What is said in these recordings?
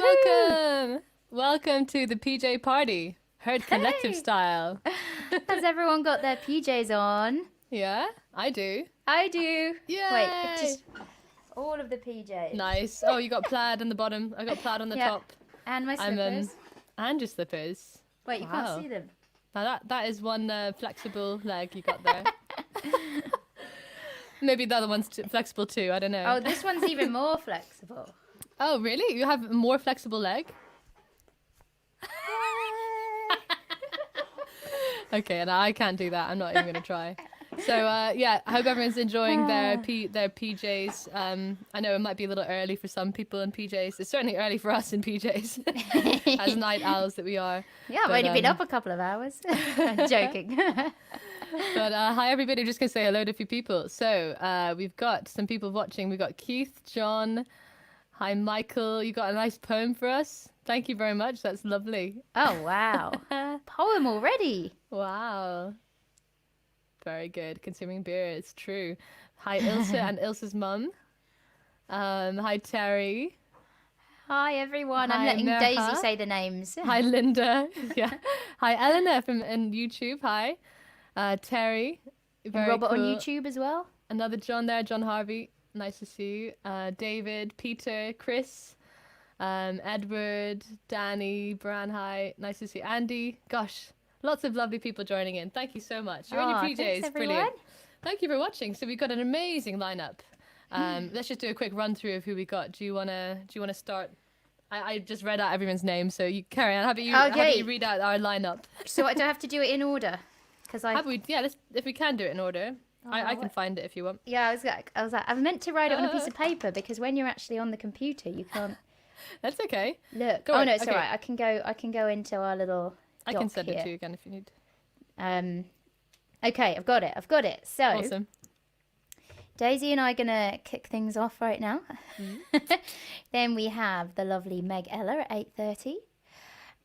Welcome. Welcome to the PJ party. Heard collective style. Has everyone got their PJs on? Yeah, I do. I do. Yay. Wait, just all of the PJs. Nice. Oh, you got plaid on the bottom. I got plaid on the top. And my slippers. And your slippers. Wait, you can't see them. Now that is one flexible leg you got there. Maybe the other one's flexible too. I don't know. Oh, this one's even more flexible. Oh, really? You have a more flexible leg? Okay, and I can't do that. I'm not even going to try. So, yeah, I hope everyone's enjoying their PJs. I know it might be a little early for some people in PJs. It's certainly early for us in PJs, as night owls that we are. Yeah, I've only been up a couple of hours. I'm joking. But hi, everybody. Just going to say hello to a few people. So we've got some people watching. We've got Keith, John. Hi, Michael. You got a nice poem for us. Thank you very much. That's lovely. Oh, wow. Poem already. Wow. Very good. Consuming beer. It's true. Hi, Ilse and Ilse's mum. Hi, Terry. Hi, everyone. Hi, I'm letting Neha. Daisy say the names. Hi, Linda. Yeah. Hi, Eleanor from YouTube. Hi. Terry. Very Robert cool. on YouTube as well. Another John there. John Harvey. Nice to see you. David, Peter, Chris, Edward, Danny, Bran. Hi. Nice to see Andy. Gosh. Lots of lovely people joining in. Thank you so much. You're in your PJs. Thanks, Brilliant. Thank you for watching. So we've got an amazing lineup. Let's just do a quick run through of who we got. Do you wanna start? I just read out everyone's name, so you carry on. How about you read out our lineup? So I don't have to do it in order, because if we can do it in order. I can find it if you want. Yeah, I was like, I meant to write it on a piece of paper, because when you're actually on the computer, you can't. That's okay. Look. No, it's all right. I can go into our little. I can send it to you again if you need. Okay, I've got it. So, awesome. Daisy and I are going to kick things off right now. Then we have the lovely Meg Ella at 8:30.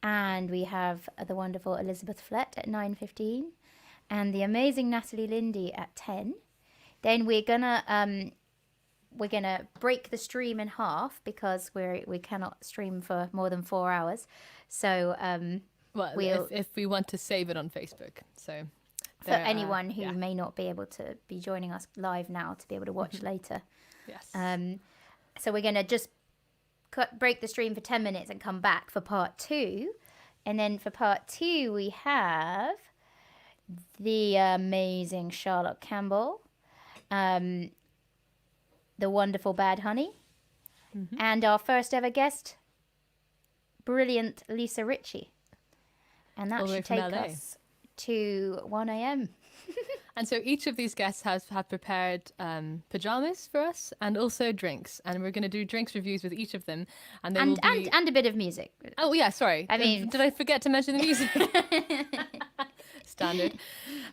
And we have the wonderful Elisabeth Flett at 9:15. And the amazing Natalie Lindi at 10. Then we're going to break the stream in half, because we cannot stream for more than 4 hours. So... Well, if we want to save it on Facebook. So for anyone who may not be able to be joining us live now to be able to watch later. Yes. So we're going to just break the stream for 10 minutes and come back for part 2. And then for part 2, we have the amazing Charlotte Campbell, the wonderful Bad Honey, and our first ever guest, brilliant Lisa Ritchie. And that should take us to 1 a.m. And so each of these guests have prepared pajamas for us and also drinks. And we're going to do drinks reviews with each of them. And a bit of music. Oh, yeah, sorry. I mean... Did I forget to mention the music? Standard.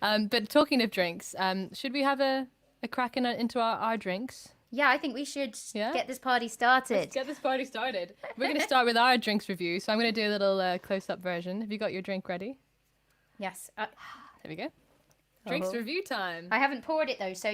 But talking of drinks, should we have a crack into our drinks? Yeah, I think we should get this party started. Let's get this party started. We're going to start with our drinks review. So I'm going to do a little close-up version. Have you got your drink ready? Yes. There we go. Drinks review time. I haven't poured it, though, so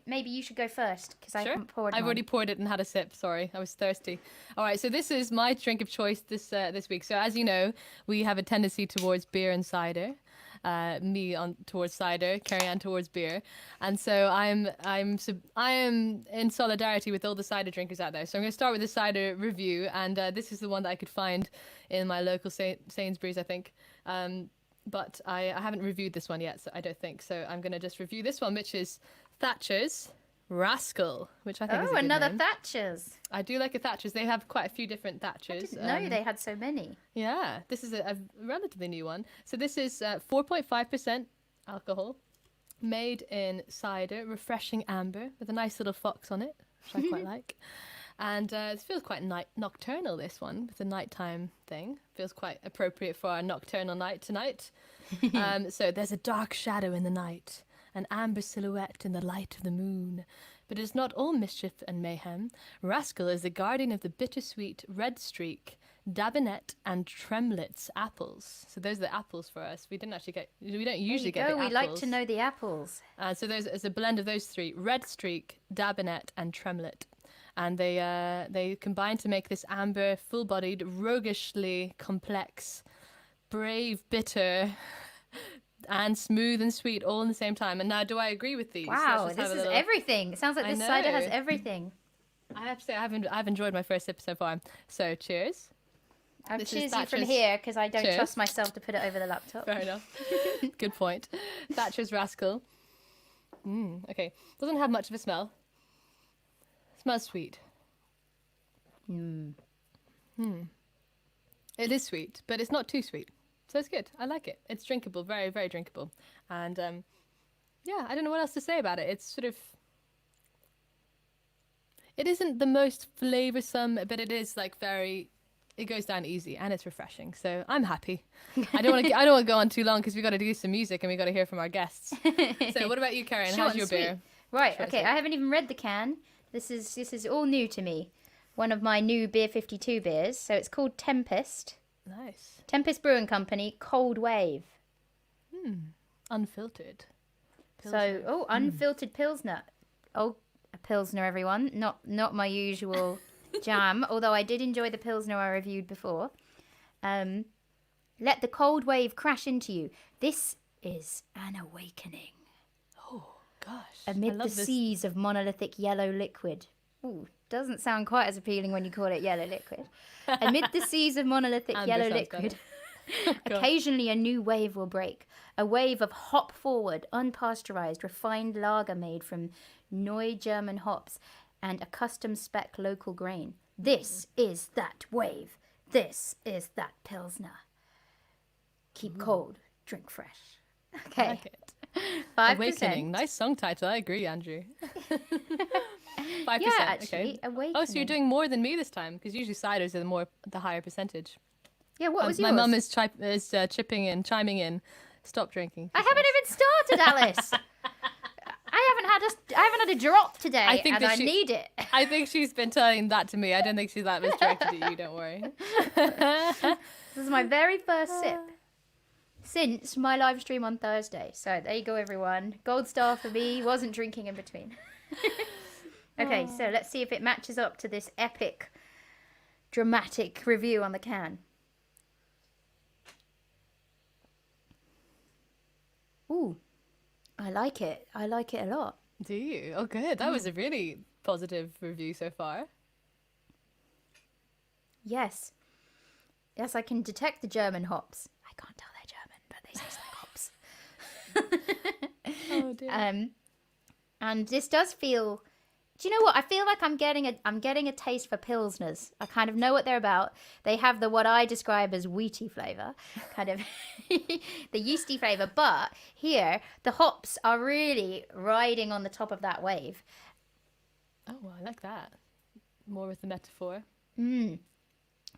maybe you should go first, because I haven't poured I've already poured it and had a sip. Sorry, I was thirsty. All right, so this is my drink of choice this week. So as you know, we have a tendency towards beer and cider. Towards cider, Cerian towards beer, and so I am in solidarity with all the cider drinkers out there. So I'm going to start with the cider review, and this is the one that I could find in my local Sainsbury's, I think. But I haven't reviewed this one yet, so I don't think. So I'm going to just review this one, which is Thatcher's Rascal, which I think is a good another name. Thatcher's. I do like a Thatcher's. They have quite a few different Thatchers. I didn't know they had so many. Yeah, this is a relatively new one. So this is 4.5% alcohol, made in cider, refreshing amber, with a nice little fox on it, which I quite like. And it feels quite nocturnal, this one, with the nighttime thing. Feels quite appropriate for our nocturnal night tonight. So there's a dark shadow in the night, an amber silhouette in the light of the moon. But it is not all mischief and mayhem. Rascal is the guardian of the bittersweet red streak, Dabinet and Tremlitz apples. So those are the apples for us. We don't usually get the apples. We like to know the apples. So there's a blend of those three, red streak, Dabinet and Tremlet. and they combine to make this amber, full-bodied, roguishly complex, brave, bitter, and smooth and sweet all in the same time. And now, do I agree with these? Wow, this is everything. It sounds like this cider has everything. I have to say, I've enjoyed my first sip so far. So, cheers. I'll choose you from here because I don't trust myself to put it over the laptop. Fair enough. Good point. Thatcher's Rascal. Okay. Doesn't have much of a smell. Smells sweet. It is sweet, but it's not too sweet. So it's good. I like it. It's drinkable. Very, very drinkable. And yeah, I don't know what else to say about it. It's sort of... It isn't the most flavoursome, but it is like very... It goes down easy and it's refreshing. So I'm happy. I don't want to go on too long because we've got to do some music and we've got to hear from our guests. So what about you, Karen? How's your beer? Right. Okay. I haven't even read the can. This is all new to me. One of my new Beer 52 beers. So it's called Tempest. Nice. Tempest Brewing Company, Cold Wave. Unfiltered. Pilsner. So, unfiltered Pilsner. Oh, a Pilsner, everyone. Not my usual jam, although I did enjoy the Pilsner I reviewed before. Let the cold wave crash into you. This is an awakening. Oh, gosh. Amid the seas of monolithic yellow liquid. Ooh, doesn't sound quite as appealing when you call it yellow liquid. Amid the seas of monolithic yellow liquid, occasionally a new wave will break. A wave of hop forward, unpasteurized, refined lager made from Neu German hops and a custom spec local grain. This is that wave. This is that Pilsner. Keep cold, drink fresh. Okay. I like it. 5%. Awakening. Nice song title. I agree, Andrew. 5%. Yeah, actually, okay. Awakening. Oh, so you're doing more than me this time because usually ciders are the higher percentage. Yeah, what was yours? My mum is chiming in. Stop drinking. I haven't even started, Alice. I haven't had a drop today, I need it. I think she's been telling that to me. I don't think she's that misdirected at you. Don't worry. This is my very first sip since my live stream on Thursday. So there you go, everyone. Gold star for me. Wasn't drinking in between. Okay, so let's see if it matches up to this epic, dramatic review on the can. Ooh, I like it. I like it a lot. Do you? Oh, good. That was a really positive review so far. Yes. Yes, I can detect the German hops. I can't tell they're German, but they taste like hops. Oh, dear. And this does feel... Do you know what? I feel like I'm getting a taste for Pilsners. I kind of know what they're about. They have what I describe as wheaty flavour, kind of the yeasty flavour. But here, the hops are really riding on the top of that wave. Oh, well, I like that. More with the metaphor.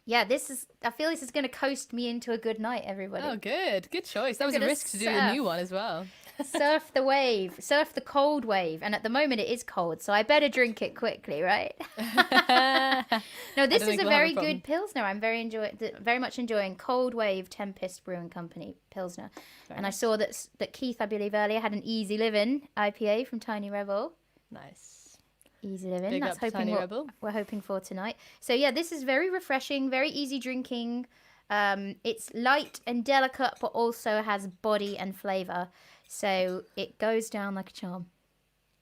Yeah, I feel this is going to coast me into a good night, everybody. Oh, good. Good choice. That was a risk to do a new one as well. Surf the wave. Surf the cold wave. And at the moment it is cold, so I better drink it quickly, right? No, this is a very good Pilsner. I'm very much enjoying Cold Wave Tempest Brewing Company Pilsner. And I saw that Keith, I believe earlier, had an Easy Living IPA from Tiny Rebel. Nice. Easy Living. Big That's up Tiny Rebel. We're hoping for tonight. So yeah, this is very refreshing, very easy drinking. It's light and delicate, but also has body and flavour. So it goes down like a charm.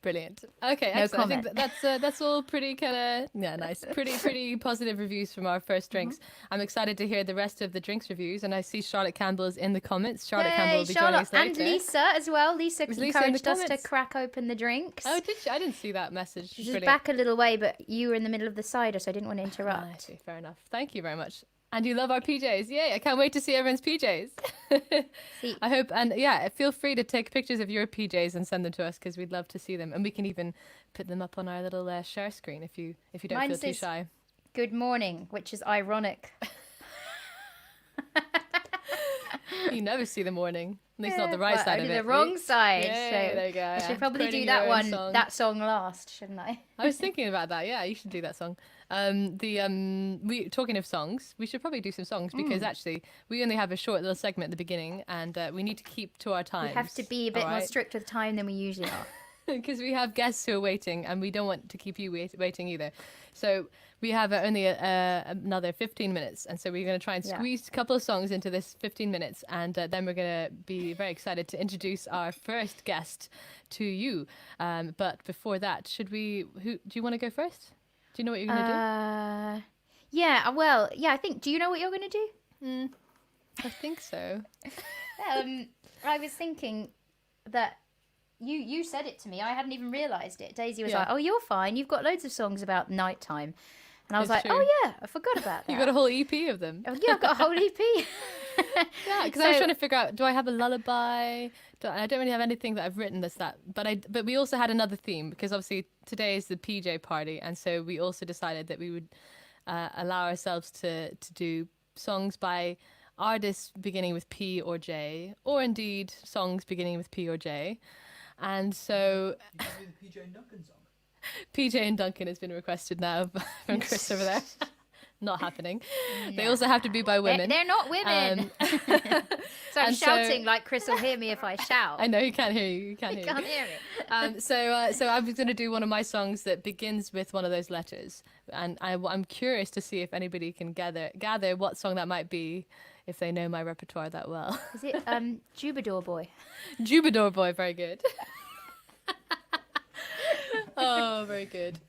Brilliant. Okay, no excellent. comment. I think that's all pretty kind of nice. Pretty positive reviews from our first drinks. I'm excited to hear the rest of the drinks reviews, and I see Charlotte Campbell is in the comments. Charlotte Campbell will be joining us later. And Lisa as well. Lisa encouraged us to crack open the drinks. Oh, did she? I didn't see that message. She's just back a little way, but you were in the middle of the cider, so I didn't want to interrupt. I see. Fair enough. Thank you very much. And you love our PJs. Yay, I can't wait to see everyone's PJs. I hope, and yeah, feel free to take pictures of your PJs and send them to us because we'd love to see them. And we can even put them up on our little share screen if you don't feel too shy. Good morning, which is ironic. You never see the morning. At least not the right side of it. The wrong side. Yeah, so there you go. I should probably do that song last, shouldn't I? I was thinking about that. Yeah, you should do that song. Talking of songs, we should probably do some songs because actually we only have a short little segment at the beginning, and we need to keep to our time. We have to be a bit more strict with time than we usually are. because we have guests who are waiting, and we don't want to keep you waiting either. So we have only another 15 minutes, and so we're going to try and squeeze a couple of songs into this 15 minutes, and then we're going to be very excited to introduce our first guest to you. But before that, do you want to go first? Do you know what you're going to do? Yeah, well, yeah, I think, do you know what you're going to do? I think so. I was thinking that you said it to me. I hadn't even realised it. Daisy was like, "Oh, you're fine. You've got loads of songs about nighttime." And I was like, true. "Oh yeah, I forgot about that." You got a whole EP of them. Oh, yeah, I've got a whole EP. Yeah, because I was trying to figure out, do I have a lullaby? I don't really have anything that I've written that's that. But we also had another theme, because obviously today is the PJ party, and so we also decided that we would allow ourselves to do songs by artists beginning with P or J, or indeed songs beginning with P or J. And so You can do the PJ and Duncan song. PJ and Duncan has been requested now from Chris over there. Not happening. No. They also have to be by women. They're not women. So I'm shouting like Chris will hear me if I shout. I know, he can't hear you. He can't You hear can't you. hear me. So I was going to do one of my songs that begins with one of those letters, and I'm curious to see if anybody can gather what song that might be, if they know my repertoire that well. Is it Troubadour Boy? Troubadour Boy, very good. Oh, very good.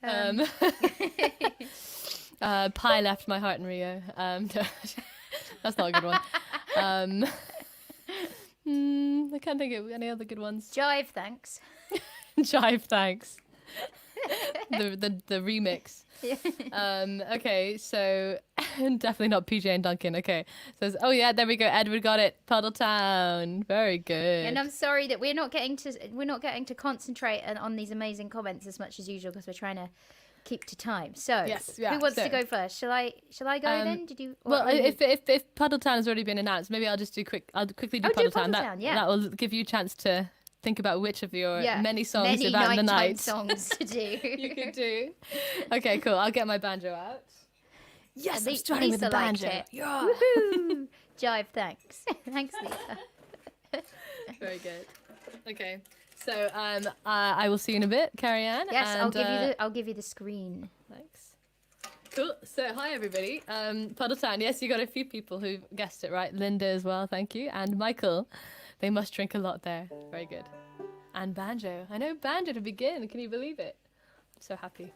Pie left my heart in Rio. That's not a good one. I can't think of any other good ones. Jive, thanks. Jive, thanks. the remix. Okay, so definitely not PJ and Duncan. Okay, so oh yeah, there we go. Edward got it. Puddle Town, very good. And I'm sorry that we're not getting to concentrate on these amazing comments as much as usual, because we're trying to keep to time. So who wants to go first? Shall I go then? Did you? Well, if Puddle Town has already been announced, maybe I'll quickly do Puddle Town. That will give you a chance to think about which of your many songs about the night songs to do. You could do. Okay, cool. I'll get my banjo out. Yes, I'm starting with the banjo. Yeah. Woohoo! Jive, thanks. Thanks, Lisa. Very good. Okay, so I will see you in a bit, Carrie-Anne. Yes, and, I'll give you the screen. Thanks. Cool. So hi everybody. Puddle Town. Yes, you got a few people who guessed it right. Linda as well. Thank you. And Michael. They must drink a lot there. Very good. And banjo. I know banjo to begin. Can you believe it? I'm so happy.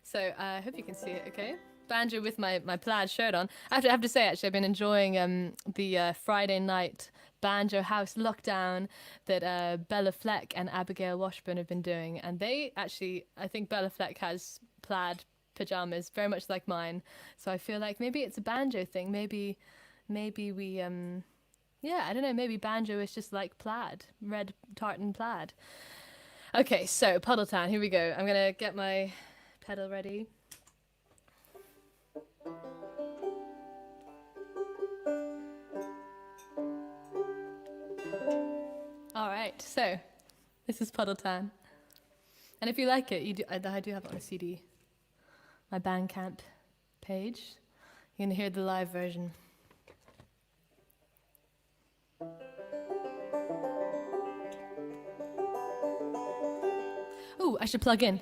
So I hope you can see it, okay? Banjo with my plaid shirt on. I have to say, actually, I've been enjoying the Friday night banjo house lockdown that Bella Fleck and Abigail Washburn have been doing. And they actually, I think Bella Fleck has plaid pajamas very much like mine. So I feel like maybe it's a banjo thing. Maybe we... Yeah, I don't know, maybe banjo is just like plaid, red tartan plaid. Okay, so Puddle Town, here we go. I'm going to get my pedal ready. All right, so this is Puddle Town. And if you like it, I do have it on a CD. My Bandcamp page. You're going to hear the live version. Ooh, I should plug in.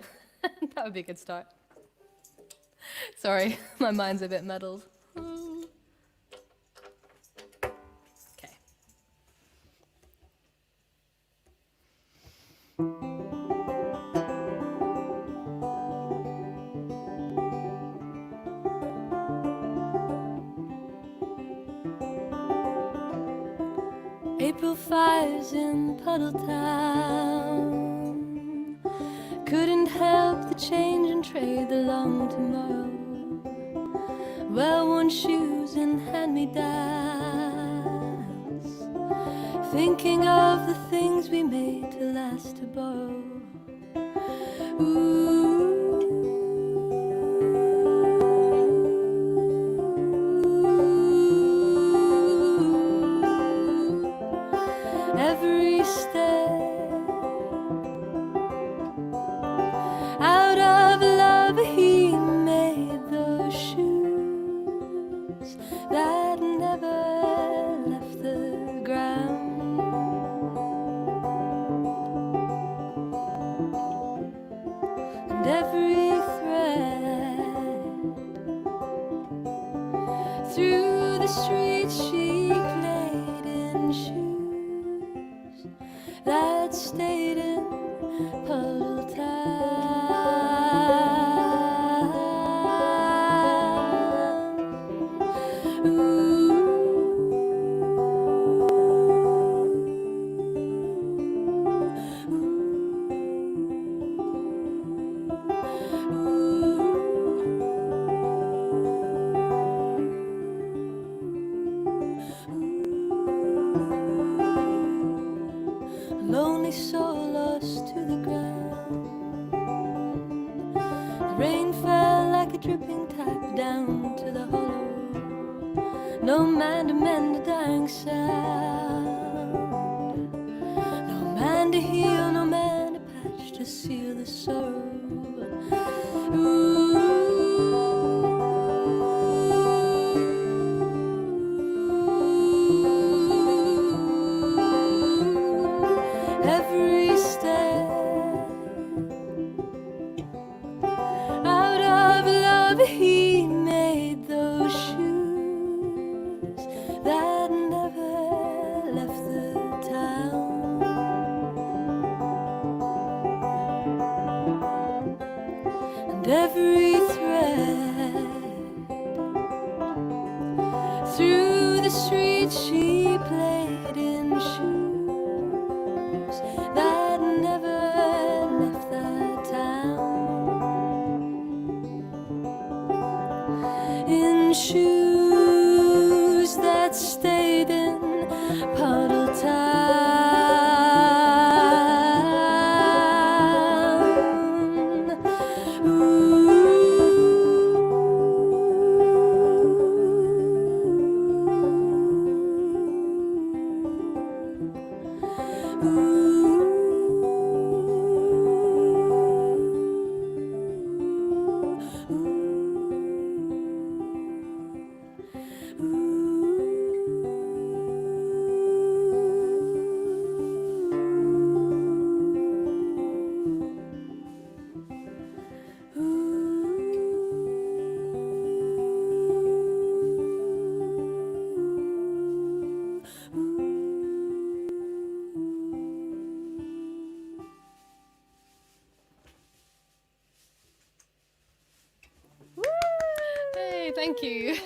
That would be a good start. Sorry, my mind's a bit muddled. Okay. April fires in Puddle Town. Couldn't help the change and trade the long tomorrow. Well-worn shoes and hand-me-downs. Thinking of the things we made to last to borrow. Ooh. Every step out of love he made those shoes that never left the ground. Through the streets she played in shoes that stayed in puddle town. Ooh. Lonely soul lost to the ground. The rain fell like a dripping tap down to the hollow. No man to mend the dying sound. No man to heal, no man to patch to seal the sorrow. Ooh. Every step out of love he made those shoes that never left the town. And every thread through the streets she played in shoes that never left the town. In shoes that stayed in puddle town. Ooh. Hey, thank you.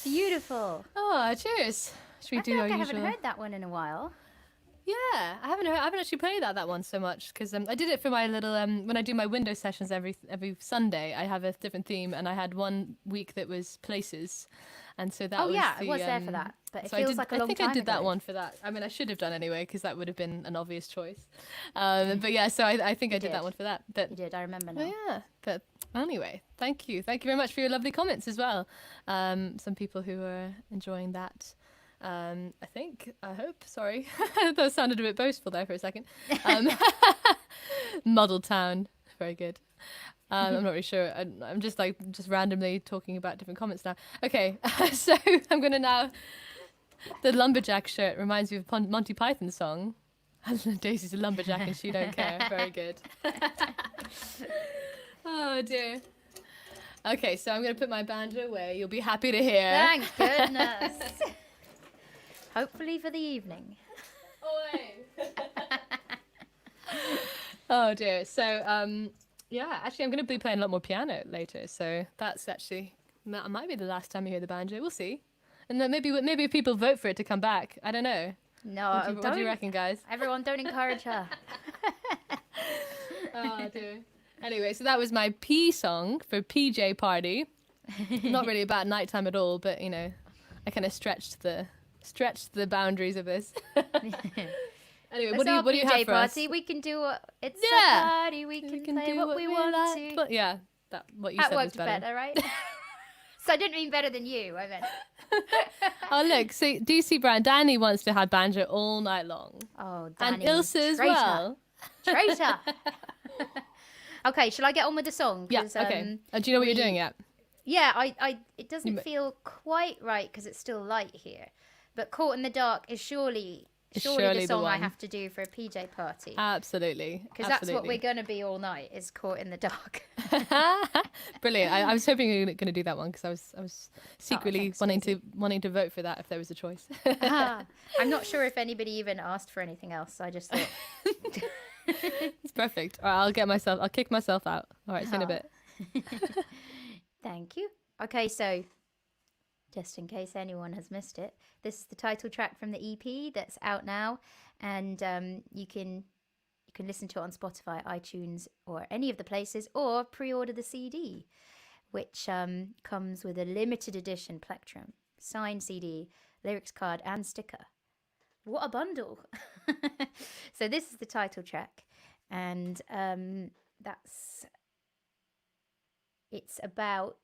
Beautiful. Oh, cheers. Should we I do feel our like I usual? haven't heard that one in a while. Yeah, I haven't actually played that one so much because I did it for my little when I do my window sessions every Sunday. I have a different theme, and I had one week that was places, and so that Oh was yeah, the, I was there for that. But it so feels like a long I think time I did ago. that one for that. I mean, I should have done anyway because that would have been an obvious choice. But yeah, so I think I did that did. one for that. But You did, I remember now. oh, yeah, but anyway, thank you very much for your lovely comments as well. Some people who are enjoying that. I hope. Sorry, that sounded a bit boastful there for a second. Model Town, very good. I'm not really sure. I'm just randomly talking about different comments now. Okay, so I'm gonna now. The lumberjack shirt reminds me of Monty Python's song. Daisy's a lumberjack and she don't care. Very good. Oh dear. Okay, so I'm gonna put my banjo away. You'll be happy to hear. Thank goodness. Hopefully for the evening. Oh dear. So yeah, actually I'm going to be playing a lot more piano later. So that might be the last time you hear the banjo. We'll see. And then maybe if people vote for it to come back. I don't know. No, What do you reckon, guys? Everyone, don't encourage her. Oh dear. Anyway, so that was my P song for PJ Party. Not really about nighttime at all, but you know, I kind of stretched the boundaries of this. Anyway, what do you have for party. us? We can do it's Yeah. a party. We can play what we want to. But yeah, what you That said was worked better. better, right? So I didn't mean better than you. I meant. Oh look, see, DC Brown, Danny wants to have banjo all night long, Oh, Danny, and Ilse as traitor. well. Traitor. Okay, shall I get on with the song? Yeah. 'Cause, Okay. Do you know what you're doing yet? Yeah, it doesn't feel quite right because it's still light here. But Caught in the Dark is surely surely surely the the song I one. have to do for a PJ party. Absolutely. Because that's what we're going to be all night, is Caught in the Dark. Brilliant. I was hoping you were going to do that one because I was secretly thanks, wanting to vote for that if there was a choice. I'm not sure if anybody even asked for anything else. I just thought... It's perfect. All right, I'll kick myself out. All right, see you in a bit. Thank you. Okay, so just in case anyone has missed it, this is the title track from the EP that's out now, and you can listen to it on Spotify, iTunes, or any of the places, or pre-order the CD, which comes with a limited edition plectrum, signed CD, lyrics card, and sticker. What a bundle! So this is the title track, and it's about...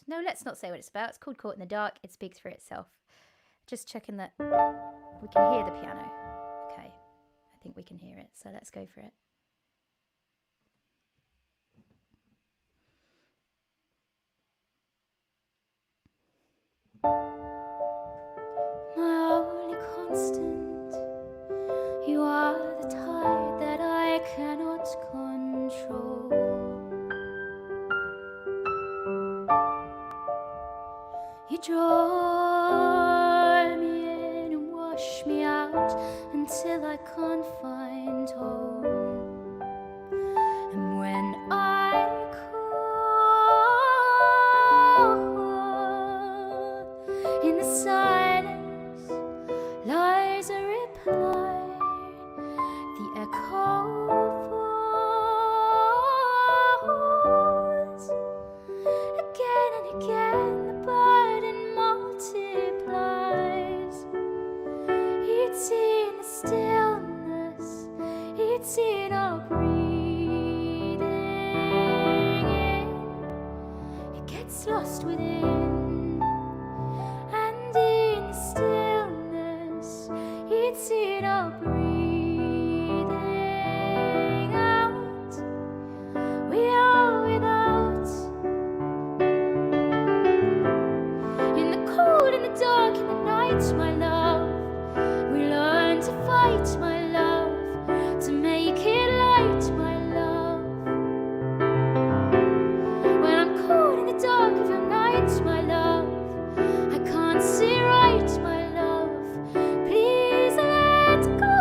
No, let's not say what it's about. It's called Caught in the Dark. It speaks for itself. Just checking that we can hear the piano. Okay, I think we can hear it, so let's go for it. My only constant, you are the tide that I cannot control. You draw me in and wash me out until I can't find home. And when I call, in the silence lies a reply, the echo falls again and again. The burden multiplies. It's in the stillness, it's in our breathing in. It gets lost within, and in the stillness, it's in our breathing out. We are without. In the cold, in the dark, in the night, my love, we learn to fight, my love, to make it light, my love. When I'm caught in the dark of your night, my love, I can't see right, my love. Please let go.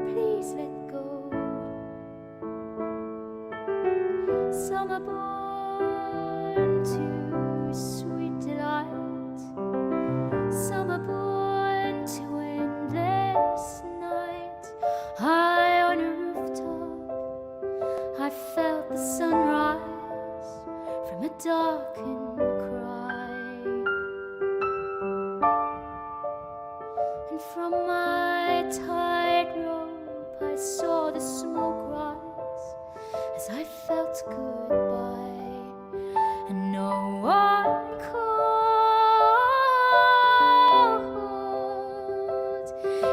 Please let go. Some are born to sweet delight, some are born to endless night. High on a rooftop, I felt the sunrise from a darkened cry, and from my tightrope I saw the smoke rise as I felt goodbye, and no one called.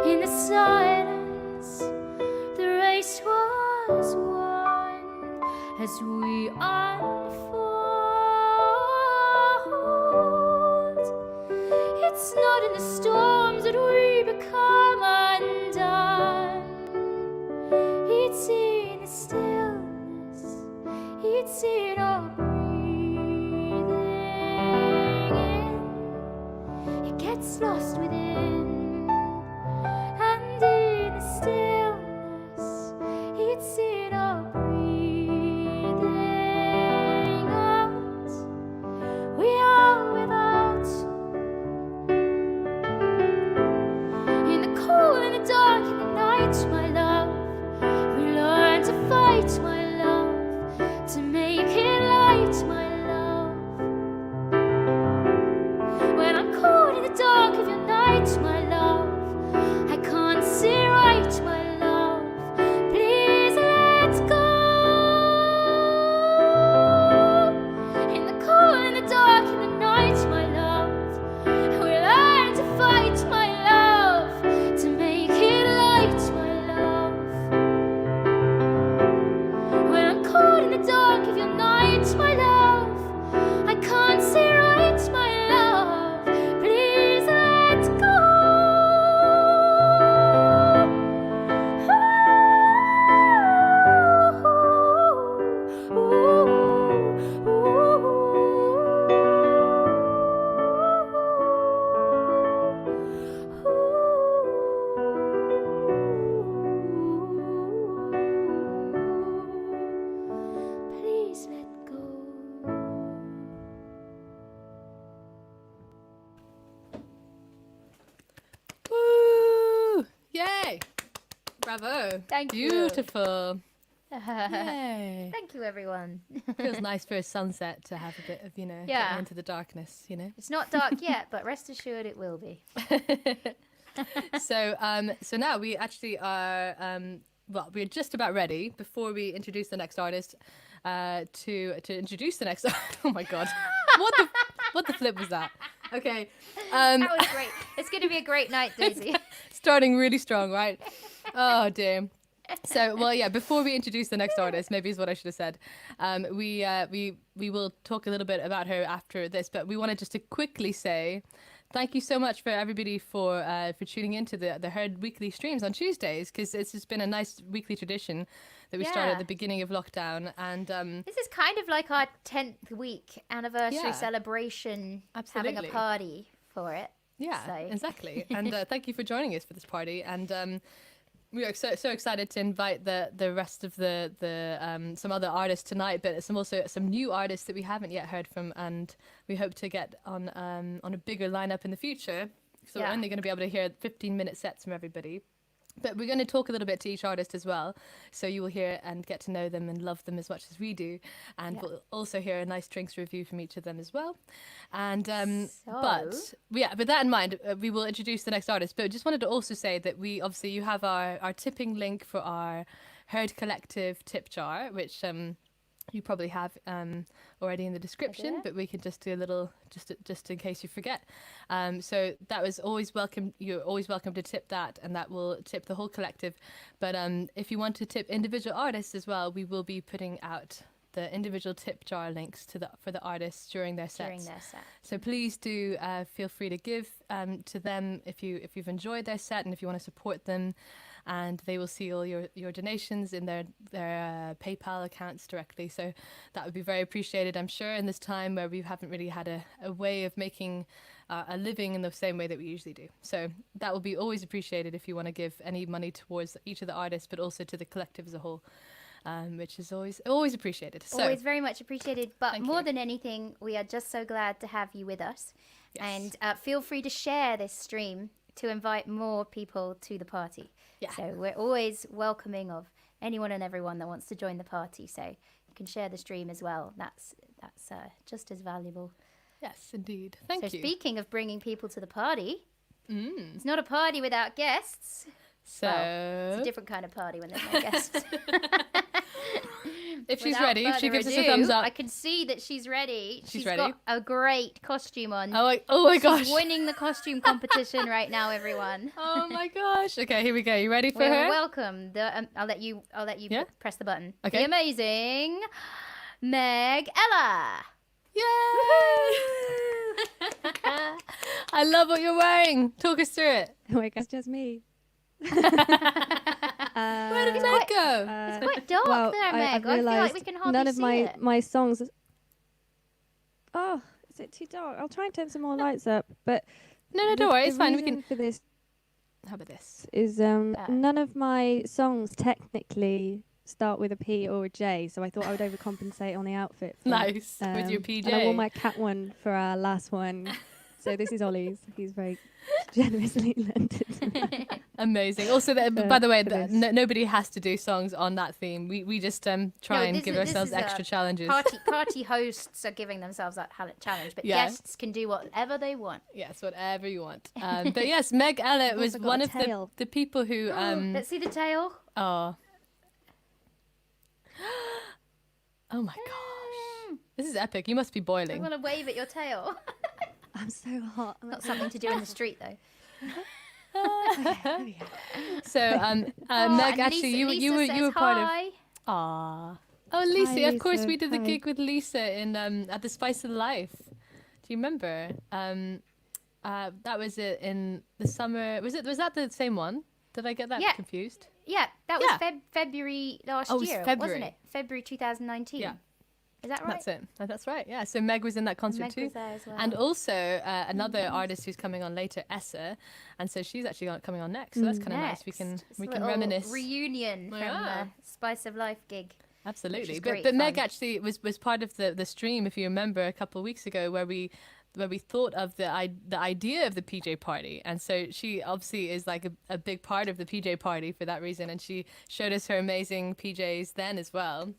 In the silence, the race was won as we unfold. It's not in the storms that we become undone. It's in the stillness, it's in our breathing in. It gets lost within, and in the stillness, it's in our breathing out. We are without. In the cold, in the dark, in the night, my love, we learn to fight, my love, to make it light, my love. When I'm caught in the dark of your night, my love, I can't see right, my love. Please let go. Bravo. Thank you. Beautiful. Yay. Thank you, everyone. Feels nice for a sunset to have a bit of, Yeah. getting into the darkness, It's not dark yet, but rest assured it will be. So now we actually are, we're just about ready before we introduce the next artist, to introduce the next. Oh my God. What the flip was that? Okay. That was great. It's going to be a great night, Daisy. Starting really strong, right? Oh dear. So, well, yeah, before we introduce the next artist, maybe is what I should have said. We will talk a little bit about her after this, but we wanted just to quickly say thank you so much for everybody for tuning into the Herd weekly streams on Tuesdays, because it's just been a nice weekly tradition that we started at the beginning of lockdown. And this is kind of like our 10th week anniversary celebration, Absolutely. having a party for it. Yeah, So. exactly. And thank you for joining us for this party. And we are so excited to invite the rest of the some other artists tonight, but some new artists that we haven't yet heard from, and we hope to get on a bigger lineup in the future. So we're only going to be able to hear 15-minute sets from everybody. But we're going to talk a little bit to each artist as well, so you will hear and get to know them and love them as much as we do, and we'll also hear a nice drinks review from each of them as well. And but with that in mind, we will introduce the next artist. But just wanted to also say that you have our tipping link for our Herd Collective tip jar, which you probably have already in the description, but we can just do a little, just in case you forget. So that was always welcome. You're always welcome to tip that, and that will tip the whole collective. But if you want to tip individual artists as well, we will be putting out the individual tip jar links for the artists during their sets. So please do feel free to give to them if you've enjoyed their set and if you want to support them. And they will see all your donations in their PayPal accounts directly. So that would be very appreciated, I'm sure, in this time where we haven't really had a way of making a living in the same way that we usually do. So that will be always appreciated if you want to give any money towards each of the artists, but also to the collective as a whole, which is always appreciated. So, always very much appreciated. But more than anything, we are just so glad to have you with us. Yes. And feel free to share this stream to invite more people to the party. Yeah. So we're always welcoming of anyone and everyone that wants to join the party. So you can share the stream as well. That's just as valuable. Yes, indeed. Thank you. So speaking of bringing people to the party, it's not a party without guests. So it's a different kind of party when there's no guests. If she's ready, if she gives us a thumbs up. I can see that she's ready. She's ready. got a great costume on. Oh my gosh. She's winning the costume competition right now, everyone. Oh my gosh. Okay, here we go. You ready for her? Welcome. I'll let you press the button. Okay. The amazing Meg Ella. Yay! I love what you're wearing. Talk us through it. Oh my gosh, it's just me. Where did Meg go? It's quite dark there, Meg. I feel like we can hardly none of see my songs. Oh, is it too dark? I'll try and turn some more lights up. But no, don't worry. It's fine. We can. For this, how about this? Is none of my songs technically start with a P or a J, so I thought I would overcompensate on the outfit. Nice with your PJ. And I wore my cat one for our last one. So this is Ollie's. He's very generously lent it to me. Amazing. Also, by the way, nobody has to do songs on that theme. We just try and give ourselves extra challenges. Party hosts are giving themselves that challenge, but guests can do whatever they want. Yes, whatever you want. But yes, Meg Ella was one of the people who... Let's see the tail. Oh. Oh my gosh. This is epic. You must be boiling. I want to wave at your tail. I'm so hot. Not something to do in the street, though. So, Meg, actually, you were part of. Hi. Oh, Lisa! Hi, Of course, Lisa. we did the Hi. gig with Lisa in at the Spice of Life. Do you remember? That was it in the summer. Was that the same one? Did I get that confused? Yeah, that was February last it was year, February. wasn't it? February 2019. Yeah. Is that right? That's it. That's right. Yeah. So Meg was in that concert Meg too. was there as well. And also another artist who's coming on later, Essa, and so she's actually coming on next. So that's kind of nice. We can reminisce. Reunion from the Spice of Life gig. Absolutely. But Meg actually was part of the stream, if you remember, a couple of weeks ago, where we thought of the idea of the PJ party, and so she obviously is like a big part of the PJ party for that reason, and she showed us her amazing PJs then as well,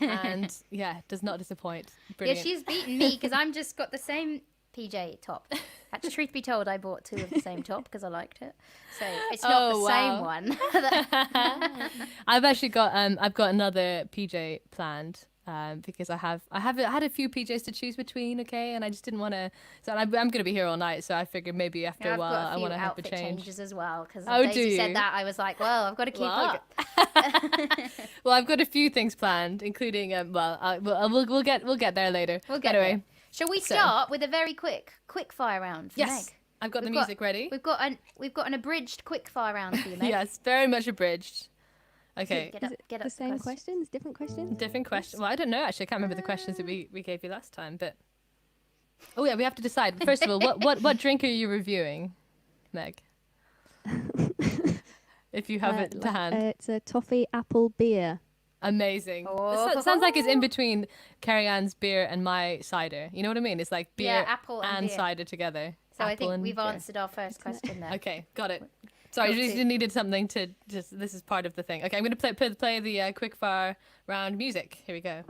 and yeah, does not disappoint. Brilliant. Yeah, she's beaten me because I'm just got the same PJ top. Actually, truth be told, I bought 2 of the same top because I liked it. So it's not the same one. I've actually got I've got another PJ planned. Because I had a few PJs to choose between, okay, and I just didn't want to. So I'm going to be here all night, so I figured maybe after a while I want to have a change. Changes as well, because Oh, do Daisy you? said that, I was like, well, I've got to keep up. Well, I've got a few things planned, including we'll get there later. We'll get anyway. there. Shall we start with a very quick fire round for Yes, Meg? I've got the music ready. We've got an abridged quick fire round for you, Meg. Yes, very much abridged. Okay. Get up The same questions, different questions. Different question. Well, I don't know actually. I can't remember the questions that we gave you last time, but oh yeah, we have to decide. First of all, what drink are you reviewing, Meg? If you have it to hand. It's a toffee apple beer. Amazing. Oh. It sounds like it's in between Cerian's beer and my cider. You know what I mean? It's like beer apple and beer. cider together. So I Apple think and we've beer. answered our first question there. Okay, got it. Sorry, you just needed something to just. This is part of the thing. Okay, I'm going to play the quick fire round music. Here we go.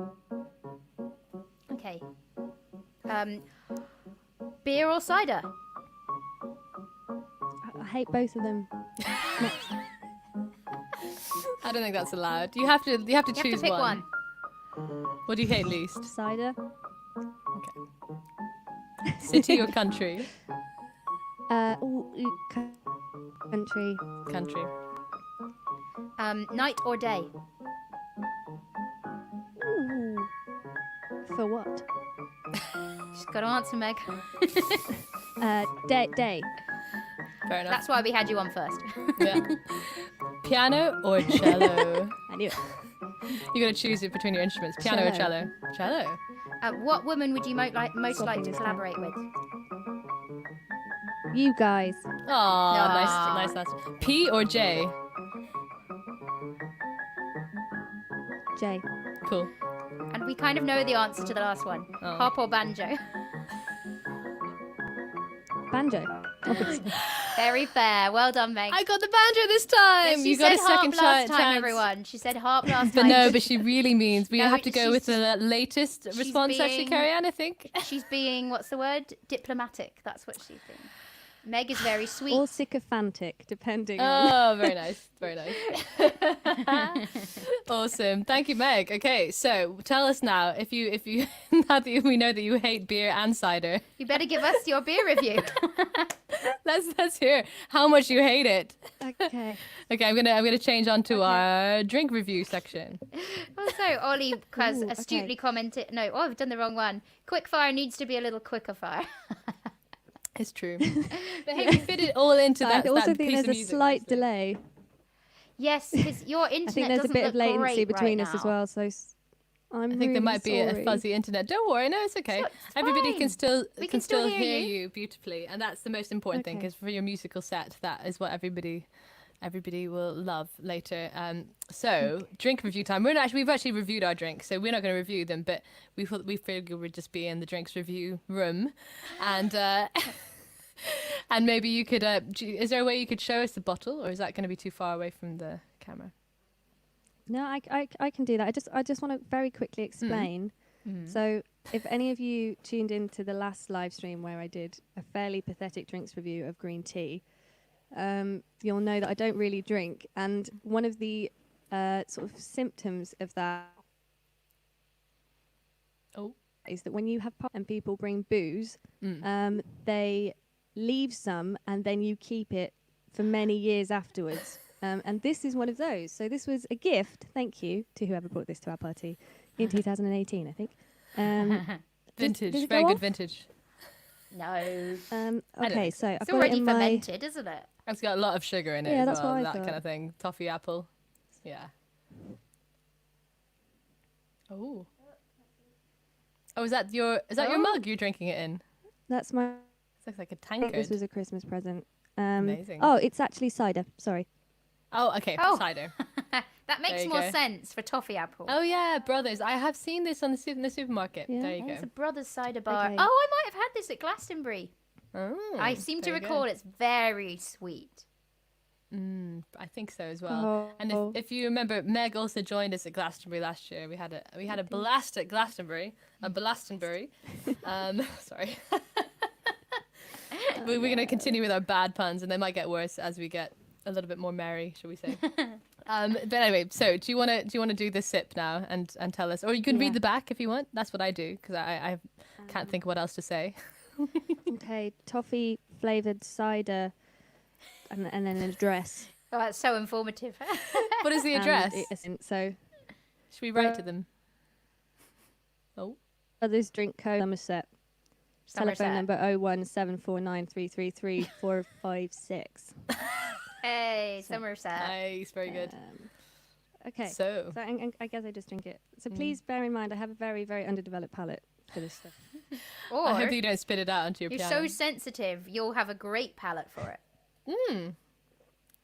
Okay. Beer or cider? I hate both of them. I don't think that's allowed. You have to choose You have to pick one. What do you hate least? Cider. City or country? Country. Country. Night or day? Ooh. For what? Just got to answer, Meg. Day. Fair enough. That's why we had you on first. Yeah. Piano or cello? I knew it. You're going to choose it between your instruments. Piano or cello? Cello. What woman would you most like to collaborate with? You guys. Oh, nice. P or J? J. Cool. And we kind of know the answer to the last one. Oh. Harp or banjo? Banjo. Obviously. Very fair. Well done, Meg. I got the banjo this time. Yes, she you said got a second harp last time, chance. everyone. She said harp last But time. no, but she really means we No, have to go with the latest she's response, actually, being- Cerian, I think. She's being, what's the word? Diplomatic. That's what she's being. Meg is very sweet. Or sycophantic, depending on. Oh, very nice. Very nice. Awesome. Thank you, Meg. Okay, so tell us now, if you now that we know that you hate beer and cider, You better give us your beer review. let's hear how much you hate it. Okay. Okay, I'm gonna change on to our drink review section. Also, Ollie has Ooh, astutely okay. commented. No, I've done the wrong one. Quick fire needs to be a little quicker fire. It's true. But hey, we fit it all into I that. also that think piece there's of a music slight nicely. delay. Yes, because your internet I think there's a doesn't bit look of latency great between right us as now. well, so I'm I think there might be sorry. a fuzzy internet. Don't worry, no, it's okay. It's Everybody fine. can still We can still hear you beautifully, and that's the most important thing. Okay. Because for your musical set, that is what everybody will love later. So drink review time. We've actually reviewed our drinks, so we're not going to review them, but we figured we'd just be in the drinks review room, and and maybe you could. Is there a way you could show us the bottle, or is that going to be too far away from the camera? No, I can do that. I just want to very quickly explain. So, if any of you tuned into the last live stream where I did a fairly pathetic drinks review of green tea, you'll know that I don't really drink, and one of the sort of symptoms of that is that when you have and people bring booze, they leave some and then you keep it for many years afterwards. And this is one of those. So this was a gift, thank you, to whoever brought this to our party in 2018, I think. Vintage, does it very go good off? vintage. No. Okay, so I've It's got it already in my... fermented, isn't it? It's got a lot of sugar in it Yeah, as that's well, what I that thought. kind of thing. Toffee apple. Yeah. Oh. Oh, is that your mug you're drinking it in? That's my... It looks like a I think this tankard. was a Christmas present. Amazing. Oh, it's actually cider. Sorry. Oh, okay. Oh. Cider. That makes you more go. sense for toffee apple. Oh yeah, Brothers. I have seen this on in the supermarket. Yeah. There you It's a go. Brothers cider bar. Okay. Oh, I might have had this at Glastonbury. Oh, I seem to there you go. recall it's very sweet. I think so as well. And if you remember, Meg also joined us at Glastonbury last year. We had a blast at Glastonbury. Sorry. We're going to continue with our bad puns, and they might get worse as we get a little bit more merry, shall we say? But anyway, so do you want to do the sip now and tell us, or you can read the back if you want. That's what I do because I can't think of what else to say. Okay, toffee flavoured cider, and then an address. Oh, that's so informative. What is the address? So, Should we write to them? Oh, Brothers Drink Co. Somerset. Somerset. Telephone number 01749333456. Hey, Somerset. nice, very good. Okay. So, I guess I just drink it. So please bear in mind I have a very, very underdeveloped palate for this stuff. Or I hope you don't spit it out onto your you're piano. so sensitive, you'll have a great palate for it. It I'm going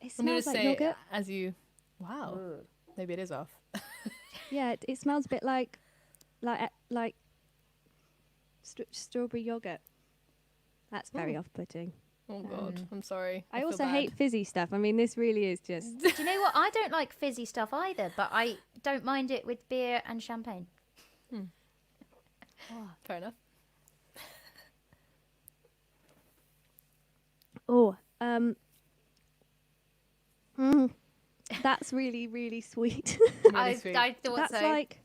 to smells like say yogurt. as you. Wow, maybe it is off. Yeah, it smells a bit like strawberry yogurt. That's very off-putting. Oh God, I'm sorry. I feel also bad. hate fizzy stuff. I mean, this really is just. Do you know what? I don't like fizzy stuff either, but I don't mind it with beer and champagne. Fair enough. Oh, that's really, really sweet. Really sweet. I thought That's so. like.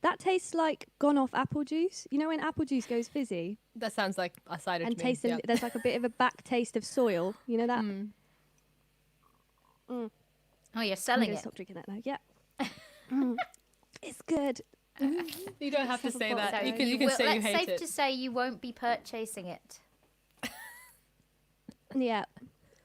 That tastes like gone off apple juice. You know when apple juice goes fizzy That sounds like a cider and to me. tastes Yeah. there's like a bit of a back taste of soil. You know that? Oh, you're I'm selling gonna it. stop drinking that now. Yeah. It's good. You don't have to say So that. You So can you can will- say you let's hate safe it. to say you won't be purchasing it. Yeah.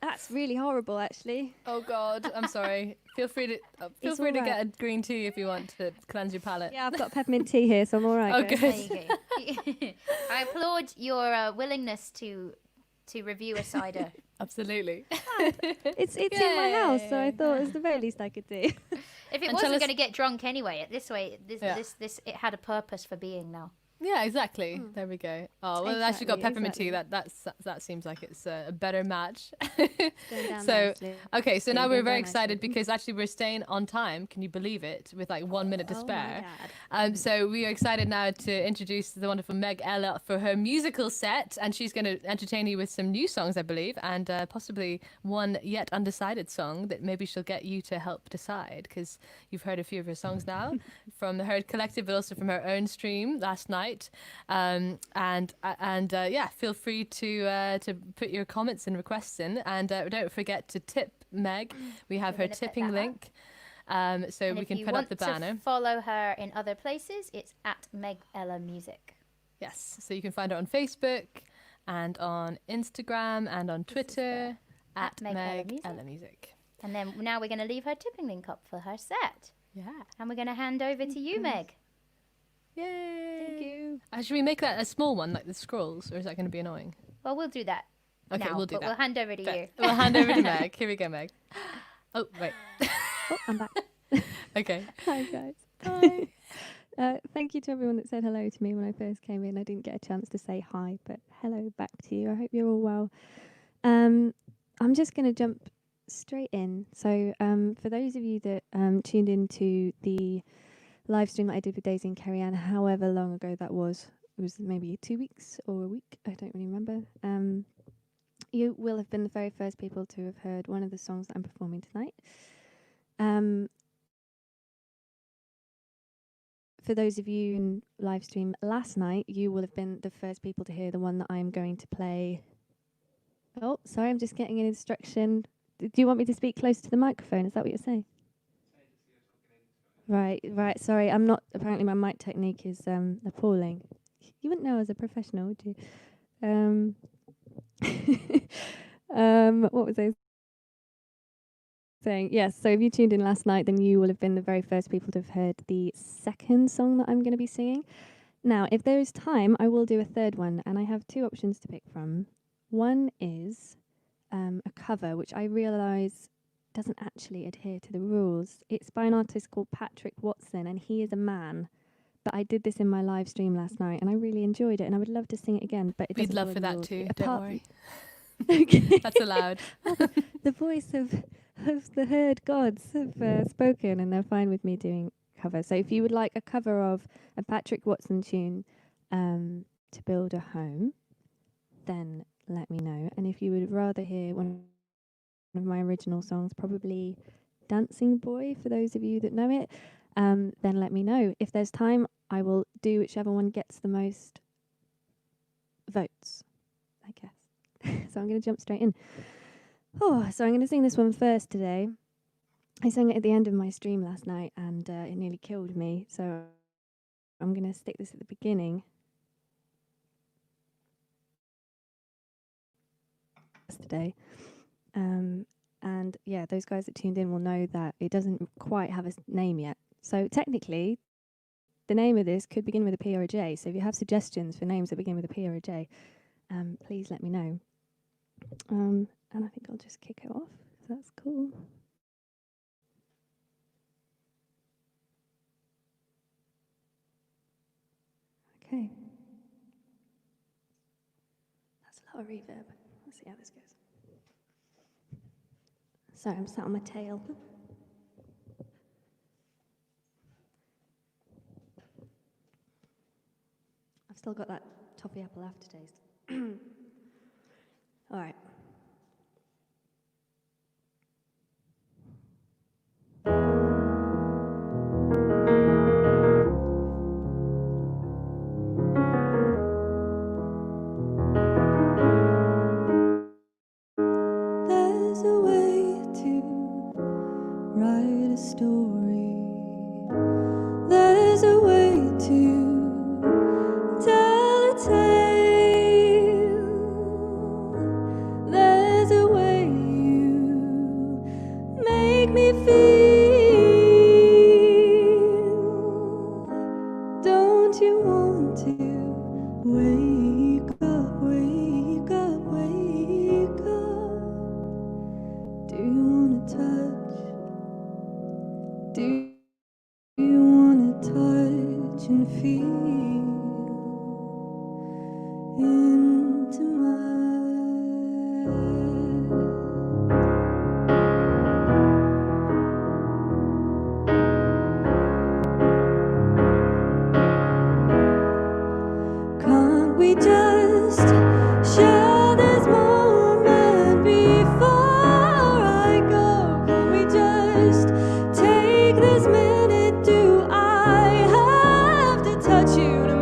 That's really horrible, actually. Oh God, I'm sorry. Feel free to It's get alright. a green tea if you want to cleanse your palate. Yeah, I've got peppermint tea here, so I'm all right. Oh, guys. good. There you go. I applaud your willingness to review a cider. Absolutely. It's in my house, so I Yay. thought it was the very least I could do. If it And tell wasn't us- going to get drunk anyway, this way, Yeah. this it had a purpose for being now. Yeah, exactly. There we go. Oh well, actually got Exactly, peppermint tea. exactly. That seems like it's a better match. Going down So, nicely. Okay, so Yeah, now you're we're going very down excited nicely. because actually we're staying on time. Can you believe it? With like 1 minute to Oh my spare. God. So we are excited now to introduce the wonderful Meg Ella for her musical set, and she's going to entertain you with some new songs, I believe, and possibly one yet undecided song that maybe she'll get you to help decide, because you've heard a few of her songs now from the Herd Collective, but also from her own stream last night. Yeah, feel free to put your comments and requests in, and don't forget to tip Meg. We have We're her gonna put tipping that up. link. So And we if can you put want up the banner. to follow her in other places, it's at Meg Ella Music. Yes, so you can find her on Facebook and on Instagram and on Twitter at Meg Ella Music. Ella Music. And then now we're going to leave her tipping link up for her set. Yeah. And we're going to hand over to you, Meg. Yay. Thank you. Should we make that a small one, like the scrolls, or is that going to be annoying? Well, we'll do that. Okay, now, we'll do but that. We'll hand over to Bet. you. We'll hand over to Meg. Here we go, Meg. Oh, wait. Oh, I'm back. Okay. Hi, guys. Hi. Thank you to everyone that said hello to me when I first came in. I didn't get a chance to say hi, but hello back to you. I hope you're all well. I'm just going to jump straight in. So for those of you that tuned into the live stream that I did with Daisy and Cerian, however long ago that was, it was maybe 2 weeks or a week, I don't really remember. You will have been the very first people to have heard one of the songs that I'm performing tonight. For those of you in live stream last night, you will have been the first people to hear the one that I'm going to play. Oh, sorry, I'm just getting an instruction. Do you want me to speak close to the microphone? Is that what you're saying? Right. Sorry, I'm not. Apparently, my mic technique is appalling. You wouldn't know as a professional, would you? What was I saying? Yes, so if you tuned in last night, then you will have been the very first people to have heard the second song that I'm going to be singing. Now, if there is time, I will do a third one, and I have two options to pick from. One is a cover, which I realise doesn't actually adhere to the rules. It's by an artist called Patrick Watson, and he is a man. But I did this in my live stream last night, and I really enjoyed it, and I would love to sing it again. But We'd love for that too. Don't worry. Okay. That's allowed. The voice of the herd gods have spoken, and they're fine with me doing cover. So if you would like a cover of a Patrick Watson tune, To Build a Home, then let me know. And if you would rather hear one of my original songs, probably Dancing Boy, for those of you that know it, then let me know. If there's time, I will do whichever one gets the most votes, I guess. So I'm going to jump straight in. Oh, so I'm going to sing this one first today. I sang it at the end of my stream last night, and it nearly killed me. So I'm going to stick this at the beginning. Today. And yeah, those guys that tuned in will know that it doesn't quite have a name yet. So technically, the name of this could begin with a P or a J. So if you have suggestions for names that begin with a P or a J, please let me know. And I think I'll just kick it off. That's cool. Okay. That's a lot of reverb. Let's see how this goes. Sorry, I'm sat on my tail. I've still got that toffee apple aftertaste. All right. There's a way to write a story. There's a way to tell a tale. There's a way you make me feel. Don't you want to wake up, wake up, wake up? Do you wanna touch? Do you wanna touch and feel into my? Can't we just share this moment before I go? Can't we just take this minute? Do I have to touch you to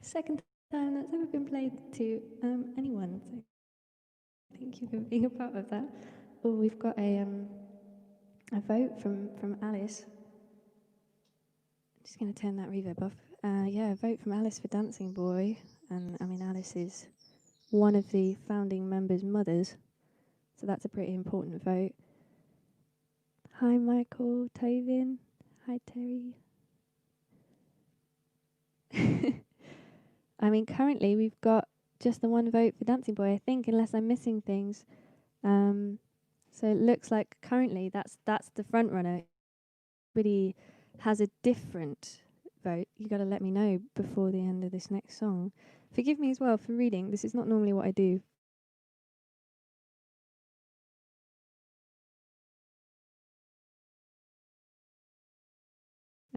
second time that's ever been played to anyone. So thank you for being a part of that. Oh, we've got a vote from Alice. I'm just going to turn that reverb off. Yeah, a vote from Alice for Dancing Boy. And I mean, Alice is one of the founding members' mothers, so that's a pretty important vote. Hi, Michael, Tovin. Hi, Terry. I mean, currently we've got just the one vote for Dancing Boy, I think, unless I'm missing things. So it looks like currently that's the front runner. Everybody has a different vote. You got to let me know before the end of this next song. Forgive me as well for reading. This is not normally what I do.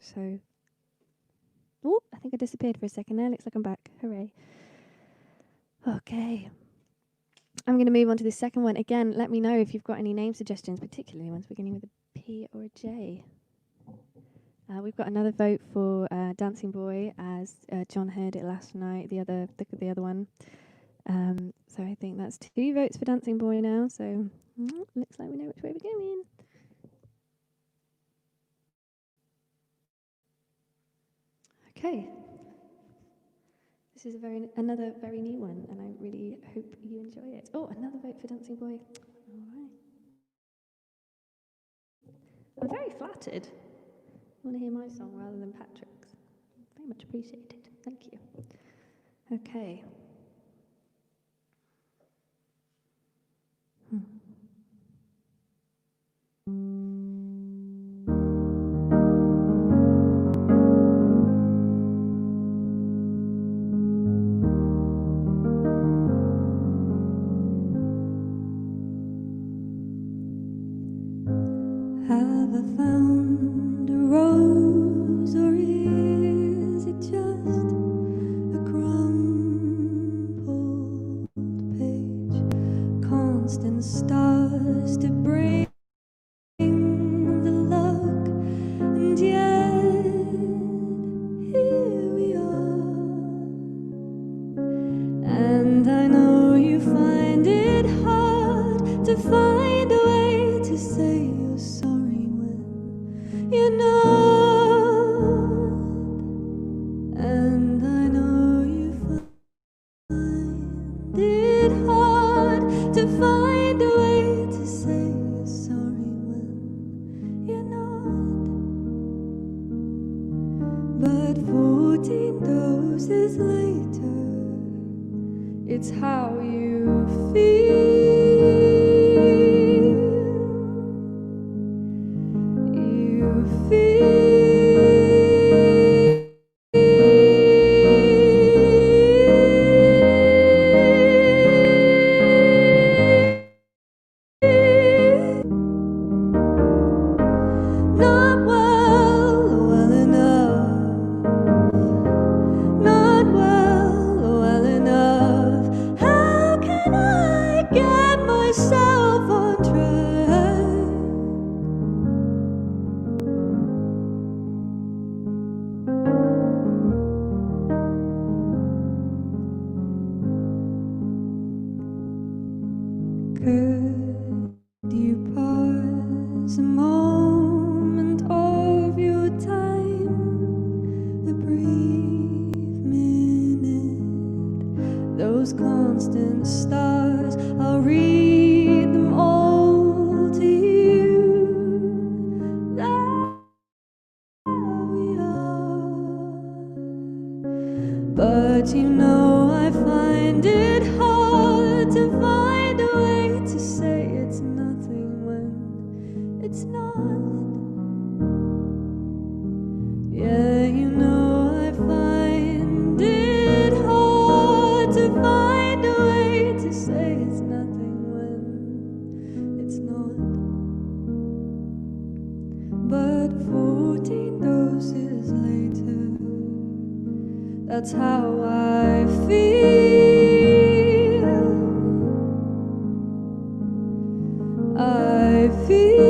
So, oh, I think I disappeared for a second there. Looks like I'm back. Hooray. Okay. I'm going to move on to the second one. Again, let me know if you've got any name suggestions, particularly ones beginning with a P or a J. We've got another vote for Dancing Boy, as John heard it last night, the other one. So I think that's 2 votes for Dancing Boy now. So looks like we know which way we're going. Okay. This is another very new one, and I really hope you enjoy it. Oh, another vote for Dancing Boy. All right. I'm very flattered. I want to hear my song rather than Patrick's. Very much appreciated. Thank you. Okay. Have I found a rose, or is it just a crumpled page? Constant stars to bring the luck, and yet here we are. And I know you find it hard to find a way to say you're sorry when you're not. And I know you find it hard to find a way to say you're sorry when you're not. But 14 doses later, it's how you feel. You feel. Not well enough. Not well enough. How can I get myself on track? Could you pause a moment of your time, a brief minute? Those constant stars, I'll read them all to you. There we are. But you know I find it hard to find a way to say it's nothing when it's not. Yeah, you know I find it hard to find a way to say it's nothing when it's not. But 14 doses later, that's how I feel. I feel.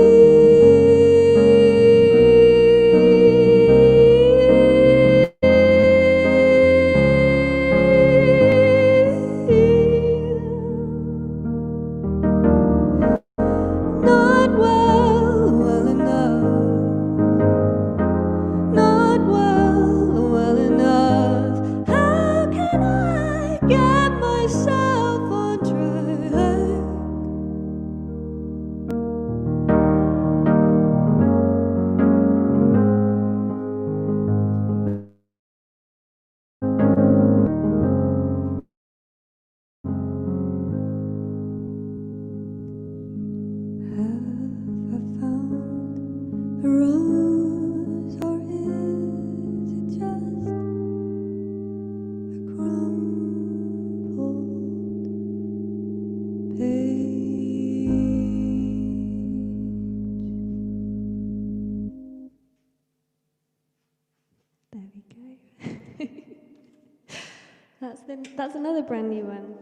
That's another brand new one.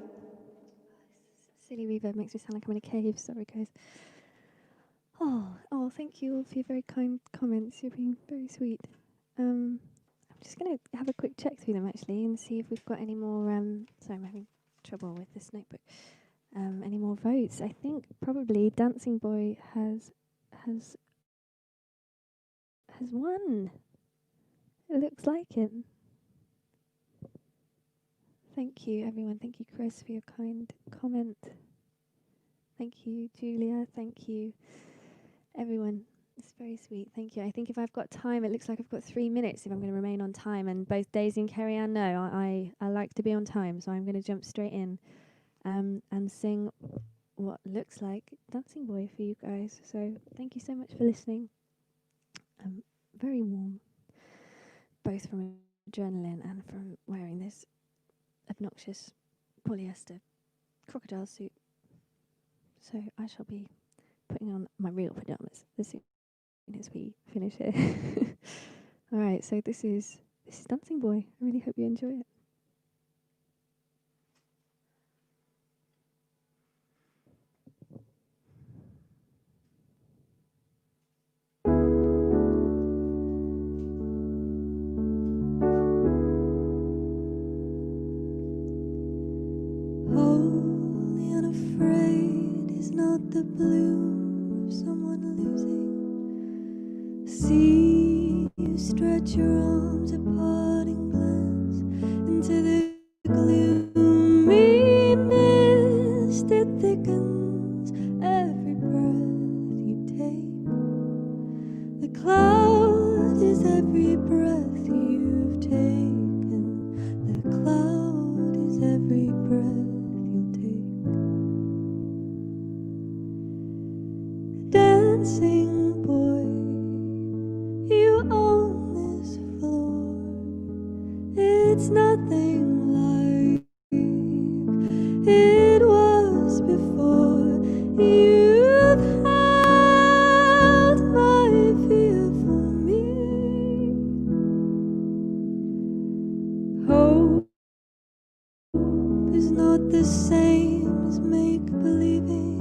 Silly reverb makes me sound like I'm in a cave. Sorry, guys. Oh, thank you all for your very kind comments. You've been very sweet. I'm just going to have a quick check through them, actually, and see if we've got any more... sorry, I'm having trouble with this notebook. Any more votes? I think probably Dancing Boy has won. It looks like it. Thank you, everyone. Thank you, Chris, for your kind comment. Thank you, Julia. Thank you, everyone. It's very sweet. Thank you. I think if I've got time, it looks like I've got 3 minutes if I'm going to remain on time. And both Daisy and Cerian know I like to be on time, so I'm going to jump straight in and sing what looks like Dancing Boy for you guys. So thank you so much for listening. Very warm, both from adrenaline and from wearing this obnoxious polyester crocodile suit. So I shall be putting on my real pajamas as soon as we finish here. All right, so this is Dancing Boy. I really hope you enjoy it. Wholly unafraid is not the bloom of someone losing. See you stretch your arms apart and glance into the gloomy mist. It thickens every breath you take. The cloud is every breath you've taken. The cloud is every breath you'll take. Dancing boy, you own this floor. It's nothing like it was before. You've held my fear for me. Hope is not the same as make-believing.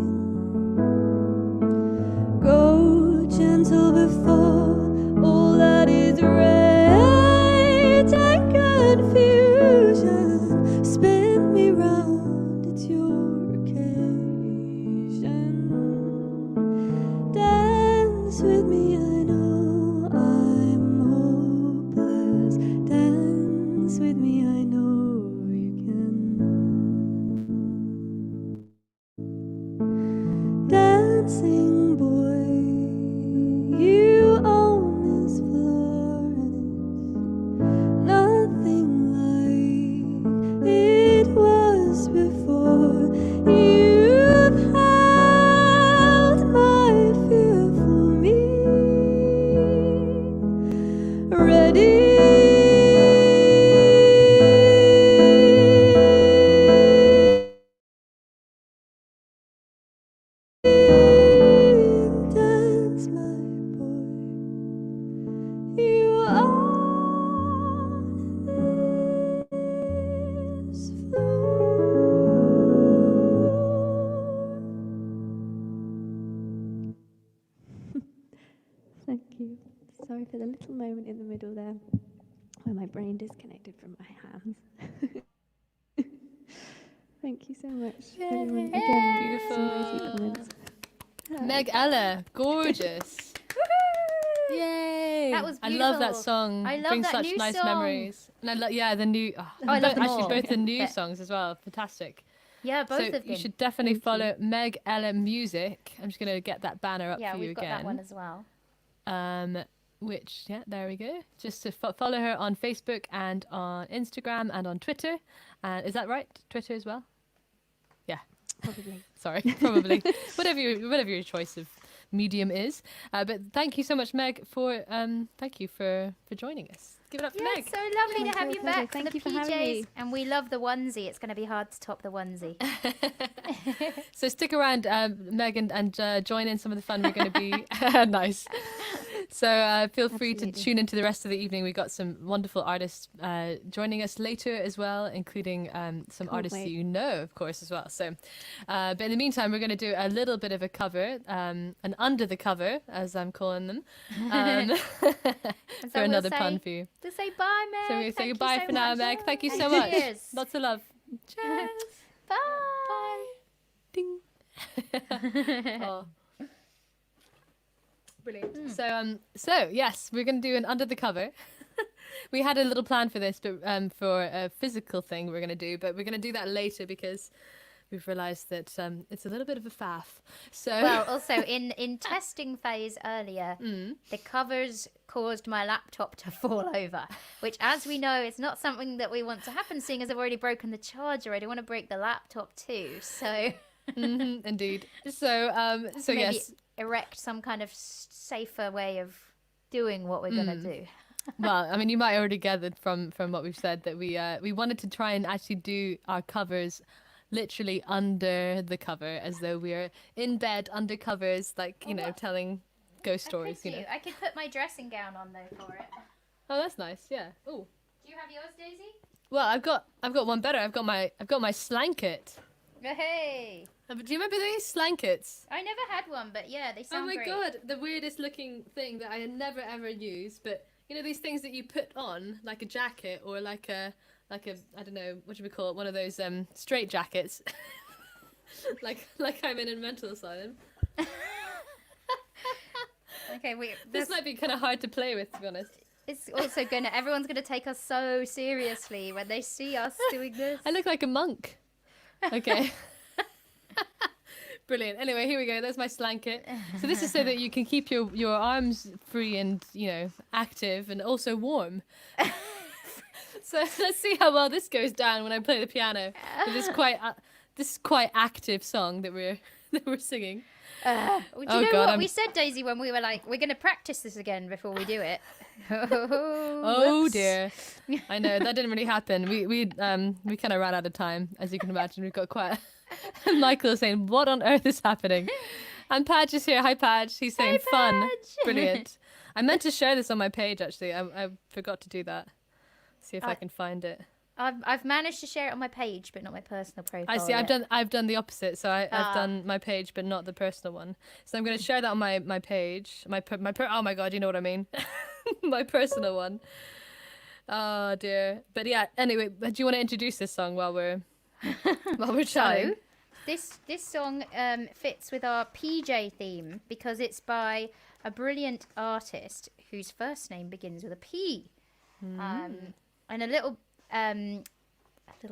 Go gentle before all that is rage and confusion. Spin me round, it's your occasion. Dance with me, I know I'm hopeless. Dance with me, I know you can. Dancing boy, you own this floor, and it's nothing like it was before. You've held my fear for me, ready. Dance, my boy, you own this floor. Thank you. Sorry for the little moment in the middle there where my brain disconnected from my hands. Thank you so much, everyone. Again, some very sweet comments. Meg Ella, gorgeous. Yay! That was I love that beautiful. song. I love Brings that such new nice song. memories. And I the new. I love them actually all. both the new But- songs as well. Fantastic. Yeah, both so of them. you should definitely Thank follow Meg Ella Music. I'm just gonna get that banner up Yeah, for you we've got again. that one as well. Which there we go. Just to follow her on Facebook and on Instagram and on Twitter. And is that right? Twitter as well? Yeah. Probably. Sorry, probably. whatever your choice of medium is. But thank you so much, Meg, for joining us. Give it up for Yeah, Meg. it's so lovely My to have real you pleasure. back Thank for you the for having PJs. me. And we love the onesie. It's going to be hard to top the onesie. So stick around, Meg, and join in some of the fun we're going to be nice. So feel free to Absolutely. tune into the rest of the evening. We got some wonderful artists joining us later as well, including some Can't artists that wait. you know, of course, as well. So, but in the meantime, we're going to do a little bit of a cover, an under the cover, as I'm calling them, So for we'll another say- pun for you. To say bye, Meg. So we say Thank you goodbye so for now, much. Meg. Thank you And so much. cheers. Lots of love. Cheers. Bye. Ding. Oh. Brilliant. So yes, we're going to do an under the cover. We had a little plan for this, but for a physical thing we're going to do, but we're going to do that later because we've realised that it's a little bit of a faff. So Well, also in testing phase earlier, the covers caused my laptop to fall over, which, as we know, is not something that we want to happen. Seeing as I've already broken the charger, I don't want to break the laptop too. So indeed. So maybe yes. erect some kind of safer way of doing what we're gonna do. Well, I mean, you might already gathered from what we've said that we wanted to try and actually do our covers literally under the cover, as though we're in bed under covers, like telling ghost stories. I could put my dressing gown on though for it. Oh, that's nice. Yeah. Oh. Do you have yours, Daisy? Well, I've got one better. I've got my slanket. Hey, Do you remember these slankets? I never had one, but yeah, they Oh sound my great. god, the weirdest looking thing that I had never ever used, but these things that you put on like a jacket or like a I don't know, what do we call it, one of those straight jackets. like I'm in a mental asylum. Okay, wait. This might be kind of hard to play with, to be honest. It's also everyone's gonna take us so seriously when they see us doing this. I look like a monk. Okay. Brilliant. Anyway, here we go. There's my slanket. So this is so that you can keep your arms free and, active and also warm. So let's see how well this goes down when I play the piano with this quite active song that we're singing. Well, do you Oh, know God, what we said, Daisy, when we were like, we're going to practice this again before we do it? Oh Whoops. dear. I know that didn't really happen. We kind of ran out of time, as you can imagine. We've got quite Michael is saying, "What on earth is happening?" And Padge is here. Hi, Padge. He's saying, "Fun, Padge." brilliant." I meant to share this on my page actually. I forgot to do that. See if I can find it. I've managed to share it on my page, but not my personal profile. I see. yet. I've done the opposite. So I've done my page, but not the personal one. So I'm going to share that on my page. Oh my god, you know what I mean. My personal one. Oh dear. But yeah. Anyway, do you want to introduce this song while we're chatting? This song fits with our PJ theme because it's by a brilliant artist whose first name begins with a P, and a little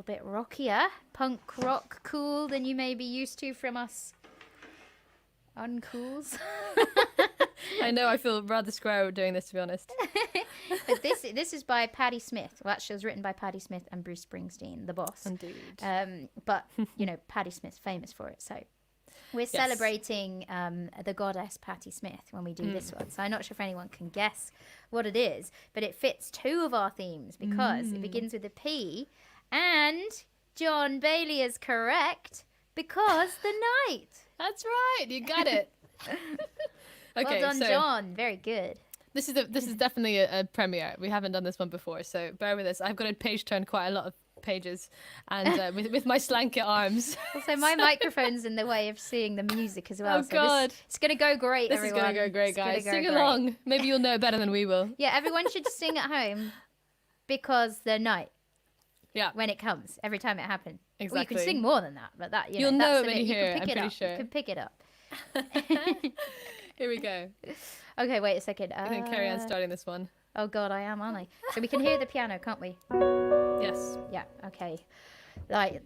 bit rockier, punk rock cool than you may be used to from us uncools. I know. I feel rather square doing this, to be honest. But this is by Patti Smith. Well, actually, it was written by Patti Smith and Bruce Springsteen, the boss. Indeed. But Patti Smith's famous for it, so we're celebrating the goddess Patti Smith when we do this one. So I'm not sure if anyone can guess what it is, but it fits two of our themes because it begins with a P, and John Bailey is correct because the night. That's right. You got it. Okay, Well done, so John. Very good. this is definitely a premiere. We haven't done this one before, so bear with us. I've got a page turn quite a lot of pages, and with my slanket arms. Also, my microphone's in the way of seeing the music as well. Oh, so God. it's gonna go great. This everyone. is gonna go great, It's gonna guys. go Sing great. along. Maybe you'll know better than we will. Yeah, everyone should sing at home because the night Yeah. when it comes every time it happens. Well, you Exactly. can sing more than that, but that You'll know, know that's it the when you bit. hear it, can I'm pick pretty up. sure. You can pick it up. Here we go. Okay, wait a second. I think Carrie Ann's starting this one. Oh God, I am, aren't I? So we can hear the piano, can't we? Yes. Yeah. Okay. Like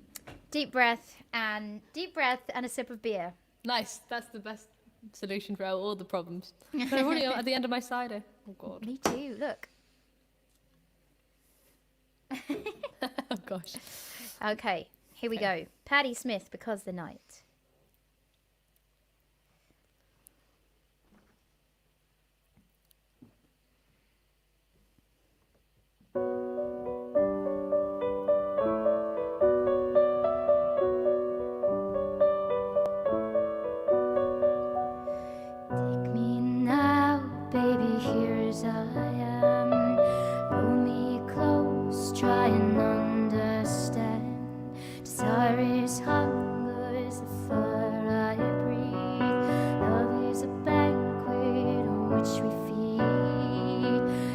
deep breath and a sip of beer. Nice. That's the best solution for all the problems. But I'm already at the end of my cider. Oh God. Me too. Look. Oh gosh. Okay, here we go. Patti Smith, Because the Night. Take me now, baby, which we feed.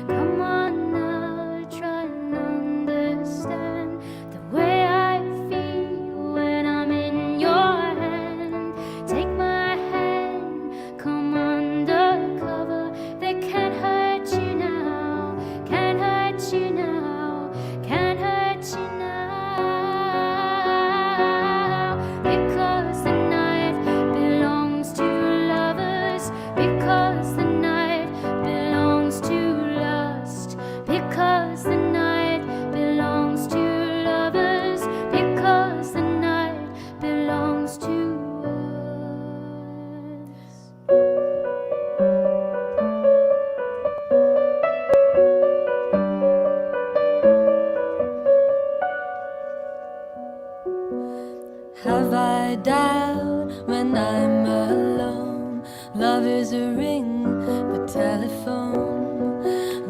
Come on now, try and understand the way I feel when I'm in your hand. Take my hand, come undercover. They can't hurt you now, can't hurt you now, can't hurt you now. Because the night belongs to lovers, because the night belongs to lust, because the night belongs to lovers, because the night belongs to us. Have I doubt when I'm alone? Love is a ring, the telephone.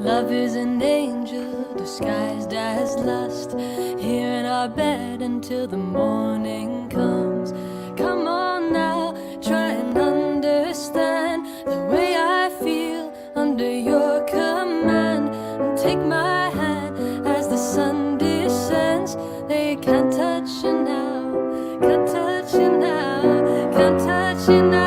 Love is an angel disguised as lust, here in our bed until the morning comes. Come on now, try and understand the way I feel under your command. And take my hand as the sun descends. They can't touch you now, can't touch you now, can't touch you now.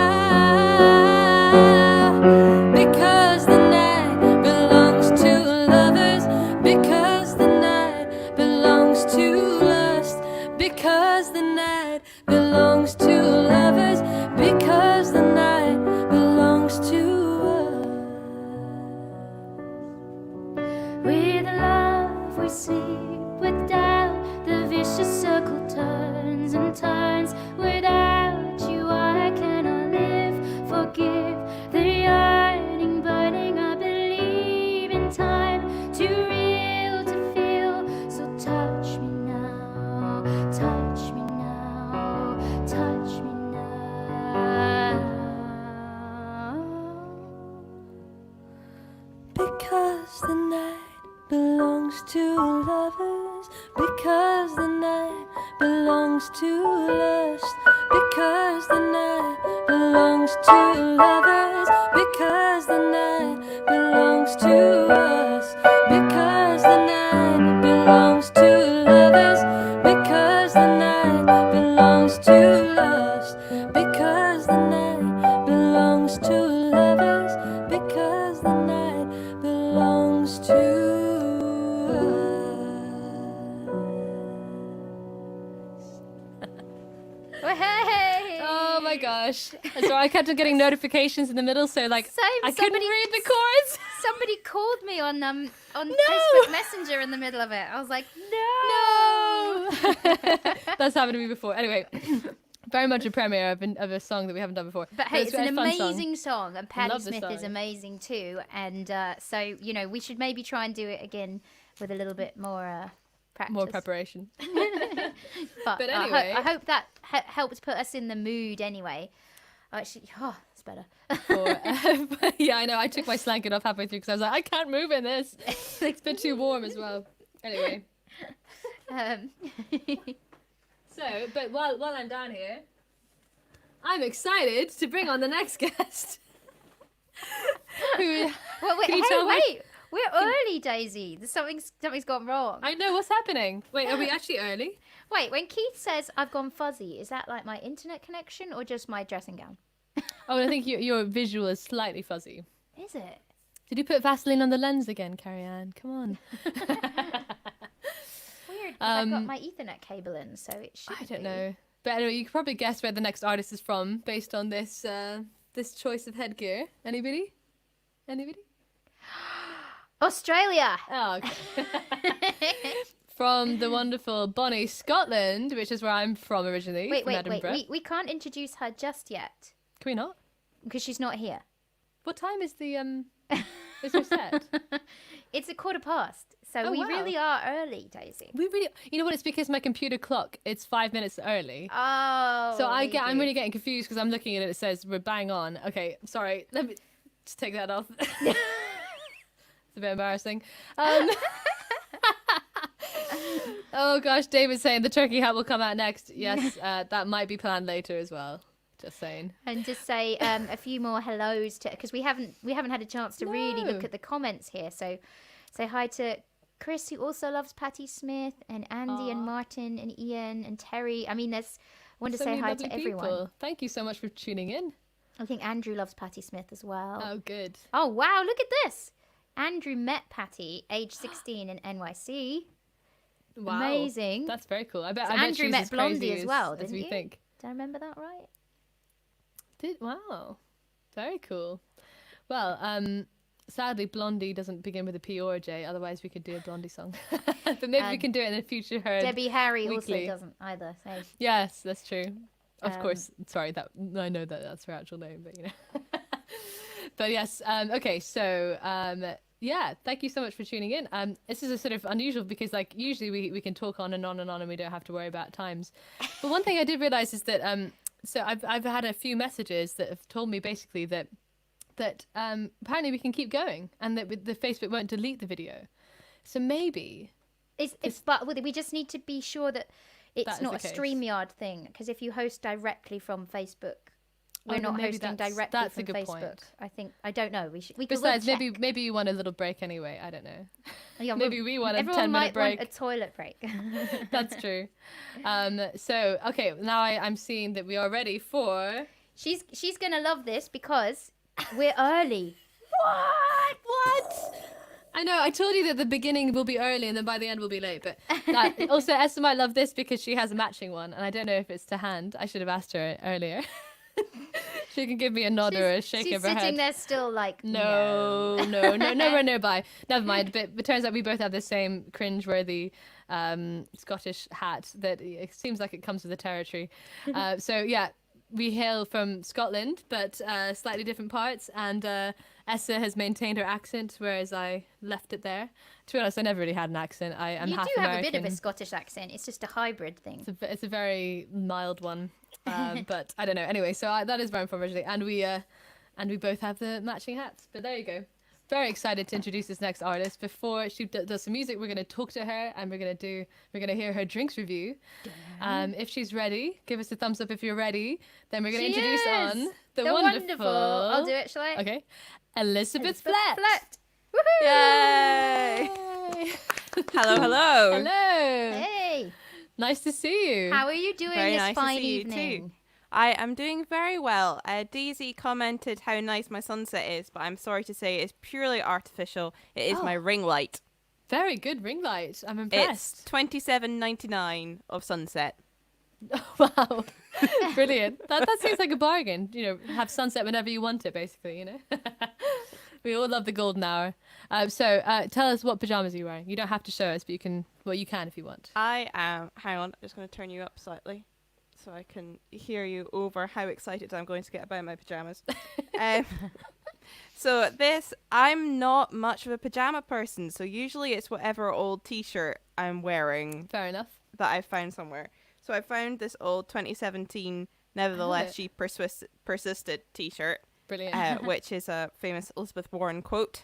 Because the night belongs to lovers, because the night belongs to lust, because the night belongs to lovers, because the night belongs to us. With love we sleep, with doubt the vicious circle turns and turns. Without you I cannot live. Forgive the yearning, burning. I believe in time, too real to feel. So touch me now, touch me now, touch me now. Because the night belongs to lovers, because the night belongs to lust, because the night belongs to lovers, because the night belongs to us, because the night belongs to lovers, because the night belongs to lust, because the night belongs to lovers, because the night belongs to us. Hey! Oh my gosh. So I kept on getting notifications in the middle, so like Same, I couldn't somebody- read the chords. Somebody called me on Facebook Messenger in the middle of it. I was like, no. That's happened to me before. Anyway, very much a premiere of a song that we haven't done before. But hey, it's an a fun song. amazing song, and Patti love this Smith is song. amazing too. And so, you know, we should maybe try and do it again with a little bit more practice. More preparation. But, But anyway. I hope that helped put us in the mood anyway. Actually, it's better. But yeah, I know. I took my blanket off halfway through because I was like, I can't move in this. It's a bit too warm as well. Anyway. So, but while I'm down here, I'm excited to bring on the next guest. Who, Well, Can you tell me- wait. We're early, Daisy. Something's gone wrong. I know what's happening. Wait, are we actually early? Wait, when Keith says I've gone fuzzy, is that like my internet connection or just my dressing gown? Oh, I think your visual is slightly fuzzy. Is it? Did you put Vaseline on the lens again, Carrie-Anne? Come on. Weird, 'cause I've got my Ethernet cable in, so it should I don't know. But anyway, you could probably guess where the next artist is from based on this this choice of headgear. Anybody? Anybody? Australia! Oh, okay. From the wonderful Bonnie, Scotland, which is where I'm from originally. Wait, from wait, Edinburgh. wait. We can't introduce her just yet Can we not? because she's not here. What time is the is her set? It's 15:15, so Oh, we wow. really are early, Daisy. We really, you know what? It's because my computer clock. It's 5 minutes early. Oh. So I'm maybe. really getting confused because I'm looking at it. It says we're bang on. Okay, sorry. Let me just take that off. It's a bit embarrassing. Oh gosh, David's saying the turkey hat will come out next. Yes, that might be planned later as well. Just saying. And just say a few more hellos to, because we haven't had a chance to really look No. at the comments here. So say hi to Chris, who also loves Patti Smith, and Andy and Martin and Ian and Terry. I mean, I want to So say many hi lovely to everyone. people. Thank you so much for tuning in. I think Andrew loves Patti Smith as well. Oh, good. Oh, wow, look at this. Andrew met Patti, age 16 in NYC. Wow. Amazing. That's very cool. I bet, So I bet Andrew she's met as crazy Blondie as well, as didn't we you? think. Did I remember that right? Wow. Very cool. Well, sadly, Blondie doesn't begin with a P or a J. Otherwise, we could do a Blondie song. But maybe we And can do it in a future Heard. Debbie Harry weekly. also doesn't either. So. Yes, that's true. Of Um, course. Sorry, that I know that that's her actual name, but you know. But yes. Okay. So yeah. Thank you so much for tuning in. This is a sort of unusual because like usually we can talk on and we don't have to worry about times. But one thing I did realize is that so I've had a few messages that have told me basically that apparently we can keep going and that the Facebook won't delete the video. So maybe But we just need to be sure that That it's is not a the case. StreamYard thing, because if you host directly from Facebook, we're then not maybe hosting that's directly a from good Facebook. point. I don't know. We could Besides, check. maybe you want a little break anyway. I don't know. Yeah, maybe we want a everyone 10-minute might break. want a toilet break. That's true. So okay, now I'm seeing that we are ready for. She's gonna love this because we're early. What? I know. I told you that the beginning will be early and then by the end will be late. But also, Esther might love this because she has a matching one, and I don't know if it's to hand. I should have asked her earlier. She can give me a nod or a shake She's of her sitting head. there still like No, nowhere nearby. Never mind. But it turns out we both have the same cringeworthy Scottish hat that it seems like it comes with the territory. So yeah, we hail from Scotland, but slightly different parts. And Essa has maintained her accent, whereas I left it there. To be honest, I never really had an accent. I'm You half do have American. a bit of a Scottish accent. It's just a hybrid thing. It's a very mild one, but I don't know. Anyway, so that is where I'm from originally, and we both have the matching hats. But there you go. Very excited to introduce this next artist. Before she does some music, we're going to talk to her, and we're going to hear her drinks review. If she's ready, give us a thumbs up if you're ready. Then we're going to introduce on the wonderful. I'll do it. Shall I? Okay, Elisabeth Flett. Flett. Woohoo! Yay! Yay. Hello, hello. Hello. Hey, Nice to see you. how are you doing Very this nice to fine see you evening? too. I am doing very well. Daisy commented how nice my sunset is, but I'm sorry to say it's purely artificial. It is my ring light. Very good ring light. I'm It's impressed. $27.99 of sunset. Wow. Brilliant. That seems like a bargain. You know, have sunset whenever you want it, basically, you know? We all love the golden hour. So tell us what pajamas you're wearing. You don't have to show us, but you can if you want. I am, hang on, I'm just going to turn you up slightly so I can hear you over how excited I'm going to get about my pajamas. So I'm not much of a pajama person, so usually it's whatever old t-shirt I'm wearing Fair enough. that I found somewhere. So I found this old 2017 Nevertheless it. She Persisted t-shirt, Brilliant. which is a famous Elizabeth Warren quote.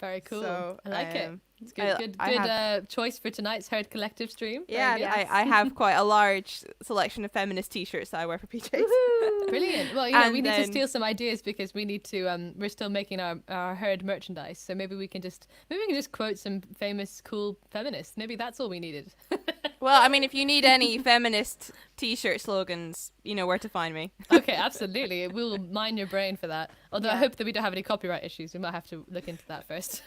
Very cool. So, I like it. It's good. I- Good I have- choice for tonight's Heard Collective stream. Very Yeah, good. I have quite a large selection of feminist t-shirts that I wear for PJs. Brilliant. Well, you know, And we need to then- steal some ideas because we need to. We're still making our Heard merchandise, so maybe we can just quote some famous, cool feminists. Maybe that's all we needed. Well, I mean, if you need any feminist t-shirt slogans, you know where to find me. Okay, absolutely. We'll mine your brain for that. Although I Yeah. hope that we don't have any copyright issues. We might have to look into that first.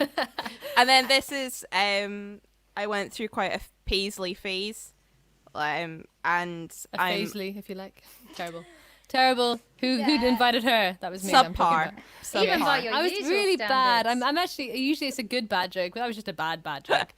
And then this is, I went through quite a paisley phase, and A I'm Paisley, if you like. Terrible. Who invited her? That was me. I'm talking subpar. about. Even by Subpar. your I was usual really bad. standards. I'm actually usually it's a good bad joke, but that was just a bad joke.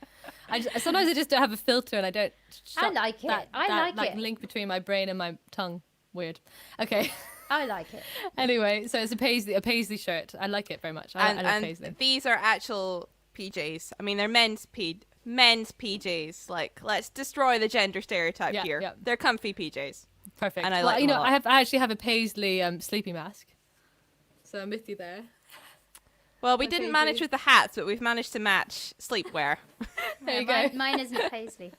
Sometimes I just don't have a filter and I don't. I like it. I like it. Link between my brain and my tongue. Weird. Okay. I like it. Anyway, so it's a paisley shirt. I like it very much. I love And paisley. these are actual PJs. I mean, they're men's PJs. Like, let's destroy the gender stereotype Yeah, here. yeah. They're comfy PJs. Perfect. and I well, like you them know, a lot. I actually have a paisley sleepy mask. So I'm with you there. Well, we Okay, didn't manage good. with the hats, but we've managed to match sleepwear. There you mine, go. mine isn't paisley.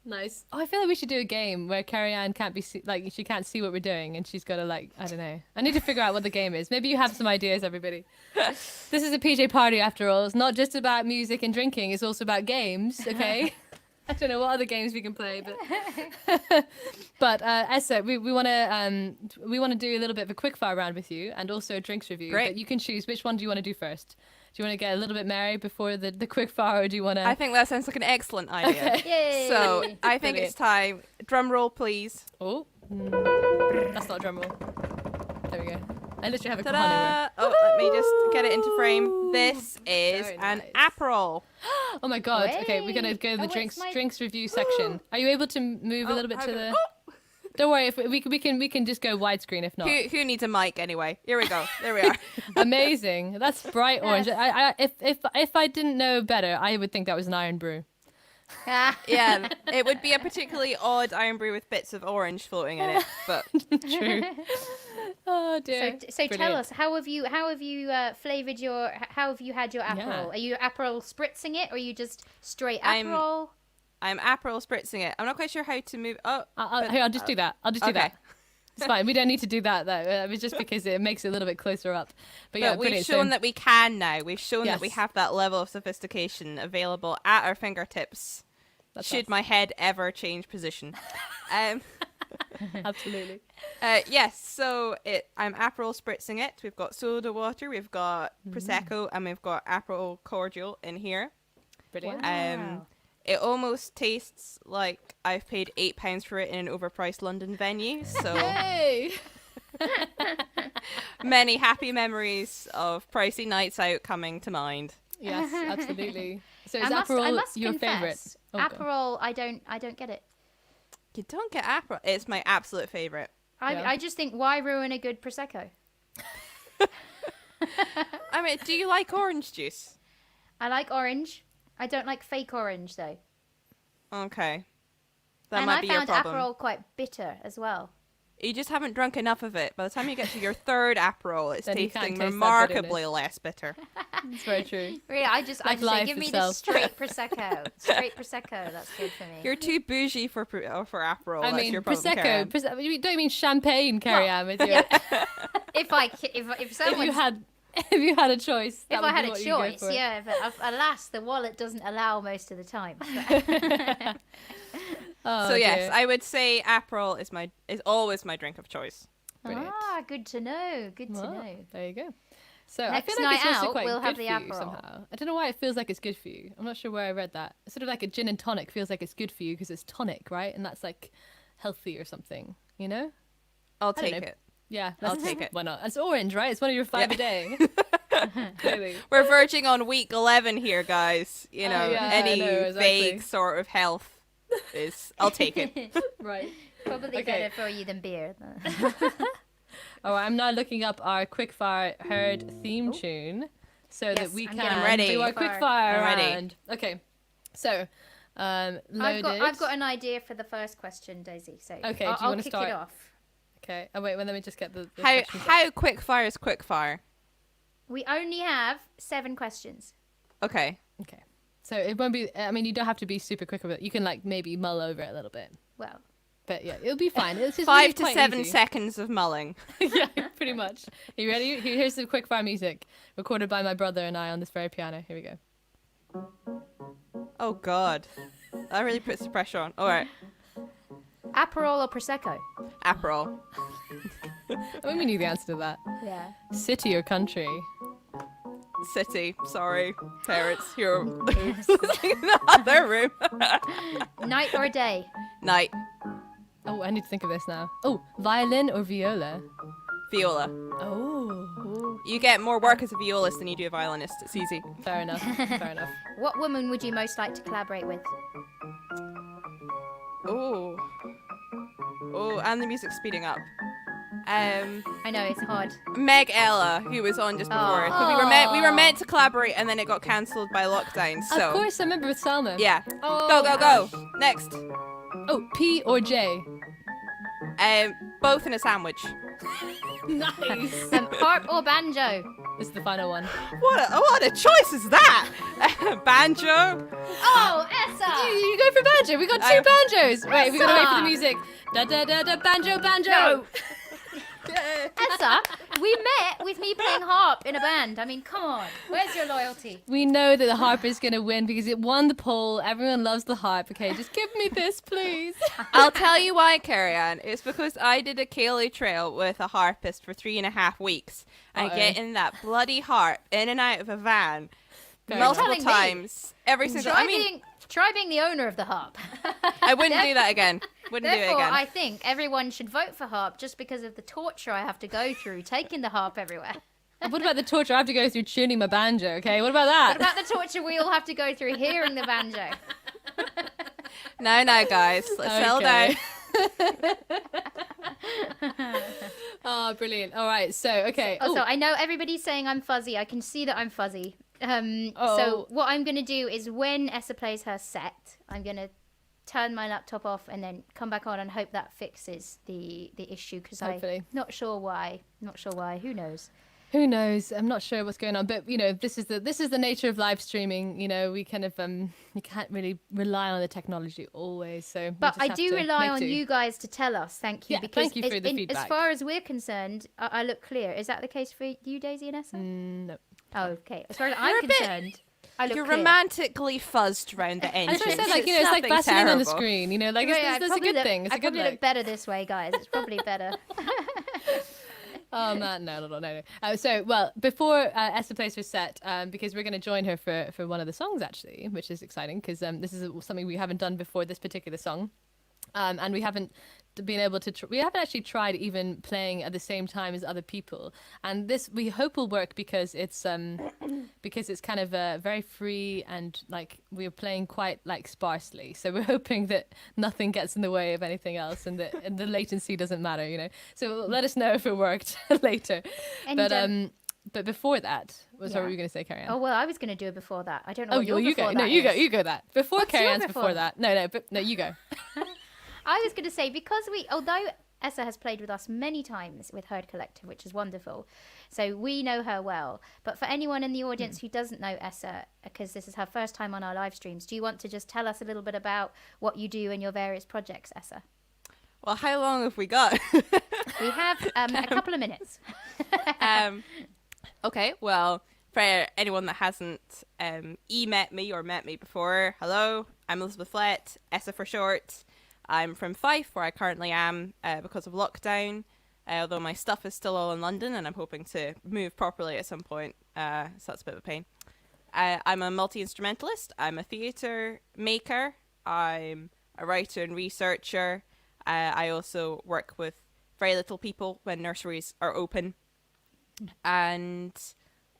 Nice. Oh, I feel like we should do a game where Carrie-Anne can't be she can't see what we're doing, and she's got to I don't know. I need to figure out what the game is. Maybe you have some ideas, everybody. This is a PJ party after all. It's not just about music and drinking. It's also about games. Okay. I don't know what other games we can play, but Essa, we want to do a little bit of a quickfire round with you, and also a drinks review. Great. But you can choose which one do you want to do first. Do you want to get a little bit merry before the quickfire, or do you want to? I think that sounds like an excellent idea. Okay. Yay! So I think Brilliant. it's time. Drum roll, please. Oh, that's not a drum roll. There we go. I literally have a Kahana. Ta-da! Oh, let me just get it into frame. This is Very an nice. Aperol. Oh my god. Okay, we're gonna go to the Oh, it's my- drinks review section. Are you able to move a little bit to the? Oh! Don't worry, if we can just go widescreen if not. Who needs a mic anyway? Here we go. There we are. Amazing. That's bright orange. If I didn't know better, I would think that was an iron brew. Yeah, it would be a particularly odd iron brew with bits of orange floating in it, but True. Oh dear. So tell Brilliant. us, how have you flavored your? How have you had your Aperol? Yeah. Are you Aperol spritzing it, or are you just straight I'm- Aperol? I'm Aperol spritzing it. I'm not quite sure how to move. Oh, I'll just do that. I'll just do okay. that. It's fine. We don't need to do that though. It was just because it makes it a little bit closer up. But yeah, But we've brilliant. shown So- that we can now. We've shown that we Yes. have that level of sophistication available at our fingertips. That's should us. my head ever change position. Absolutely. Yes, so I'm Aperol spritzing it. We've got soda water, we've got Prosecco, and we've got Aperol cordial in here. Brilliant. Wow. It almost tastes like I've paid £8 for it in an overpriced London venue. So Hey. many happy memories of pricey nights out coming to mind. Yes, absolutely. So is I Aperol must your confess, favorite? Oh, go. Aperol, I don't get it. You don't get Aperol. It's my absolute favorite. Yeah. I just think, why ruin a good prosecco? I mean, do you like orange juice? I like orange. I don't like fake orange though. Okay. That And might I be your found problem. Aperol quite bitter as well. You just haven't drunk enough of it. By the time you get to your third Aperol, it's Then you can't tasting taste that remarkably less bitter. It's very true. Really, I just Like say, life give me itself. the straight prosecco. Straight prosecco. That's good for me. You're too bougie for Aperol. I That's mean, your problem, prosecco. Karen. You don't mean champagne, Carrie-Anne, with your, if someone if you had a choice. if that I would had be a what you'd go choice, for. yeah. But alas, the wallet doesn't allow most of the time. Oh, So yes, dear. I would say Aperol is always my drink of choice. Brilliant. Ah, good to know. Good to Well, know. there you go. So Next I feel like it's night also out, quite we'll good have the for you Aperol. somehow. I don't know why it feels like it's good for you. I'm not sure where I read that. It's sort of like a gin and tonic feels like it's good for you because it's tonic, right? And that's like healthy or something, you know? I'll I don't take know. it. Yeah, I'll take it. Why not? It's orange, right? It's one of your 5 a day. Clearly. We're verging on week 11 here, guys. You know, yeah, I any know, exactly. vague sort of health I'll take it. Right. Probably Okay. better for you than beer. All right, I'm now looking up our quickfire herd theme tune so that Yes, we I'm can getting ready. do our Quickfire. quickfire I'm ready. round. Okay, so loaded. I've got an idea for the first question, Daisy. So Okay, do you I'll wanna kick start? it off. Okay. Oh wait, well, let me just get the How questions up. how quick fire is quick fire? We only have 7 questions. Okay. Okay. So it won't be. I mean, you don't have to be super quick with it. You can like maybe mull over it a little bit. Well, But yeah, it'll be fine. It's just 5 really to quite 7 easy. seconds of mulling. Yeah, pretty much. Are you ready? Here's some quickfire music recorded by my brother and I on this very piano. Here we go. Oh god. That really puts the pressure on. Alright. Aperol or Prosecco? Aperol. I mean, we knew the answer to that. Yeah. City or country? City. Sorry. Parents. You're in the other room. Night or day? Night. Oh, I need to think of this now. Oh, violin or viola? Viola. Oh, You get more work as a violist than you do a violinist. It's easy. fair enough. Fair enough. What woman would you most like to collaborate with? Oh. Oh, and the music's speeding up. I know it's hard. Meg Ella, who was on just before. So we were meant to collaborate, and then it got cancelled by lockdown. So Of course, I remember with Salma. yeah, Oh, go. Next, Oh, P or J? both in a sandwich. Nice. Harp or banjo? This is the final one. What a choice is that? Banjo. Oh, Essa! You go for banjo. We got two banjos. Wait, we gotta wait for the music. Da da da da banjo banjo. No. Essa, we met with me playing harp in a band. I mean, come on. Where's your loyalty? We know that the harp is gonna win because it won the poll. Everyone loves the harp. Okay, just give me this, please. I'll tell you why, Cerian. It's because I did a Cayley trail with a harpist for 3.5 weeks. And getting that bloody harp in and out of a van multiple times. Every single Try being the owner of the harp. I wouldn't do that again. Wouldn't do it Therefore, again. I think everyone should vote for harp just because of the torture I have to go through taking the harp everywhere. What about the torture I have to go through tuning my banjo? Okay, what about that? What about the torture we all have to go through hearing the banjo? No, guys. Let's settle down. Oh, brilliant. All right, so, okay. Also, I know everybody's saying I'm fuzzy. I can see that I'm fuzzy. So what I'm going to do is when Essa plays her set, I'm going to turn my laptop off and then come back on and hope that fixes the issue because I'm not sure why. Who knows? Who knows? I'm not sure what's going on, but this is the nature of live streaming. We kind of you can't really rely on the technology always. So, but I do rely on you guys to tell us. Thank you. Yeah, because thank you for the feedback. As far as we're concerned, I look clear. Is that the case for you, Daisy and Essa? No. Oh, okay. As far as I'm concerned, I look You're clear. romantically fuzzed around the edges. As I said, it's like Vaseline on the screen. It's a good thing. It's a good probably look better this way, guys. It's probably better. Oh man, no. So, before Essa plays her set, because we're going to join her for one of the songs actually, which is exciting because this is something we haven't done before this particular song, and we haven't been able to. We haven't actually tried even playing at the same time as other people, and this we hope will work because it's kind of very free and like we're playing quite like sparsely. So we're hoping that nothing gets in the way of anything else, and the latency doesn't matter. So let us know if it worked later. And, but before that, what were you going to say, Cerian? Oh well, I was going to do it before that. I don't know. Oh, what your you before go. No, that you go. is. You go that before What's your Cerian's before? before that. No, you go. I was going to say, because although Essa has played with us many times with Herd Collective, which is wonderful, so we know her well. But for anyone in the audience who doesn't know Essa, because this is her first time on our live streams, do you want to just tell us a little bit about what you do in your various projects, Essa? Well, how long have we got? We have a couple of minutes. Okay, well, for anyone that hasn't met me or met me before, hello, I'm Elisabeth Flett, Essa for short. I'm from Fife, where I currently am because of lockdown, although my stuff is still all in London and I'm hoping to move properly at some point, so that's a bit of a pain. I'm a multi-instrumentalist, I'm a theatre maker, I'm a writer and researcher. I also work with very little people when nurseries are open, and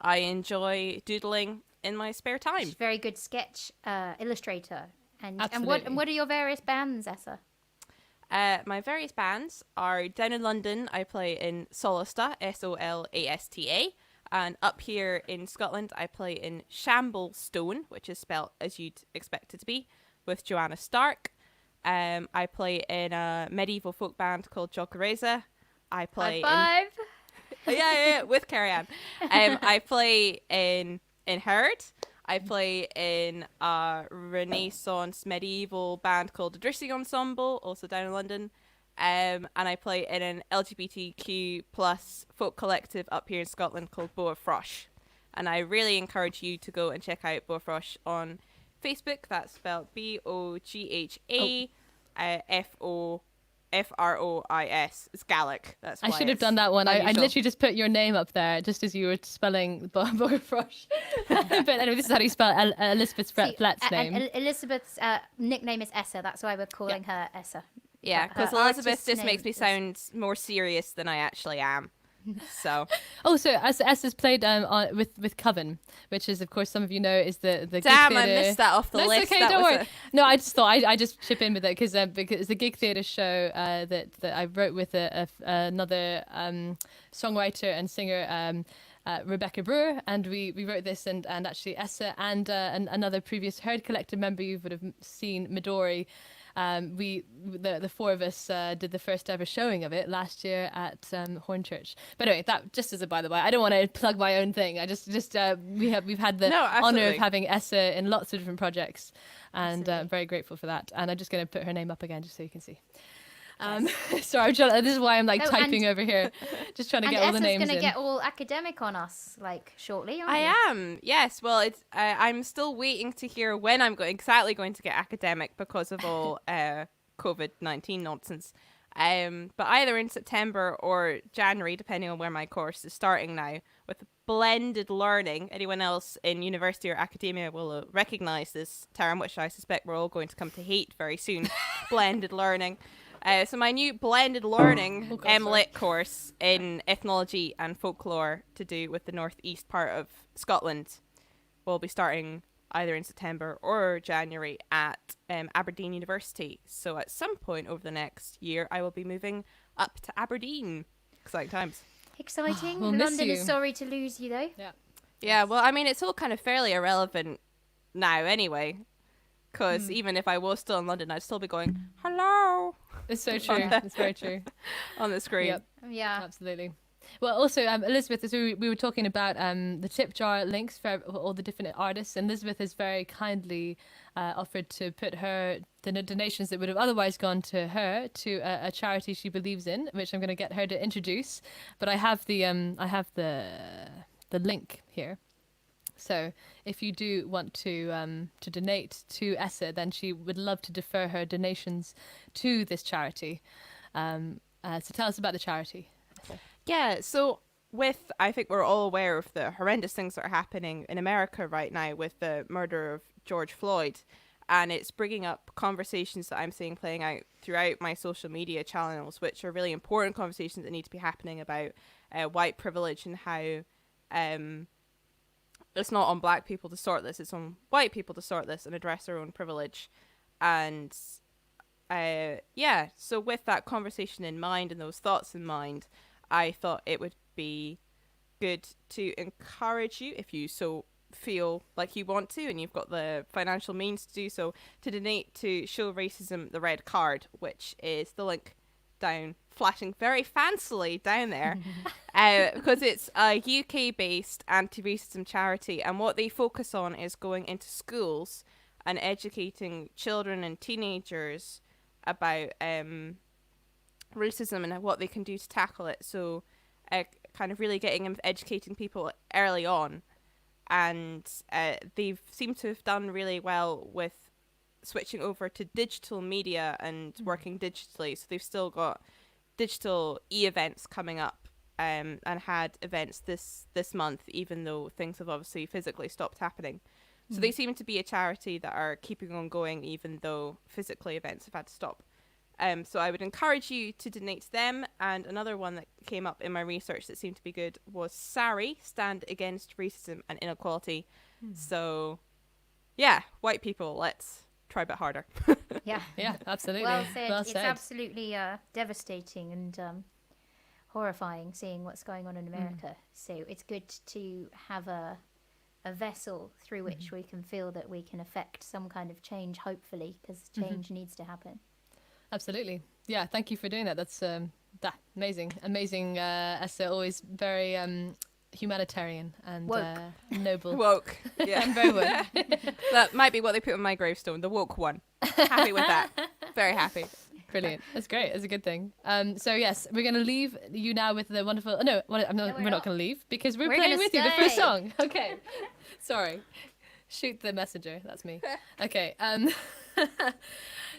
I enjoy doodling in my spare time. She's a very good sketch illustrator. And Absolutely. what are your various bands, Essa? My various bands are down in London. I play in Solasta, Solasta, and up here in Scotland, I play in Shamblestone, which is spelt as you'd expect it to be, with Joanna Stark. I play in a medieval folk band called Jogareza. I play High five. yeah, with Cerian. I play in Herd. I play in a Renaissance medieval band called the Ritchie Ensemble, also down in London. And I play in an LGBTQ plus folk collective up here in Scotland called Boa Frosh. And I really encourage you to go and check out Boa Frosh on Facebook. That's spelled BOGHA FROIS. It's Gaelic. That's why I should have done that one. I literally just put your name up there just as you were spelling Frosh. But anyway, this is how you spell Elisabeth Flett's name. Elizabeth's nickname is Essa. That's why we're calling her Essa. Yeah, because Her Elizabeth artist just name makes me is- sound more serious than I actually am. So Oh, so Essa's played with Coven, which is, of course, some of you know is the gig damn, I theatre. missed that off the No, list. it's okay, That don't was worry. No, I just thought I just chip in with it because it's the gig theatre show that I wrote with another songwriter and singer. Rebecca Brewer, and we wrote this, and actually Essa and another previous Herd Collective member you would have seen, Midori, the four of us did the first ever showing of it last year at Hornchurch. But anyway, that just as a by the way, I don't want to plug my own thing. I just we've had the No, honor of absolutely. having Essa in lots of different projects, and I'm very grateful for that. And I'm just going to put her name up again just so you can see. Sorry, this is why I'm like Oh, typing over here, just trying to And get all the Essa's names going to in. get all academic on us, like, shortly, aren't I you? am, yes. Well, it's I'm still waiting to hear when I'm exactly going to get academic because of all COVID-19 nonsense. But either in September or January, depending on where my course is starting now, with blended learning. Anyone else in university or academia will recognise this term, which I suspect we're all going to come to hate very soon. Blended learning. So my new blended learning MLit course in ethnology and folklore to do with the northeast part of Scotland will be starting either in September or January at Aberdeen University. So at some point over the next year, I will be moving up to Aberdeen. Exciting times. Exciting. We'll miss London is you. sorry to lose you, though. Yeah, well, I mean, it's all kind of fairly irrelevant now anyway. Because even if I was still in London, I'd still be going, hello, It's so true. It's very true. on the screen. Yep. Yeah. Absolutely. Well, also, Elisabeth, as we were talking about the tip jar links for all the different artists, and Elisabeth has very kindly offered to put the donations that would have otherwise gone to her to a charity she believes in, which I'm going to get her to introduce. But I have the link here. So if you do want to donate to Essa, then she would love to defer her donations to this charity. So tell us about the charity. Yeah, so I think we're all aware of the horrendous things that are happening in America right now with the murder of George Floyd. And it's bringing up conversations that I'm seeing playing out throughout my social media channels, which are really important conversations that need to be happening about white privilege and how it's not on black people to sort this, it's on white people to sort this and address their own privilege. And so with that conversation in mind and those thoughts in mind, I thought it would be good to encourage you, if you so feel like you want to and you've got the financial means to do so, to donate to Show Racism the Red Card, which is the link down, flashing very fancily down there, because it's a UK-based anti-racism charity, and what they focus on is going into schools and educating children and teenagers about racism and what they can do to tackle it. So kind of really getting and educating people early on. And they seem to have done really well with switching over to digital media and working digitally. So they've still got digital e-events coming up, and had events this month, even though things have obviously physically stopped happening. So they seem to be a charity that are keeping on going even though physically events have had to stop. So I would encourage you to donate to them. And another one that came up in my research that seemed to be good was SARI, Stand Against Racism and Inequality. So, yeah, white people, let's try a bit harder. Yeah. Yeah, absolutely. Well said. Well It's said. absolutely devastating and horrifying seeing what's going on in America. So it's good to have a vessel through which we can feel that we can affect some kind of change, hopefully, because change needs to happen. Absolutely. Yeah, thank you for doing that. That's amazing. Amazing, Esther, always very humanitarian and Woke. noble. Woke. Yeah. And very woke. That might be what they put on my gravestone, the woke one. Happy with that. Very happy. Brilliant. That's great. That's a good thing. So yes, we're going to leave you now with the wonderful... we're not going to leave because we're playing gonna with you the first stay. song. Okay. Sorry. Shoot the messenger. That's me. Okay.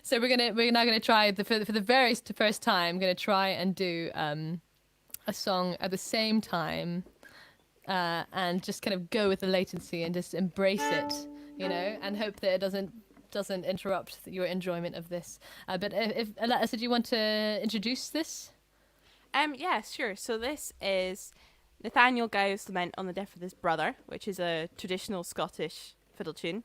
So we're now gonna try for the very first time. Gonna try and do a song at the same time, and just kind of go with the latency and just embrace it, and hope that it doesn't interrupt your enjoyment of this. But if Alexa, do you want to introduce this? Yeah, sure. So this is Nathaniel Gow's Lament on the Death of His Brother, which is a traditional Scottish fiddle tune.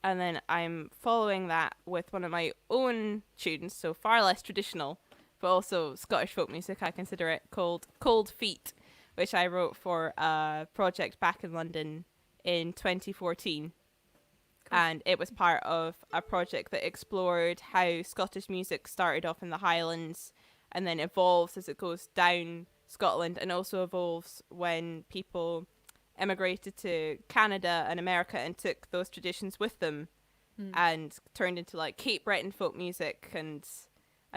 And then I'm following that with one of my own tunes, so far less traditional, but also Scottish folk music, I consider it, called Cold Feet, which I wrote for a project back in London in 2014. And it was part of a project that explored how Scottish music started off in the Highlands and then evolves as it goes down Scotland, and also evolves when people emigrated to Canada and America and took those traditions with them and turned into like Cape Breton folk music and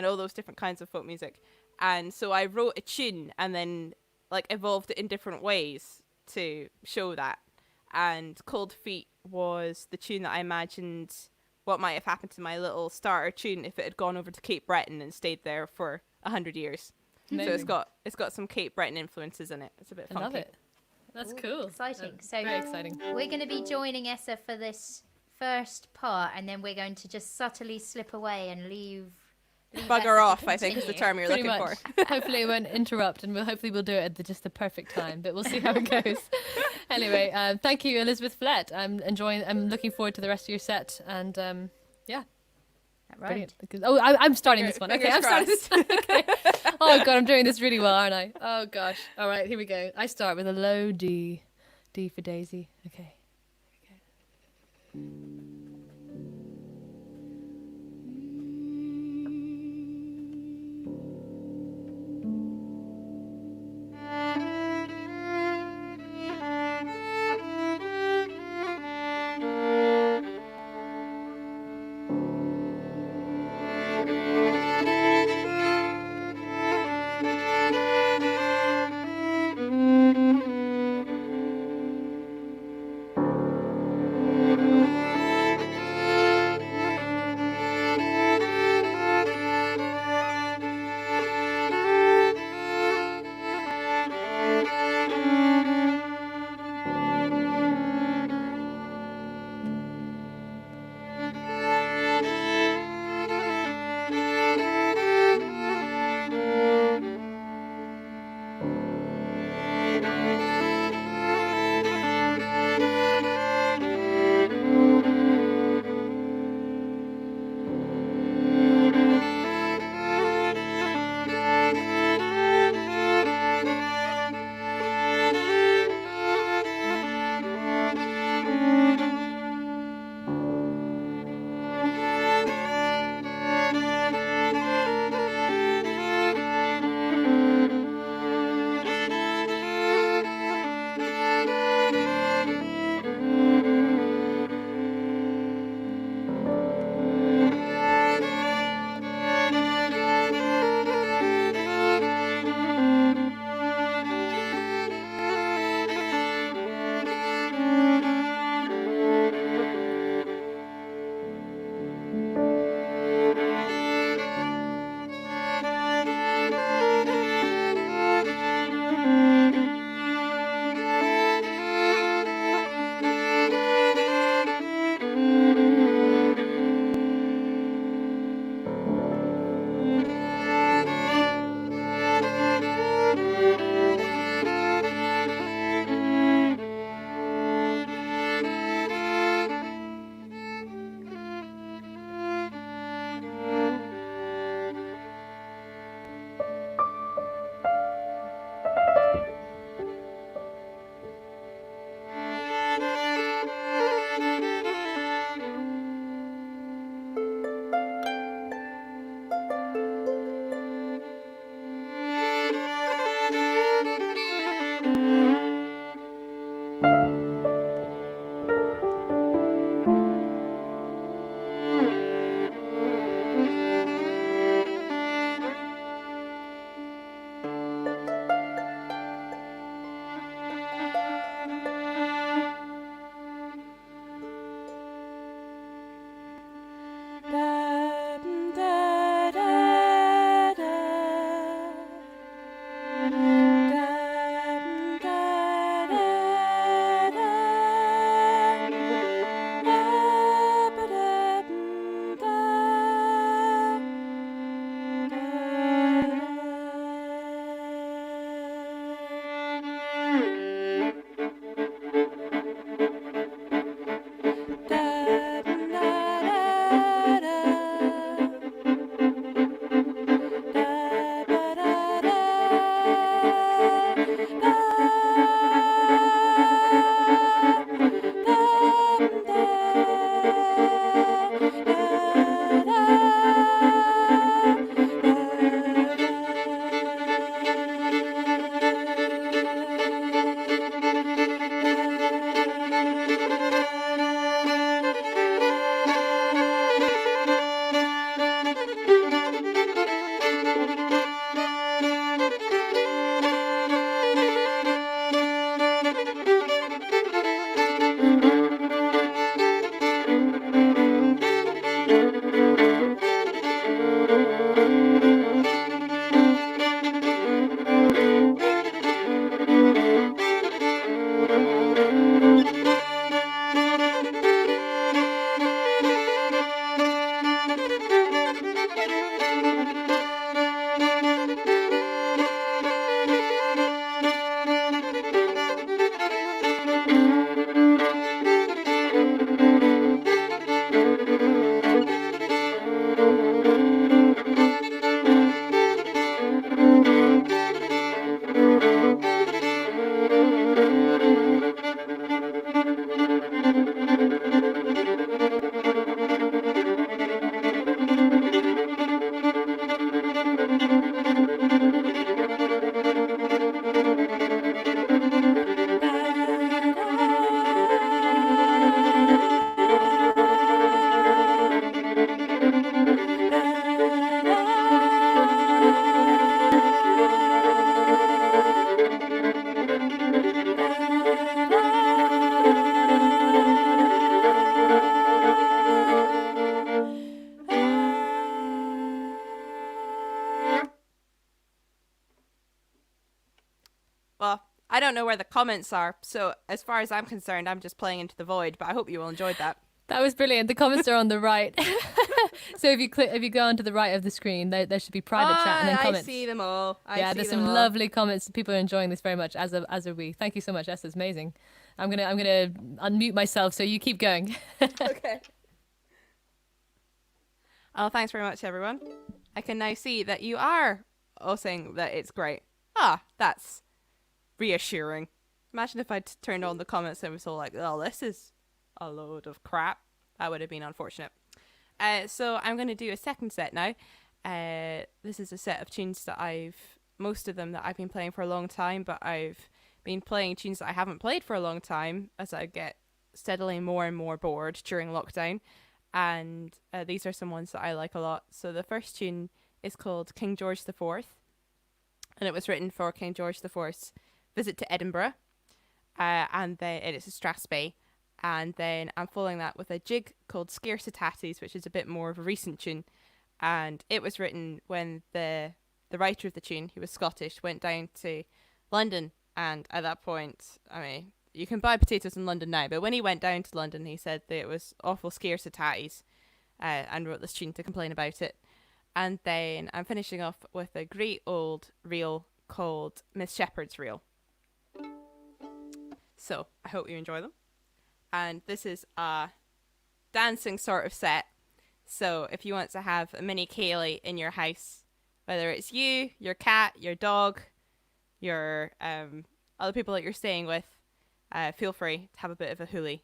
all those different kinds of folk music. And so I wrote a tune and then like evolved it in different ways to show that. And Cold Feet was the tune that I imagined what might have happened to my little starter tune if it had gone over to Cape Breton and stayed there for 100 years. Amazing. So it's got some Cape Breton influences in it. It's a bit I funky. love it. That's cool. Exciting. So Very exciting. we're going to be joining Essa for this first part, and then we're going to just subtly slip away and leave Essa Bugger to off, I think, is the continue. term you're Pretty looking much. for. Hopefully it won't interrupt, and hopefully we'll do it at just the perfect time, but we'll see how it goes. Anyway, thank you, Elisabeth Flett. I'm looking forward to the rest of your set, and yeah. Right. Brilliant. Oh, I'm starting this one. Okay, I'm starting this one. Okay. Oh god, I'm doing this really well, aren't I? Oh gosh. All right, here we go. I start with a low D. D for Daisy. Okay. don't know where the comments are, so as far as I'm concerned, I'm just playing into the void, but I hope you all enjoyed that. That was brilliant. The comments are on the right. So if you go onto the right of the screen, there should be private chat and then comments. I see them all. There's some lovely comments. People are enjoying this very much, as are we. Thank you so much, Esther. It's amazing. I'm gonna unmute myself, so you keep going. Okay. Oh, thanks very much, everyone. I can now see that you are all saying that it's great. That's reassuring. Imagine if I'd turned on the comments and it was all like, oh, this is a load of crap. That would have been unfortunate. So I'm going to do a second set now. This is a set of tunes that most of them that I've been playing for a long time, but I've been playing tunes that I haven't played for a long time as I get steadily more and more bored during lockdown. And these are some ones that I like a lot. So the first tune is called King George IV, and it was written for King George IV's visit to Edinburgh, and then it's a Strathspey. And then I'm following that with a jig called Scarcitatis, which is a bit more of a recent tune, and it was written when the writer of the tune, who was Scottish, went down to London, and at that point, I mean, you can buy potatoes in London now, but when he went down to London, he said that it was awful scarce at tatties, and wrote this tune to complain about it. And then I'm finishing off with a great old reel called Miss Shepherd's Reel. So I hope you enjoy them. And this is a dancing sort of set. So if you want to have a mini Kaylee in your house, whether it's you, your cat, your dog, your other people that you're staying with, feel free to have a bit of a hoolie.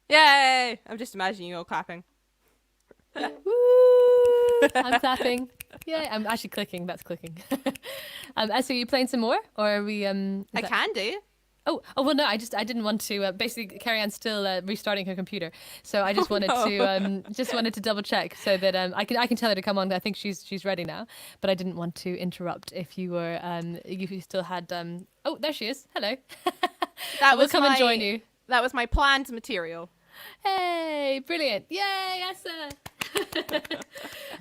Yay! I'm just imagining you all clapping. Woo! I'm clapping. Yeah, I'm actually clicking. That's clicking. So are you playing some more, or are we? I can do. Oh, well, no. I didn't want to. Basically, Carrie Ann's still restarting her computer, so I just wanted to double check so that I can tell her to come on. I think she's ready now, but I didn't want to interrupt if you were if you still had. Oh, there she is. Hello. That We'll was come and join you. That was my planned material. Hey, brilliant. Yay, Essa.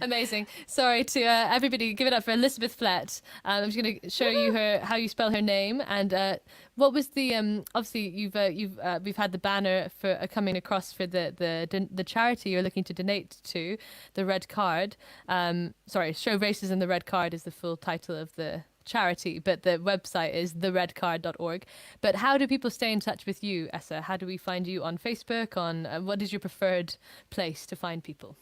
Amazing. Sorry to everybody. Give it up for Elisabeth Flett. I'm just going to show you how you spell her name. And what was the obviously we've had the banner for coming across for the charity you're looking to donate to, the Red Card. Sorry, Show Racism the Red Card is the full title of the charity, but the website is theredcard.org. But how do people stay in touch with you, Essa? How do we find you on Facebook? On what is your preferred place to find people?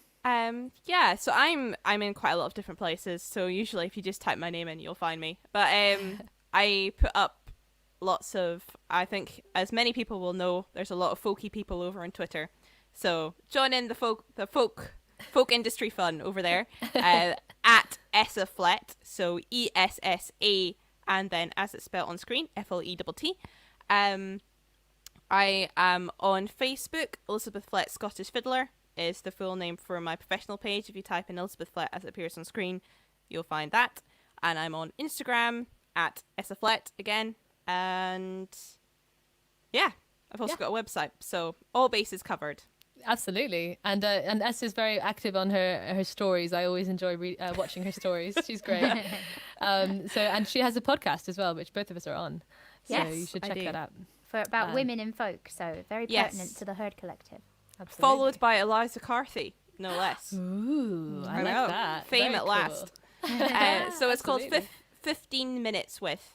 Yeah, so I'm in quite a lot of different places. So usually, if you just type my name in, you'll find me. But I put up lots of. I think, as many people will know, there's a lot of folky people over on Twitter. So join in the folk industry fun over there. At Essa Flett, so ESSA, and then as it's spelled on screen, FLETT. I am on Facebook. Elisabeth Flett Scottish Fiddler is the full name for my professional page. If you type in Elisabeth Flett as it appears on screen, you'll find that. And I'm on Instagram at Essa Flett again. And yeah, I've also got a website. So all bases covered. Absolutely, and Essa is very active on her stories. I always enjoy watching her stories. She's great. And she has a podcast as well, which both of us are on. So Yes, you should check that out. For about women in folk, so very pertinent to the Herd Collective. Absolutely. Followed by Eliza Carthy, no less. Ooh, I like know. that. Fame Very at cool. last. So it's called Absolutely. 15 Minutes With,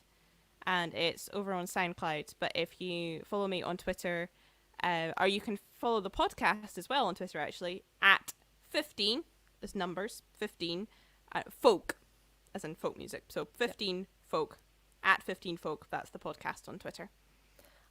and it's over on SoundCloud. But if you follow me on Twitter, or you can follow the podcast as well on Twitter, actually, at 15, there's numbers, 15, folk, as in folk music. So 15 folk, at 15 folk, that's the podcast on Twitter.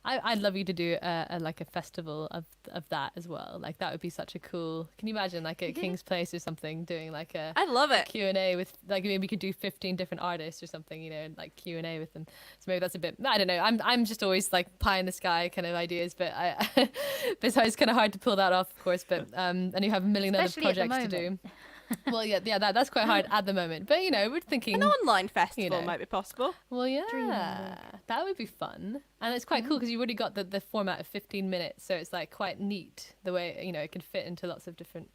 I'd love you to do a festival of that as well. Like that would be such a cool. Can you imagine like at King's Place or something doing like a I love it. Q&A with like maybe we could do 15 different artists or something, you know, and like Q&A with them. So maybe that's a bit. I don't know. I'm just always like pie in the sky kind of ideas, but but so it's kind of hard to pull that off, of course. But and you have a million Especially other projects to do. Well, yeah, that's quite hard at the moment. But you know, we're thinking An online festival you know. might be possible. Well, yeah, that would be fun, and it's quite cool because you've already got the format of 15 minutes, so it's like quite neat the way you know it can fit into lots of different.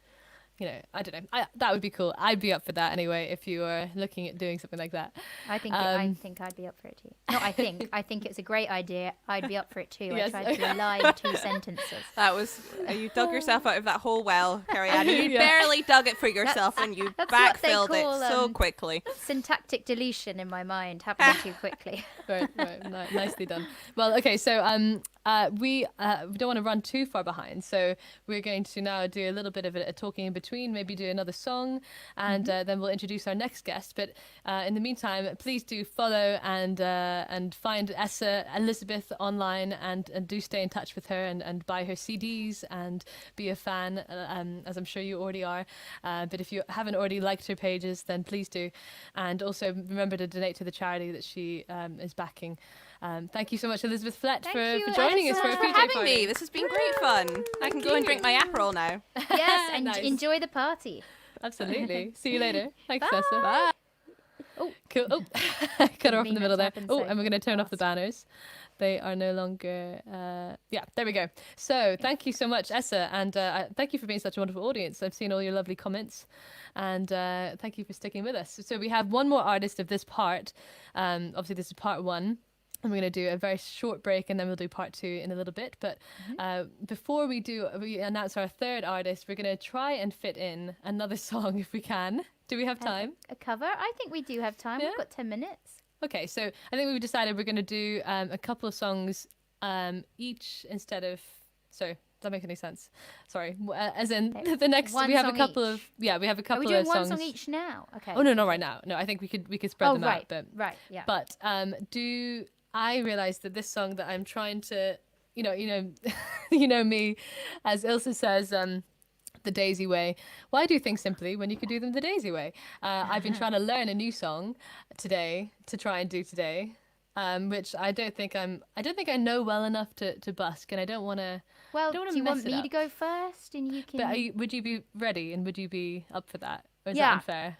You know, I don't know. That would be cool. I'd be up for that anyway if you were looking at doing something like that. I think I'd be up for it too. No, I think it's a great idea. I'd be up for it too. Yes. I tried to lie 2 sentences. That was you dug yourself out of that hole well, Carrie Ann. You barely dug it for yourself, and you that's what they backfilled call, it so quickly. Syntactic deletion in my mind happening too quickly. Right. Nicely done. Well, okay, so we don't want to run too far behind, so we're going to now do a little bit of a talking in between, maybe do another song, and then we'll introduce our next guest. But in the meantime, please do follow and find Essa Elisabeth online and do stay in touch with her and buy her CDs and be a fan, as I'm sure you already are. But if you haven't already liked her pages, then please do. And also remember to donate to the charity that she is backing. Thank you so much, Elisabeth Flett, for joining us for a for PJ having party. me. This has been great fun. I can go and drink my Aperol now. Yes, and Nice. enjoy the party. Absolutely. See you later. Thanks, Essa. Bye. Oh, cool. Oh, cut her off in the middle there. Happens Oh, so and we're going to turn off the banners. They are no longer. Yeah, there we go. So thank you so much, Essa, and thank you for being such a wonderful audience. I've seen all your lovely comments, and thank you for sticking with us. So we have one more artist of this part. Obviously, this is part 1. And we're going to do a very short break and then we'll do part 2 in a little bit. But before we announce our third artist, we're going to try and fit in another song if we can. Do we have time? A cover? I think we do have time. Yeah? We've got 10 minutes. Okay, so I think we've decided we're going to do a couple of songs each instead of... So that make any sense? Sorry, as in Okay, the next one we have a song couple each. of we have a Are we couple doing of one songs. song each now? Okay. Oh no, not right now. No, I think we could spread Oh, them right. out. But Right. Yeah. but do I realize that this song that I'm trying to you know me, as Ilse says, the Daisy way. Why do things simply when you could do them the Daisy way? I've been trying to learn a new song today to try and do today, which I don't think I know well enough to busk, and I don't want to. Well, don't wanna do you want mess it me up. to go first, and you can? But would you be ready, and would you be up for that, or is Yeah. that unfair?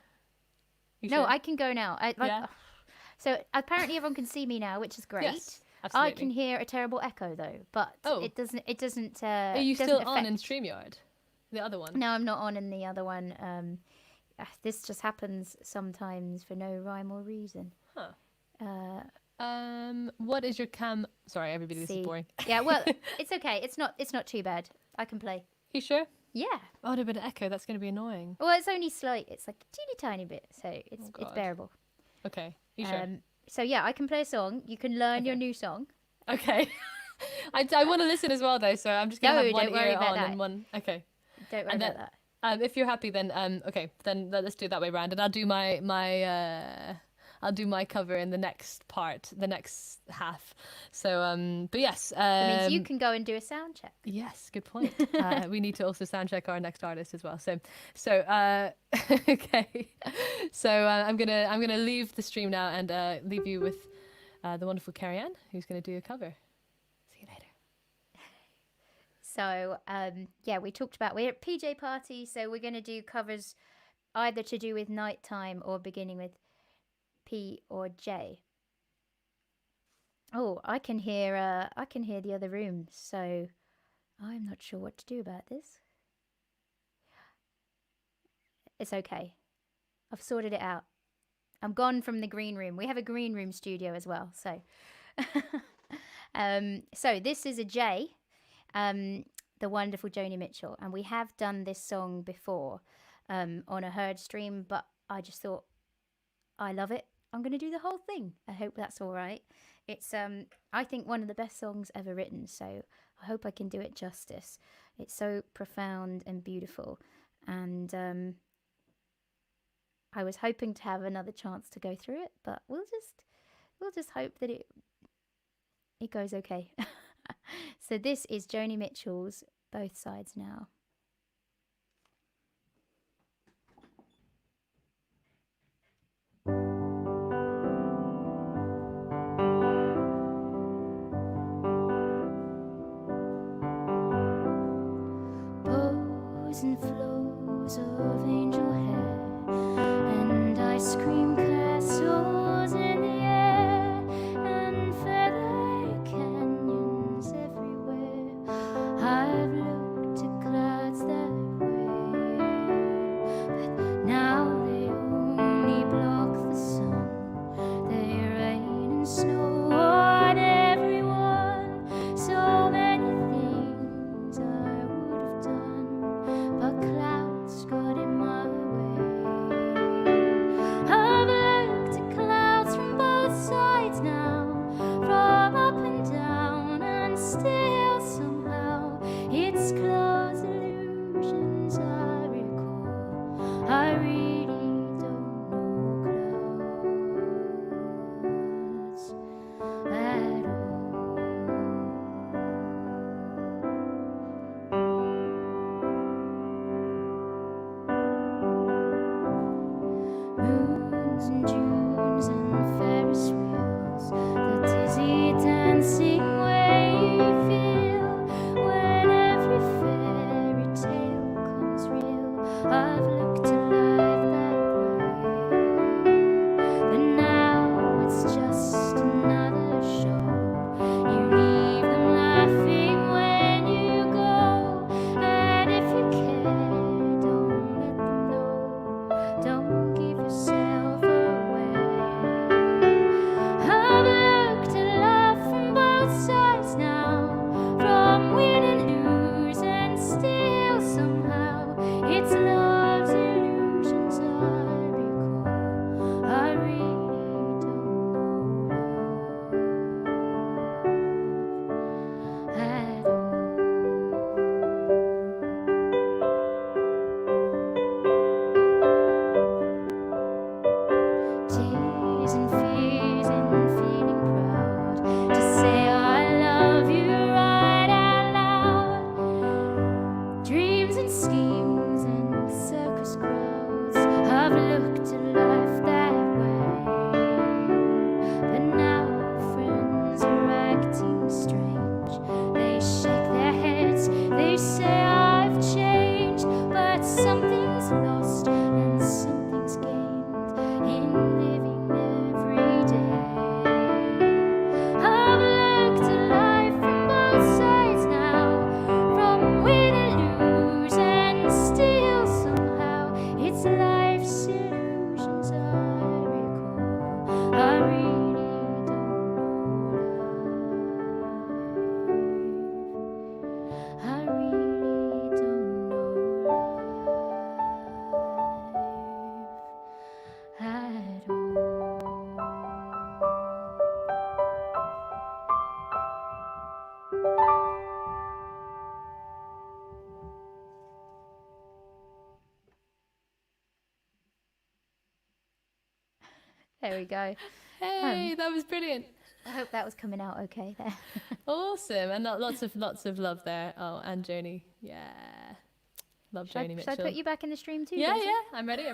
You No, sure? I can go now. Yeah. So apparently everyone can see me now, which is great. Yes, I absolutely. can hear a terrible echo though, but Oh. it doesn't. Are you doesn't still on in affect- StreamYard? The other one? No, I'm not on in the other one. This just happens sometimes for no rhyme or reason. Huh. What is your cam? Sorry, everybody, this See. is boring. Yeah, well, it's okay. It's not too bad. I can play. You sure? Yeah. Oh, a bit of echo. That's going to be annoying. Well, it's only slight. It's like a teeny tiny bit, so it's God. bearable. Okay. You sure? So yeah, I can play a song. You can learn your Okay. new song. Okay. I want to listen as well though, so I'm just gonna No, have one don't worry ear about on that. and one. Okay. Don't worry And about then- that. If you're happy, then okay, then let's do it that way round, and I'll do I'll do my cover in the next part, the next half. So but yes. That means you can go and do a sound check. Yes, good point. We need to also sound check our next artist as well. So okay. So I'm gonna leave the stream now and leave you with the wonderful Cerian, who's gonna do a cover. See you later. So yeah, we talked about we're at PJ party, so we're gonna do covers either to do with nighttime or beginning with P or J. Oh, I can hear the other room, so I'm not sure what to do about this. It's okay. I've sorted it out. I'm gone from the green room. We have a green room studio as well, so so this is a J, the wonderful Joni Mitchell, and we have done this song before on a Heard stream, but I just thought I love it. I'm going to do the whole thing. I hope that's all right. It's I think one of the best songs ever written, so I hope I can do it justice. It's so profound and beautiful, and I was hoping to have another chance to go through it, but we'll just hope that it goes okay. So this is Joni Mitchell's Both Sides Now. Bows and flows of angel hair and ice cream castles in the air and feather canyons everywhere. I've looked at clouds There we go. Hey, that was brilliant. I hope that was coming out okay there. Awesome, and lots of love there. Oh, and Joni, yeah, love Joni Mitchell. Should I put you back in the stream too? Yeah, Daisy? yeah, I'm ready.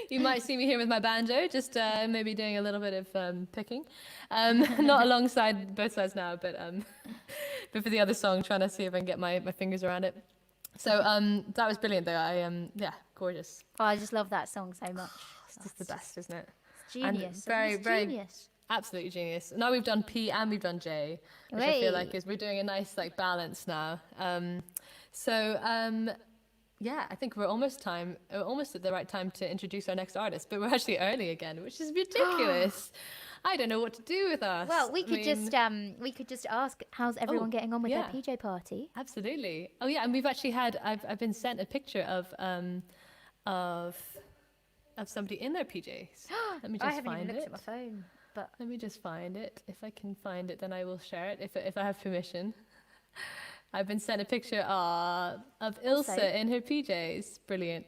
You might see me here with my banjo, just maybe doing a little bit of picking. Not alongside both sides now, but for the other song, trying to see if I can get my fingers around it. So that was brilliant, though. Yeah, gorgeous. Oh, I just love that song so much. It's just the best, isn't it? It's genius. And very genius. Absolutely genius. Now we've done P and we've done J, which I feel like we're doing a nice balance now. Yeah, I think we're almost at the right time to introduce our next artist, but we're actually early again, which is ridiculous. I don't know what to do with us. Well, we could just ask how's everyone getting on with their PJ party. Absolutely. Oh yeah, and we've actually had I've been sent a picture of somebody in their PJs. Let me just I haven't find even looked it. at my phone, but Let me just find it. If I can find it, then I will share it if I have permission. I've been sent a picture of Ilse in her PJs. Brilliant.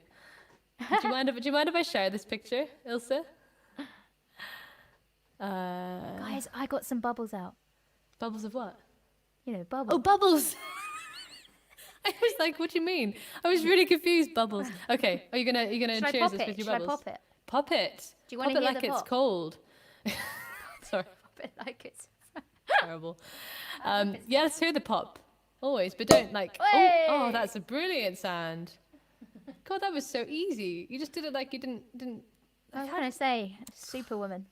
Do you mind if I share this picture, Ilse? guys, I got some bubbles out. Bubbles of what? You know, bubbles. Oh, bubbles. I was like, what do you mean? I was really confused. Bubbles. Okay. Are you gonna Should I cheers pop this it? with your Should I bubbles? pop it? Pop it. Do you want pop to it hear like the it's pop? cold? Sorry. Pop it like it's. Terrible. Yeah, let's hear the pop. Always, but don't like. Hey! Oh, that's a brilliant sound. God, that was so easy. You just did it like you didn't. I was gonna say, Superwoman.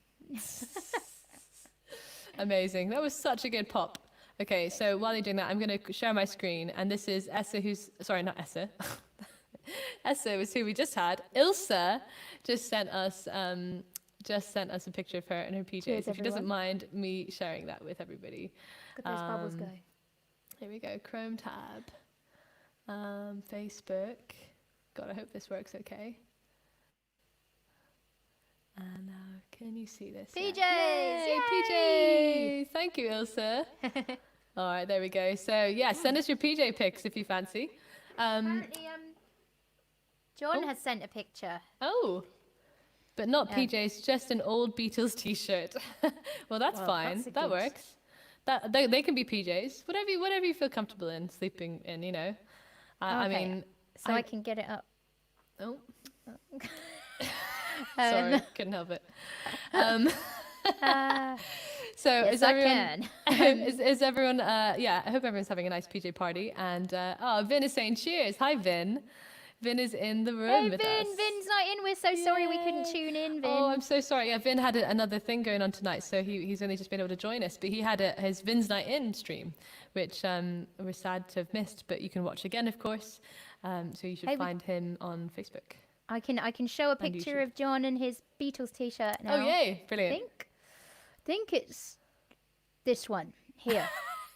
Amazing. That was such a good pop. Okay, so while you're doing that, I'm going to share my screen, and this is Essa, sorry, not Essa. Essa was who we just had. Ilse just sent us a picture of her in her PJs. Cheers, if she doesn't everyone. mind me sharing that with everybody. Look at those bubbles go. Here we go. Chrome tab. Facebook. God, I hope this works okay. And now, can you see this? PJs! Yay, Yay! PJs! Thank you, Ilse. All right, there we go. So, yeah, send us your PJ pics if you fancy. Apparently, John has sent a picture. Oh, but not Yeah. PJs, just an old Beatles T-shirt. Well, that's fine. that's a That good- works. They can be PJs. Whatever you feel comfortable in, sleeping in, you know. I Okay. mean, So I can get it up. oh. Sorry, couldn't help it. So Yes, is I everyone? can. is everyone? Yeah, I hope everyone's having a nice PJ party. And Vin is saying cheers. Hi, Vin. Vin is in the room Hey, with Vin! us. Vin's not in. We're so sorry we couldn't tune in, Vin. Oh, I'm so sorry. Yeah, Vin had another thing going on tonight, so he's only just been able to join us. But he had his Vin's Night In stream, which we're sad to have missed, but you can watch again, of course. So you should Hey, find him on Facebook. I can show a And picture YouTube. of John and his Beatles T-shirt now. Oh, yay! Brilliant. Think it's this one here.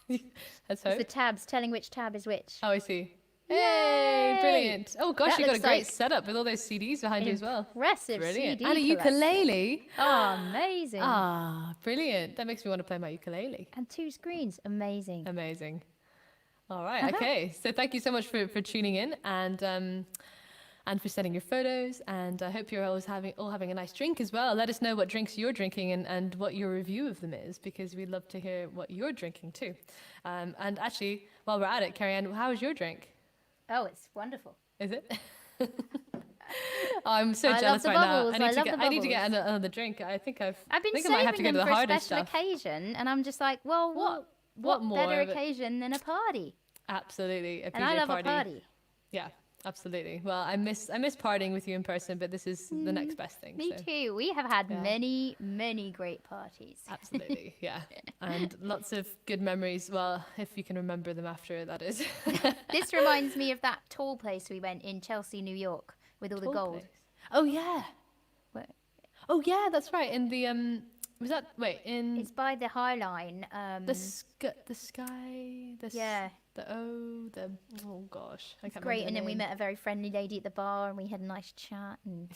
Let's It's hope. the tabs telling which tab is which. Oh, I see. Yay! Yay! Brilliant. Oh gosh, That you got a looks great like setup with all those CDs behind you as well. Impressive Brilliant. CD And a collection. ukulele. Oh, amazing. Ah, brilliant. That makes me want to play my ukulele. And 2 screens. Amazing. Amazing. All right. Okay. So thank you so much for tuning in and for sending your photos. And I hope you're all having a nice drink as well. Let us know what drinks you're drinking and what your review of them is, because we'd love to hear what you're drinking too. And actually, while we're at it, Cerian, how is your drink? Oh, it's wonderful. Is it? Oh, I'm so I love jealous the right bubbles. now. I love the I need to get bubbles. another drink. I think I've been I might have to go saving to them the for a harder special stuff. occasion, and I'm just like, well, what more better of it? occasion than a party? Absolutely, a PJ And I love party. a party. Yeah, absolutely. Well, I miss partying with you in person, but this is the next best thing. Me so. too. We have had Yeah. many great parties. Absolutely, yeah, and lots of good memories. Well, if you can remember them after, that is. This reminds me of that tall place we went in Chelsea, New York, with all the Tall gold. place. Oh yeah. Where- Oh yeah, that's right. In the was that in It's by the High Line. the sky Yeah. oh gosh, I can't Great, remember and the then we name. met a very friendly lady at the bar, and we had a nice chat, and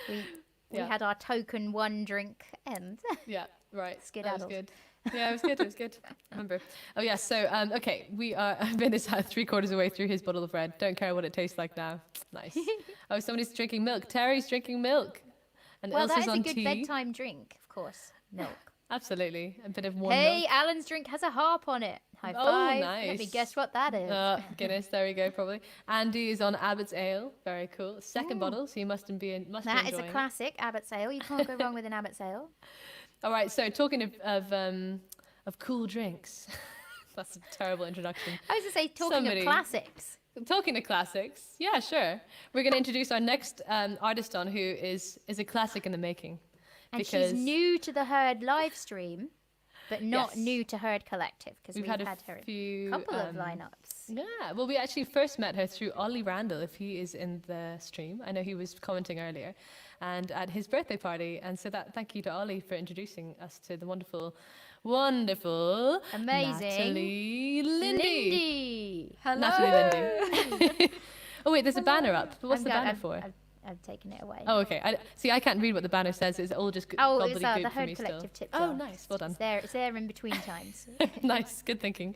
we Yeah. had our token 1 drink, and Yeah, right. That was Skedaddles. good. Yeah, it was good. It was good. I remember. Oh yeah. So okay, Ben is 3/4 away through his bottle of red. Don't care what it tastes like now. Nice. Oh, somebody's drinking milk. Terry's drinking milk. And Well, that Ilse's is a on good tea. bedtime drink, of course. Milk. Absolutely. A bit of warm Hey, milk. Alan's drink has a harp on it. High Oh, five. Let me nice. guess what that is. Guinness, there we go, probably. Andy is on Abbott's Ale. Very cool. Second bottle, so you must be That is a enjoying it. classic Abbott's Ale. You can't go wrong with an Abbott's Ale. All right, so talking of cool drinks. That's a terrible introduction. I was going to say, talking Somebody- of classics. Talking to classics, yeah, sure. We're going to introduce our next artist on, who is a classic in the making. And because she's new to the Herd live stream, but not Yes. new to Herd Collective, because We've we've had had a her in few a couple of lineups. Yeah, well, we actually first met her through Ollie Randall, if he is in the stream. I know he was commenting earlier, and at his birthday party. And so thank you to Ollie for introducing us to the wonderful, Amazing Natalie Lindi. Lindy. Hello. Natalie Lindi. Oh wait, there's a banner up. What's the banner for? I've taken it away. Oh, okay. I can't read what the banner says. It's all just Oh, it's gobbledygook the for Herd me still. Collective tip Oh, jar. nice. Well done. It's there in between times. Nice. Good thinking.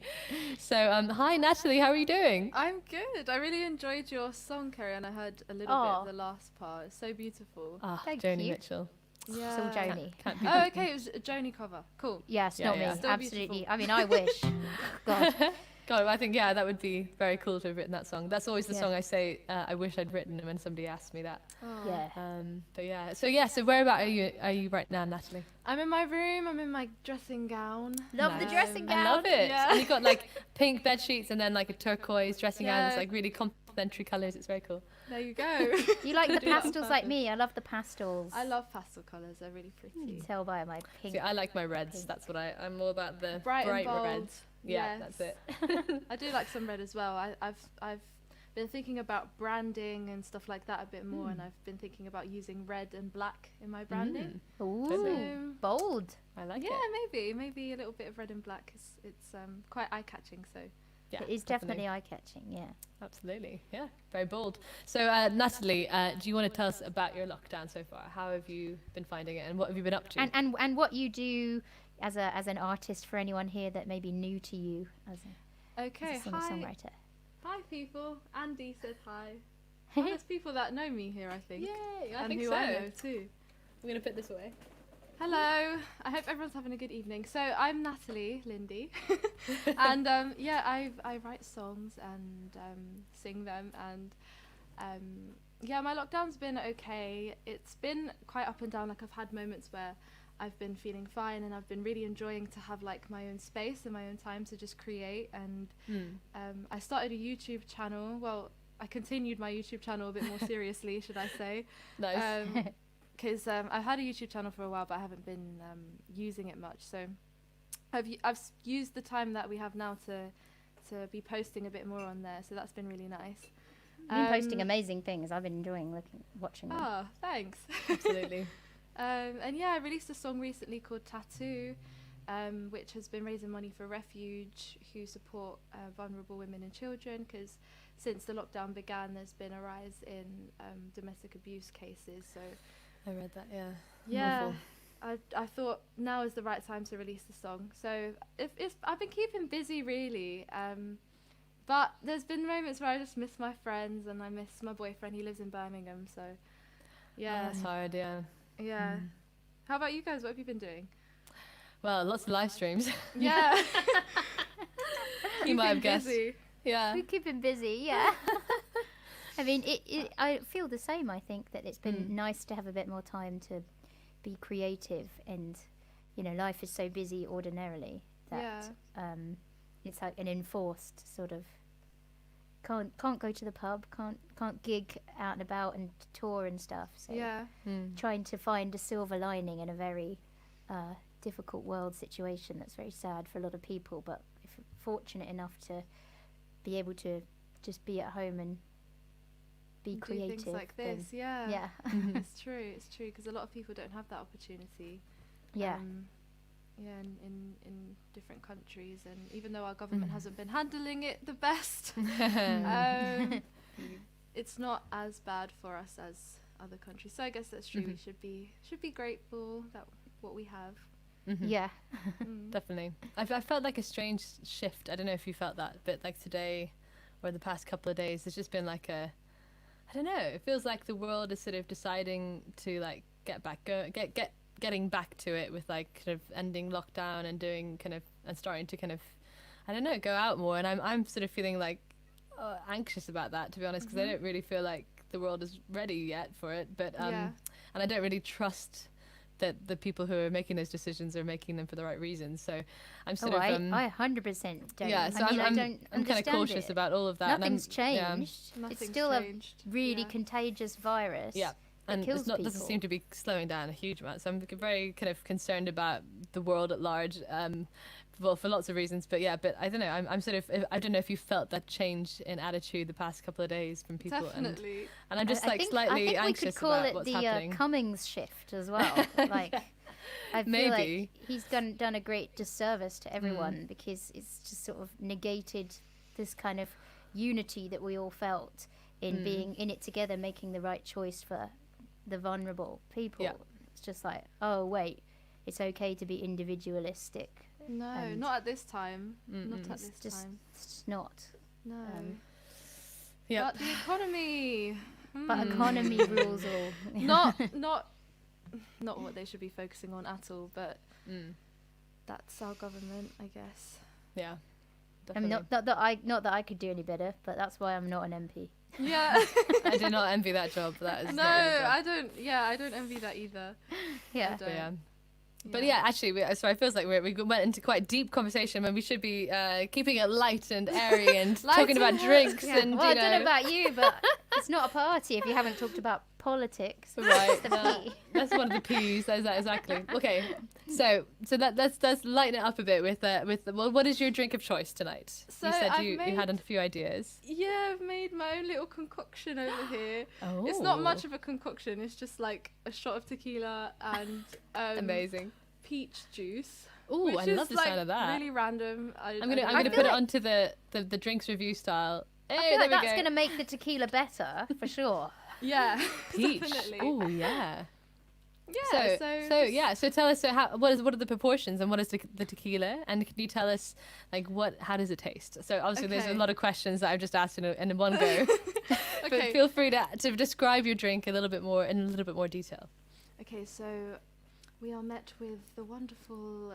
So, hi, Natalie. How are you doing? I'm good. I really enjoyed your song, Kerry, and I heard a little Aw. bit of the last part. It's so beautiful. Ah, Thank Joni you. Mitchell. Yeah. It's all Joni. Can't be Oh, beaten. okay. It was a Joni cover. Cool. Yes, Yeah, not yeah. me. Still Absolutely. beautiful. I mean, I wish. God. God, I think that would be very cool to have written that song. That's always the Yeah. song I say I wish I'd written when somebody asks me that. Oh. Yeah. But yeah, so whereabout are you right now, Natalie? I'm in my room. I'm in my dressing gown. Love the Nice. dressing gown. I love it. Yeah. And you've got like pink bed sheets and then like a turquoise dressing gown. It's Yeah. like really complementary colours. It's very cool. There you go. You like the Do that on pastels like purpose. me. I love the pastels. I love pastel colours. They're really You pretty. can tell by my pink. See, I like my reds. Pink. That's what I'm all about, the Bright and bold. reds. Yeah, Yes. that's it. I do like some red as well. I've been thinking about branding and stuff like that a bit more, and I've been thinking about using red and black in my branding. Ooh, Totally. bold. I like Yeah, it. maybe a little bit of red and black. It's quite eye catching. So Yeah, It is definitely eye-catching, yeah. Absolutely, yeah, very bold. So, Natalie, do you want to tell us about your lockdown so far? How have you been finding it, and what have you been up to? And what you do as an artist for anyone here that may be new to you as okay, a hi, singer-songwriter. hi people. Andy said hi. Oh, there's people that know me here, I think. Yay, I and think who so. I know too. I'm gonna put this away. Hello. I hope everyone's having a good evening. So I'm Natalie Lindi, and yeah, I write songs and sing them, and yeah, my lockdown's been okay. It's been quite up and down. Like I've had moments where I've been feeling fine, and I've been really enjoying to have like my own space and my own time to just create. And I started a YouTube channel. Well, I continued my YouTube channel a bit more seriously, should I say? Nice. Because I've had a YouTube channel for a while, but I haven't been using it much. So I've used the time that we have now to be posting a bit more on there. So that's been really nice. You've been posting amazing things. I've been enjoying watching them. Oh, thanks. Absolutely. And yeah, I released a song recently called Tattoo, which has been raising money for Refuge, who support vulnerable women and children, because since the lockdown began, there's been a rise in domestic abuse cases. So I read that. Yeah. yeah, Awful. I thought now is the right time to release the song. So I've been keeping busy really, but there's been moments where I just miss my friends and I miss my boyfriend. He lives in Birmingham, so yeah, That's hard. Yeah. yeah. How about you guys? What have you been doing? Well, lots of live streams. Yeah, You might have Keeping guessed. busy. Yeah. We keep him busy, yeah. I mean, I feel the same. I think that it's been nice to have a bit more time to be creative, and life is so busy ordinarily that it's like an enforced sort of can't go to the pub, can't gig out and about and tour and stuff. So Yeah, trying to find a silver lining in a very difficult world situation that's very sad for a lot of people, but if fortunate enough to be able to just be at home and be do creative. things like then- this. Yeah, Yeah. it's true. It's true because a lot of people don't have that opportunity. Yeah. Yeah, in different countries, and even though our government hasn't been handling it the best, it's not as bad for us as other countries. So I guess that's true. We should be grateful that what we have. Yeah. Definitely. I felt like a strange shift. I don't know if you felt that, but like today or the past couple of days, there's just been like I don't know, it feels like the world is sort of deciding to like getting back to it with like kind of ending lockdown and doing kind of and starting to kind of, I don't know, go out more. And I'm sort of feeling like anxious about that, to be honest, because I don't really feel like the world is ready yet for it. But and I don't really trust that the people who are making those decisions are making them for the right reasons. So I'm sort of I 100% don't. yeah. So I I'm don't kind of understand cautious it. about all of that. Nothing's and I'm, changed. It's Nothing's still changed. a really Yeah. contagious virus. Yeah. that And kills it's not doesn't people. seem to be slowing down a huge amount. So I'm very kind of concerned about the world at large. Well, for lots of reasons, but I don't know. I'm sort of, I don't know if you felt that change in attitude the past couple of days from people, Definitely. and I'm just I like think, slightly I think anxious we could call about it what's the happening. Cummings shift as well. Like, I feel Maybe. like he's done a great disservice to everyone because it's just sort of negated this kind of unity that we all felt in being in it together, making the right choice for the vulnerable people. Yeah. It's just like, oh wait, it's okay to be individualistic. No, And- not at this time. Not at It's this just, time. it's just not. No. Yeah. But the economy. But economy rules all. Not what they should be focusing on at all, but that's our government, I guess. Yeah. I mean, Definitely. not that I could do any better, but that's why I'm not an MP. Yeah. I do not envy that job. That is No, not a good job. I don't. Yeah, I don't envy that either. Yeah. I But yeah. don't. But yeah, actually, so it feels like we went into quite deep conversation when we should be keeping it light and airy and Light talking about and drinks Yeah. and Well, I you don't know know. about you, but it's not a party if you haven't talked about politics. Right, The no, P. that's one of the P's. That's that exactly. Okay, so let's lighten it up a bit with well, what is your drink of choice tonight? So you said I've you had a few ideas. Yeah, I've made my own little concoction over here. Oh, It's not much of a concoction. It's just like a shot of tequila and amazing. peach juice. Ooh, which I is love the like sound of that. Really random. I'm I gonna don't put know. it onto the drinks review style. Hey, I feel there like we that's go. going to make the tequila better, for sure. Yeah, Peach. definitely. Oh yeah. Yeah. So tell us what are the proportions and what is the tequila, and can you tell us like how does it taste? So obviously there's a Okay. lot of questions that I've just asked in one go. But Okay. feel free to describe your drink in a little bit more detail. Okay, so we are met with the wonderful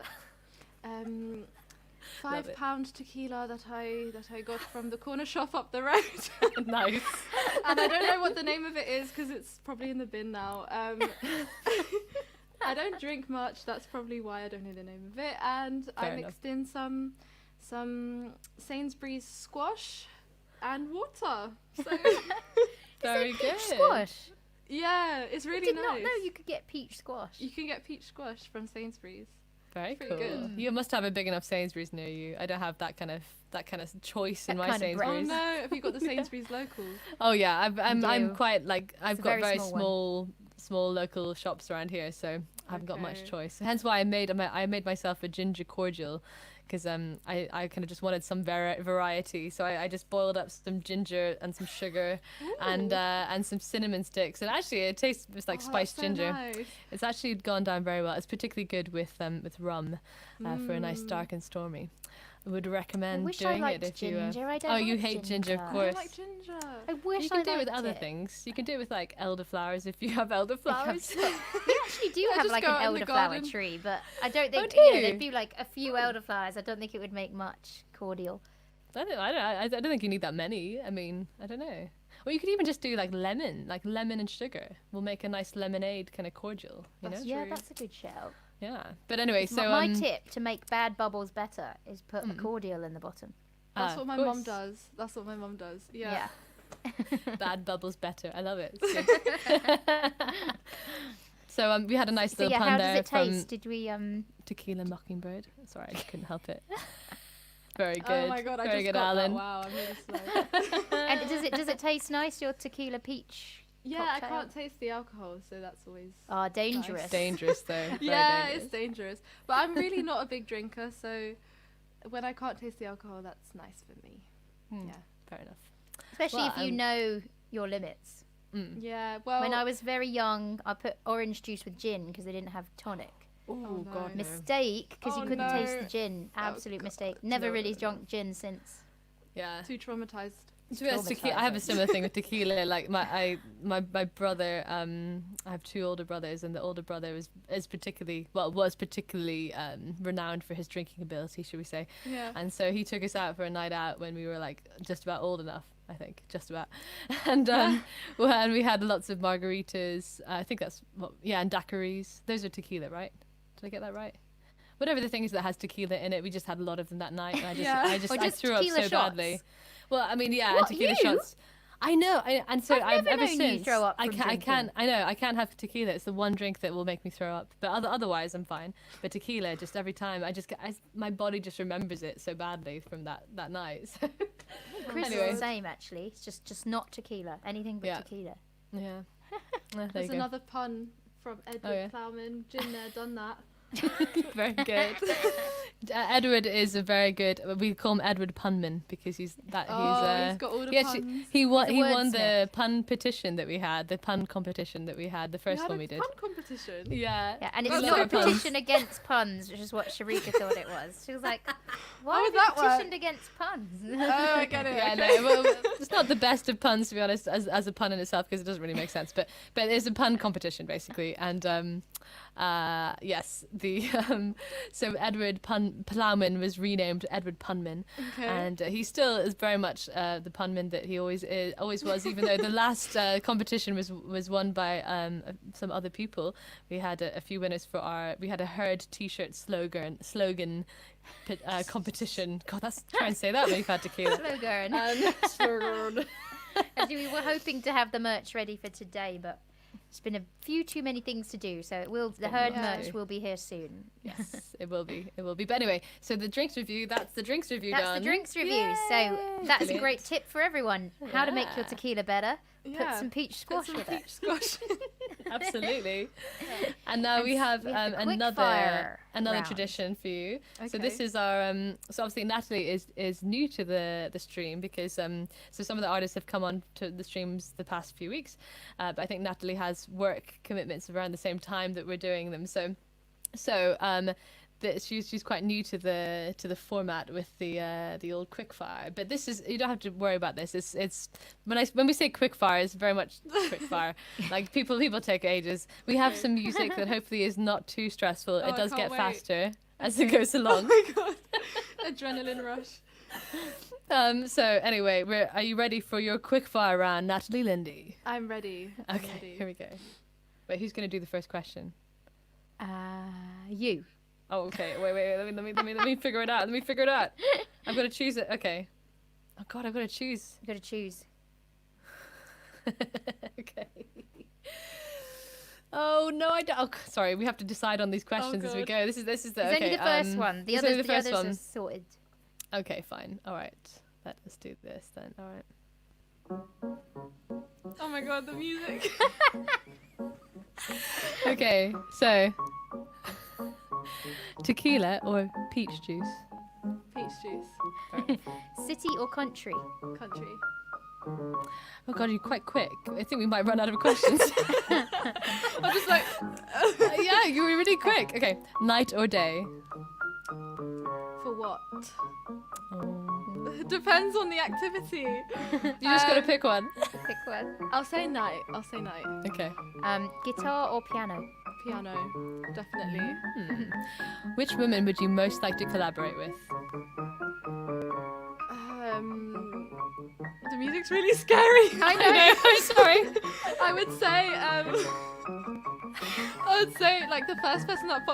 Love it. £5 tequila that I got from the corner shop up the road. Nice. And I don't know what the name of it is because it's probably in the bin now. I don't drink much. That's probably why I don't know the name of it. And Fair I enough. mixed in some Sainsbury's squash and water. So Very good. Peach squash. yeah, it's I really did nice. not know you could get peach squash. You can get peach squash from Sainsbury's. Very Pretty cool. good. You must have a big enough Sainsbury's near you. I don't have that kind of choice in That my kind of bread. Oh Sainsbury's. no, have you got the Sainsbury's local? Oh yeah, I'm do. quite like I've a got very very small small local shops around here, so I haven't got much Okay. choice. Hence why I made myself a ginger cordial, because I kind of just wanted some variety. So I just boiled up some ginger and some sugar and some cinnamon sticks, and actually it tastes just like Oh, spiced that's so ginger. nice. It's actually gone down very well. It's particularly good with rum for a nice dark and stormy. I would I recommend wish doing I it liked if you. ginger. I don't Oh, like you hate ginger, of I course. don't like ginger. I wish You can I do it with liked other it. things. You can do it with like elderflowers if you have elderflowers. We actually do Yeah, have just like go an out in the elderflower garden. tree, but I don't think do you know, you? there'd be like a few elderflowers. I don't think it would make much cordial. I don't think you need that many. I mean, I don't know. Or you could even just do like lemon and sugar. We'll make a nice lemonade kind of cordial. You That's know? Yeah, True. that's a good shout. Yeah. But anyway, so my tip to make bad bubbles better is put Hmm. a cordial in the bottom. That's of what my mum course. does. That's what my mum does. Yeah. Bad bubbles better. I love it. It's good. So we had a nice So little yeah, pun how does there it from taste? Did we Tequila Mockingbird. Sorry, I couldn't help it. Very good. Oh my god, I Very just good, got Alan. that. Wow, I'm really slow. and does it taste nice? Your tequila peach? Yeah, I Cocktail? can't taste the alcohol, so that's always. Dangerous. Dangerous though. Very Yeah, dangerous. it's dangerous. But I'm really not a big drinker, so when I can't taste the alcohol, that's nice for me. Yeah. Fair enough. Especially Well, if you know your limits. Yeah. Well. When I was very young, I put orange juice with gin because they didn't have tonic. Oh, no. God. No. Mistake, because Oh, you couldn't taste no. the gin. Oh, Absolute God. mistake. Never No, really no, drunk gin since. Yeah. too traumatized. To be honest, tequila, I have a similar thing with tequila. Like my brother, I have two older brothers, and the older brother was particularly renowned for his drinking ability, should we say? Yeah. And so he took us out for a night out when we were like just about old enough, I think, just about. And and we had lots of margaritas. I think that's and daiquiris. Those are tequila, right? Did I get that right? Whatever the thing is that has tequila in it, we just had a lot of them that night. And I threw up so badly. Well, I mean, and tequila shots. I know, and so I've never ever known since you throw up I from can't. I know I can't have tequila. It's the one drink that will make me throw up. But otherwise, I'm fine. But tequila, just every time, my body just remembers it so badly from that night. So. Chris Anyway. is the same actually. It's just not tequila. Anything but tequila. Yeah. There's another pun from Edward yeah. Plowman. Been there, done that. Very good. Edward is a very good. We call him Edward Punman because he's got all the puns. He won wordsmith. the pun petition that we had, the pun competition that we had, the first one we did. Pun competition. Yeah. Yeah, and it's We not love a our puns. petition against puns, which is what Sharika thought it was. She was like, "Why would have that you work? petitioned against puns?" Oh, I get it. Yeah, okay. no, well, it's not the best of puns to be honest, as a pun in itself because it doesn't really make sense. But it's a pun competition basically, and yes, the so Edward Plowman was renamed Edward Punman, and he still is very much the punman that he always was. Even though the last competition was won by some other people, we had a few winners we had a herd T-shirt slogan competition. God, that's trying to say that when you've had tequila. Slogan. Actually, we were hoping to have the merch ready for today, but it's been a few too many things to do, so the herd merch will be here soon. Yes, it will be. But anyway, so the drinks review, that's the drinks review That's done. the drinks review. So that's a great tip for everyone. How to make your tequila better. Put some peach squash with it. Squash. Absolutely. And now we have we have the another quickfire round. tradition for you. So Okay. this is our so obviously Natalie is new to the stream because so some of the artists have come on to the streams the past few weeks, but I think Natalie has work commitments around the same time that we're doing them. So she's quite new to the format with the old quickfire. But this is, you don't have to worry about this. It's when we say quickfire, it's very much quickfire. Like people take ages. We have some music that hopefully is not too stressful. Oh, it does I get can't wait. faster as it goes along. Oh my god. Adrenaline rush. So anyway, are you ready for your quickfire round, Natalie Lindi? I'm ready. I'm Okay, ready. here we go. Wait, who's going to do the first question? You. Oh, okay. Wait. Let me figure it out. Let me figure it out. I've got to choose it. Okay. Oh God, I've got to choose. You got to choose. Okay. Oh no, I don't. Oh, sorry, we have to decide on these questions as we God. go. This is the It's okay. only the first one. The it's only others, the first one. are sorted. Okay, fine. All right. Let's do this then. All right. Oh my god, the music. Okay, so tequila or peach juice? Peach juice. City or country? Country. Oh God, you're quite quick. I think we might run out of questions. I'm just like, Yeah, you were really quick. Okay, night or day? for what? Oh. Depends on the activity. You just gotta pick one. Pick one. I'll say night. Okay. Guitar or piano? Piano. Definitely. Which woman would you most like to collaborate with? The music's really scary. I know. I'm sorry. I would say like the first person that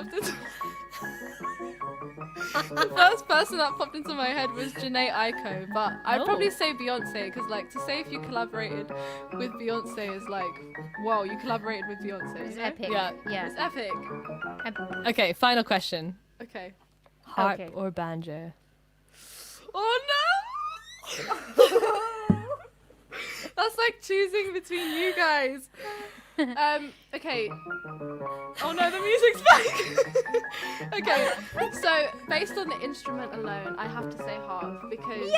popped into my head was Jhené Aiko, but I'd probably say Beyonce because like to say if you collaborated with Beyonce is like, whoa, you collaborated with Beyonce. It's You know? epic. Yeah. It's epic. Okay, final question. Okay. Harp Okay. or banjo? Oh no! That's like choosing between you guys. Okay. Oh no, the music's back. Okay, so based on the instrument alone, I have to say harp because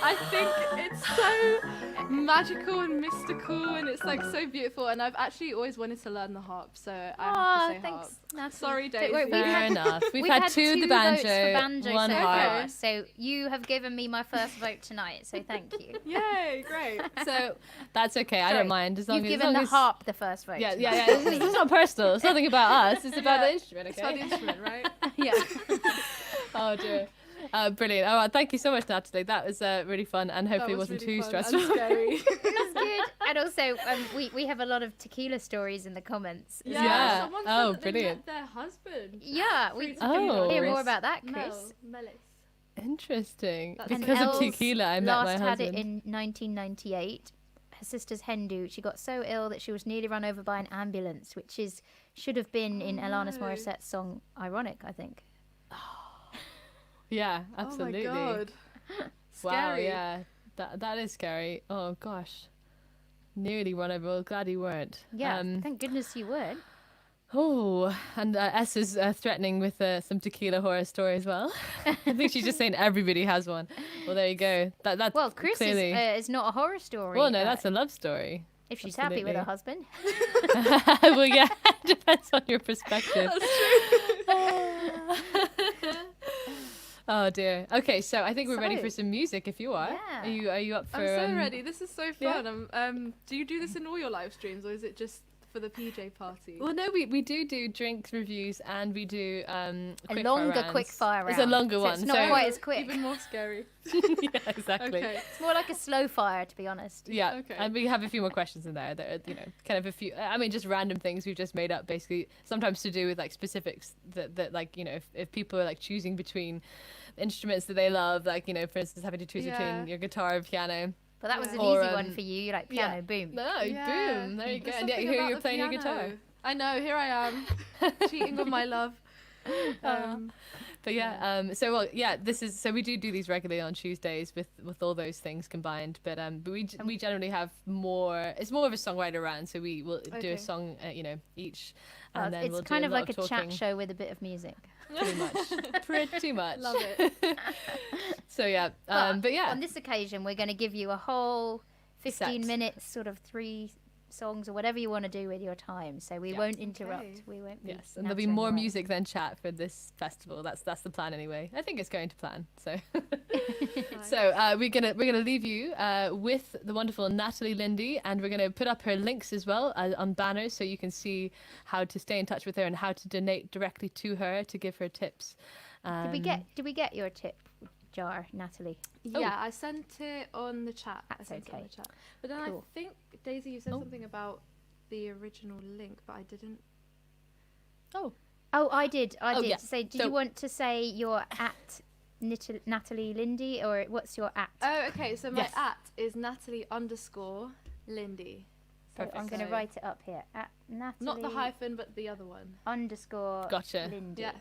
I think it's so magical and mystical, and it's like so beautiful. And I've actually always wanted to learn the harp, so I have to say harp. Thanks, Natalie. Sorry, Don't worry, Daisy. Fair enough. We've We've had two the votes for banjo, banjo one so harp. far, so you have given me my first vote tonight, so thank you. Yay, great. So that's okay. I Sorry, don't mind as long You've as given long the as- harp the first vote. Yeah, tonight. yeah, yeah. It's not personal. It's nothing about us. It's about the instrument. It's about the Okay. instrument, right? Yeah. Oh dear. Brilliant. Oh, thank you so much, Natalie. That was really fun, and hopefully That was wasn't really too fun and stressful. scary. That's good. And also, we have a lot of tequila stories in the comments. as Yeah. Yeah. Someone said Oh, that they brilliant. met their husband. Yeah, we Through Oh. tequila. hear Chris. more about that, Chris. Melis. Interesting. That's And Because of Els tequila, I met last my had husband. it in 1998. Her sister's Hendu. She got so ill that she was nearly run over by an ambulance, which should have been in Alanis no. Morissette's song "Ironic," I think. Yeah, absolutely. Oh my god. Wow, Scary. yeah. That is scary. Oh gosh. Nearly run over. Well, glad you weren't. Yeah, thank goodness you weren't. Oh, and S is threatening with some tequila horror story as well. I think she's just saying everybody has one. Well, there you go. That's Well, Chris clearly. is not a horror story. Well, no, that's a love story. if she's happy with her absolutely. husband. Well, yeah, depends on your perspective. Oh dear. Okay, so I think we're ready So- for some music. If you are, Yeah. are you up for? I'm so ready. This is so yeah. fun. Do you do this in all your live streams, or is it just for the PJ party? Well, no, we do drinks reviews, and we do A quick longer fire rounds. quick fire round. It's a longer so one. It's not so quite as quick. Even more scary. yeah, exactly. Okay. It's more like a slow fire, to be honest. Yeah, Okay. and we have a few more questions in there that are, kind of a few. I mean, just random things we've just made up, basically. Sometimes to do with like specifics that like if people are like choosing between instruments that they love, like for instance, having to choose Yeah. between your guitar or piano. But that was an Or, easy one for you. You like yeah. piano, boom. No, Yeah. boom, there you go. There's And yet something here about you're the playing your guitar. piano. I know. Here I am, cheating on my love. But yeah, this is so we do these regularly on Tuesdays with all those things combined. But we generally have more. It's more of a songwriter round, so we will do Okay. a song, each, Well, and then it's we'll kind do of a lot like a of chat talking. show with a bit of music. Pretty much, pretty much. Love it. So yeah, but yeah, On this occasion, we're going to give you a whole 15 Set. minutes, sort of 3 songs or whatever you want to do with your time. So we Yeah. won't interrupt. Okay. We won't be yes, and there'll be nattering more away. music than chat for this festival. That's the plan anyway. I think it's going to plan. So we're gonna leave you with the wonderful Natalie Lindi, and we're gonna put up her links as well on banners so you can see how to stay in touch with her and how to donate directly to her to give her tips. Did we get your tip jar, Natalie? Yeah, I sent it on the chat. That's I sent it on okay. the chat. But then Cool. I think Daisy, you said Oh. something about the original link, but I didn't. Oh, I did. Oh, did. yeah. So, did So- you want to say your at Natalie Lindy, or what's your at? Oh, okay. So my Yes. at is Natalie_Lindy. So perfect. I'm going to So- write it up here. At Natalie Not the hyphen, but the other one. _ Gotcha. Lindy. Yeah.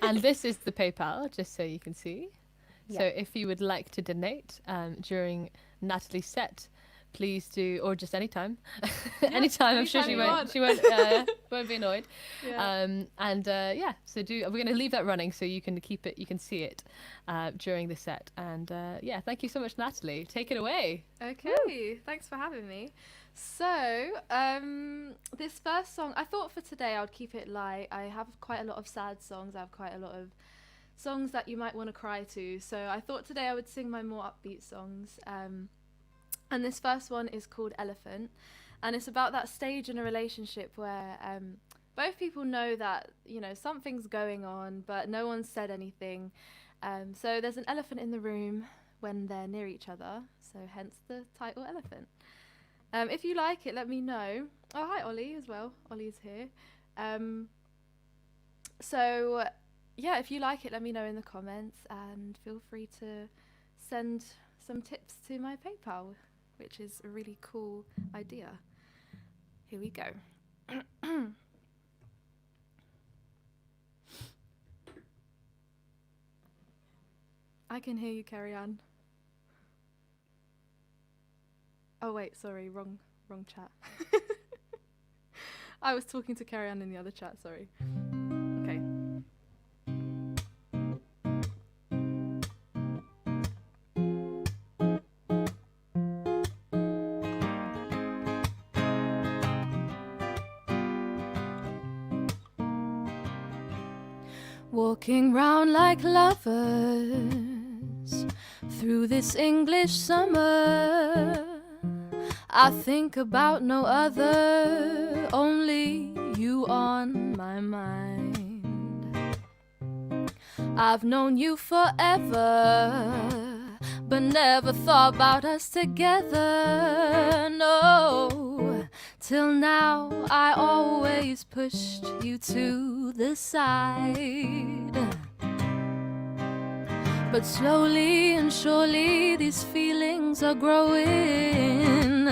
And this is the PayPal, just so you can see. So Yeah. if you would like to donate during Natalie's set, please do, or just anytime. Anytime, I'm sure anytime she you won't won't be annoyed. Yeah. So we're going to leave that running so you can keep it, you can see it during the set. And thank you so much, Natalie. Take it away. Okay, thanks for having me. So, this first song, I thought for today I would keep it light. I have quite a lot of sad songs. I have quite a lot of songs that you might want to cry to. So I thought today I would sing my more upbeat songs. And this first one is called Elephant. And it's about that stage in a relationship where both people know that, something's going on, but no one's said anything. So there's an elephant in the room when they're near each other. So hence the title Elephant. If you like it, let me know. Oh, hi, Ollie, as well. Ollie's here. If you like it, let me know in the comments, and feel free to send some tips to my PayPal, which is a really cool idea. Here we go. I can hear you, Carrie Ann. Oh wait, sorry, wrong chat. I was talking to Carrie Ann in the other chat, sorry. Okay. Walking round like lovers through this English summer. I think about no other, only you on my mind. I've known you forever, but never thought about us together, no. Till now I always pushed you to the side. But slowly and surely these feelings are growing.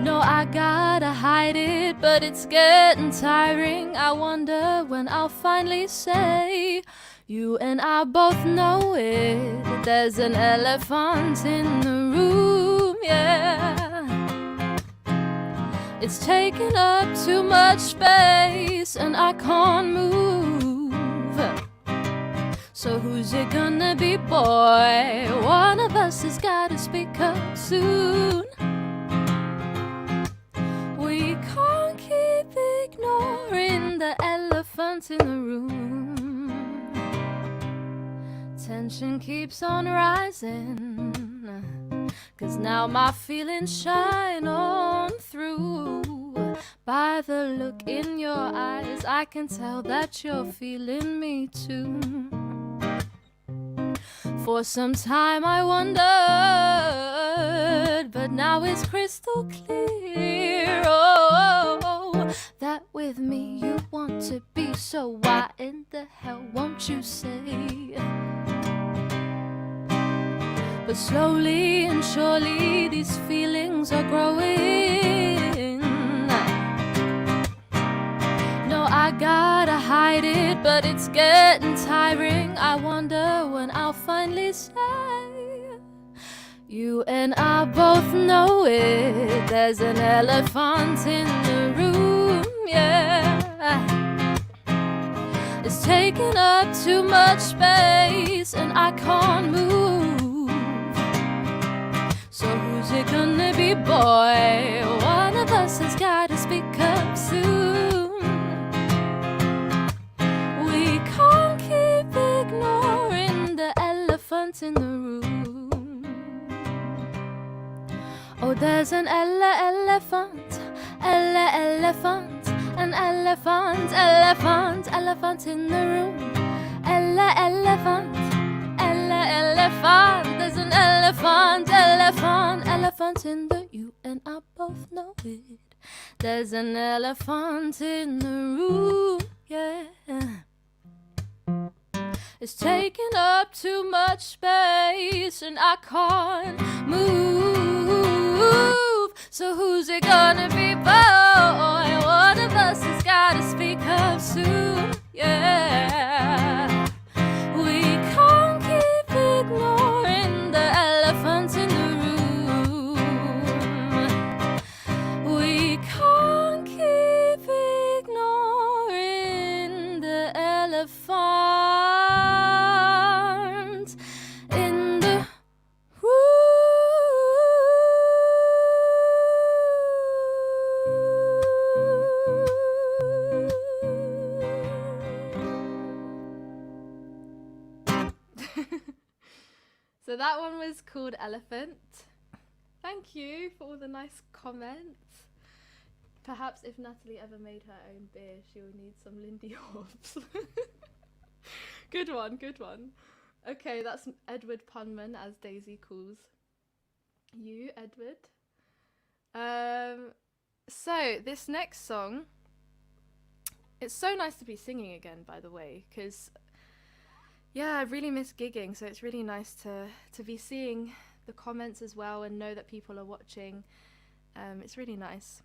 No, I gotta hide it, but it's getting tiring. I wonder when I'll finally say, you and I both know it. There's an elephant in the room, yeah. It's taking up too much space and I can't move. So who's it gonna be, boy? One of us has gotta speak up soon. We can't keep ignoring the elephant in the room. Tension keeps on rising, 'cause now my feelings shine on through. By the look in your eyes, I can tell that you're feeling me too. For some time I wondered, but now it's crystal clear, oh, that with me you want to be. So why in the hell won't you say? But slowly and surely these feelings are growing. No, I gotta hide it, but it's getting tiring. I wonder when I'll finally say, you and I both know it. There's an elephant in the room, yeah. It's taking up too much space and I can't move. So who's it gonna be, boy? One of us has gotta speak up soon. We can't keep ignoring the elephant in the room. Oh, there's an elephant, elephant, an elephant, elephant in the room. Elephant, elephant, there's an elephant in the, you and I both know it. There's an elephant in the room, yeah. It's taking up too much space and I can't move. So who's it gonna be, boy? One of us has gotta speak up soon, yeah. We can't keep ignoring the elephant in the room. We can't keep ignoring the elephant in the So that one was called Elephant. Thank you for all the nice comments. Perhaps if Natalie ever made her own beer, she would need some Lindy hops. Good one, good one. Okay, that's Edward Punman, as Daisy calls you, Edward. So this next song, it's so nice to be singing again, by the way, because yeah, I really miss gigging, so it's really nice to be seeing the comments as well and know that people are watching. It's really nice.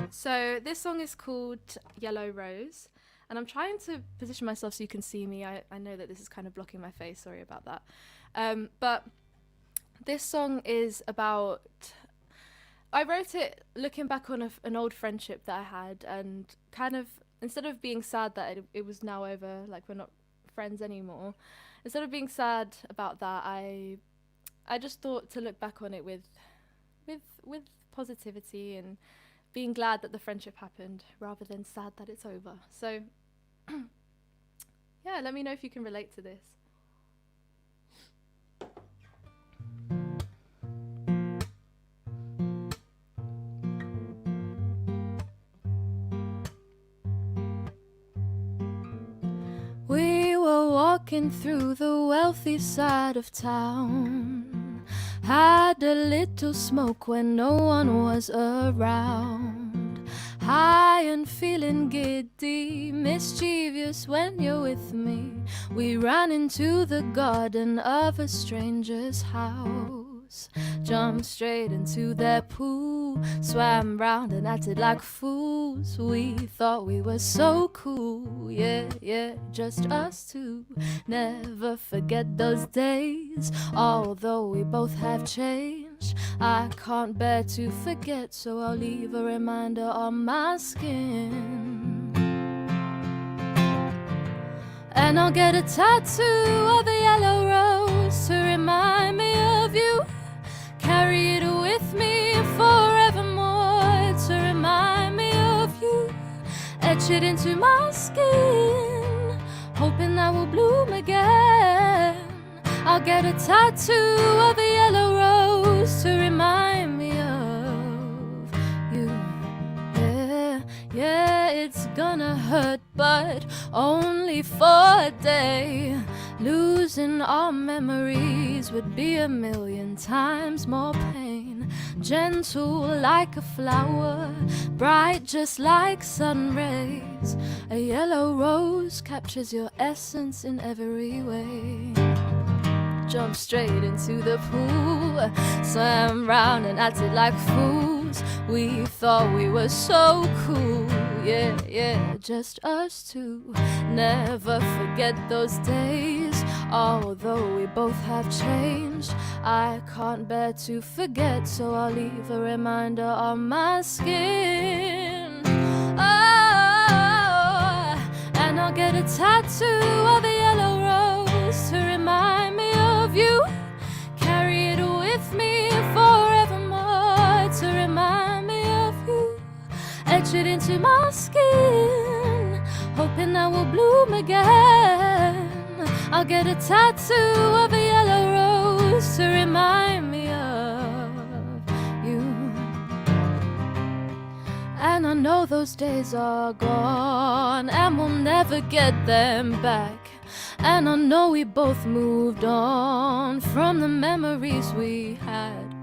So this song is called Yellow Rose, and I'm trying to position myself so you can see me. I know that this is kind of blocking my face, sorry about that. But this song is about, I wrote it looking back on an old friendship that I had, and kind of, instead of being sad that it was now over, like we're not friends anymore, instead of being sad about that, I just thought to look back on it with positivity and being glad that the friendship happened rather than sad that it's over. So, yeah, let me know if you can relate to this. We were walking through the wealthy side of town, had a little smoke when no one was around, high and feeling giddy, mischievous when you're with me. We ran into the garden of a stranger's house, jumped straight into their pool, swam round and acted like fools. We thought we were so cool, yeah, yeah, just us two. Never forget those days, although we both have changed. I can't bear to forget, so I'll leave a reminder on my skin. And I'll get a tattoo of a yellow rose to remind me of you. Carry it with me forevermore to rmind me of you. Etch it into my skin, hoping I will bloom again. I'll get a tattoo of a yellow rose to remind me of you. Yeah, yeah, it's gonna hurt, but only for a day. Losing our memories would be a million times more pain. Gentle like a flower, bright just like sun rays. A yellow rose captures your essence in every way. Jumped straight into the pool, swam round and acted like fools. We thought we were so cool, yeah, yeah, just us two. Never forget those days, although we both have changed. I can't bear to forget, so I'll leave a reminder on my skin. Oh, and I'll get a tattoo of a yellow rose to remind me of you. Carry it with me forevermore to remind me of you. Etch it into my skin, hoping I will bloom again. I'll get a tattoo of a yellow rose to remind me of you. And I know those days are gone and we'll never get them back. And I know we both moved on from the memories we had,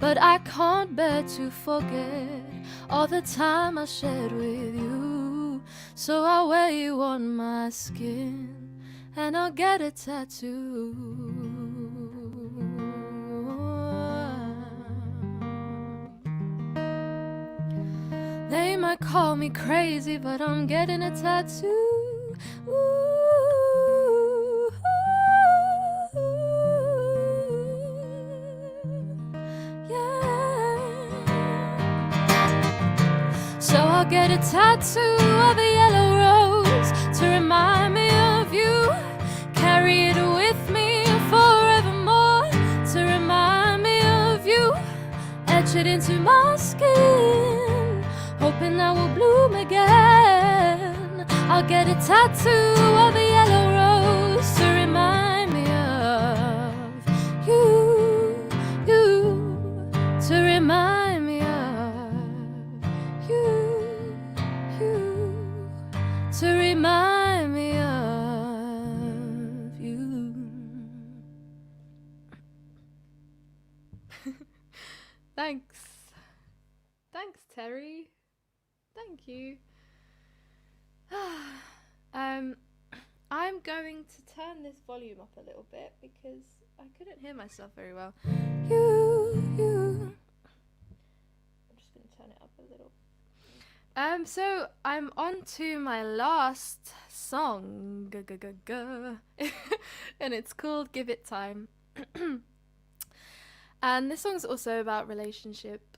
but I can't bear to forget all the time I shared with you. So I'll wear you on my skin and I'll get a tattoo. They might call me crazy, but I'm getting a tattoo. So I'll get a tattoo of a yellow rose to remind me of you. Carry it with me forevermore to remind me of you. Etch it into my skin, hoping I will bloom again. I'll get a tattoo of a yellow rose to remind me of you, to remind me of you, to remind me of you. Thanks. Thanks, Terry. Thank you. I'm going to turn this volume up a little bit because I couldn't hear myself very well. I'm just going to turn it up a little. So I'm on to my last song, and it's called Give It Time. And this song's also about relationship.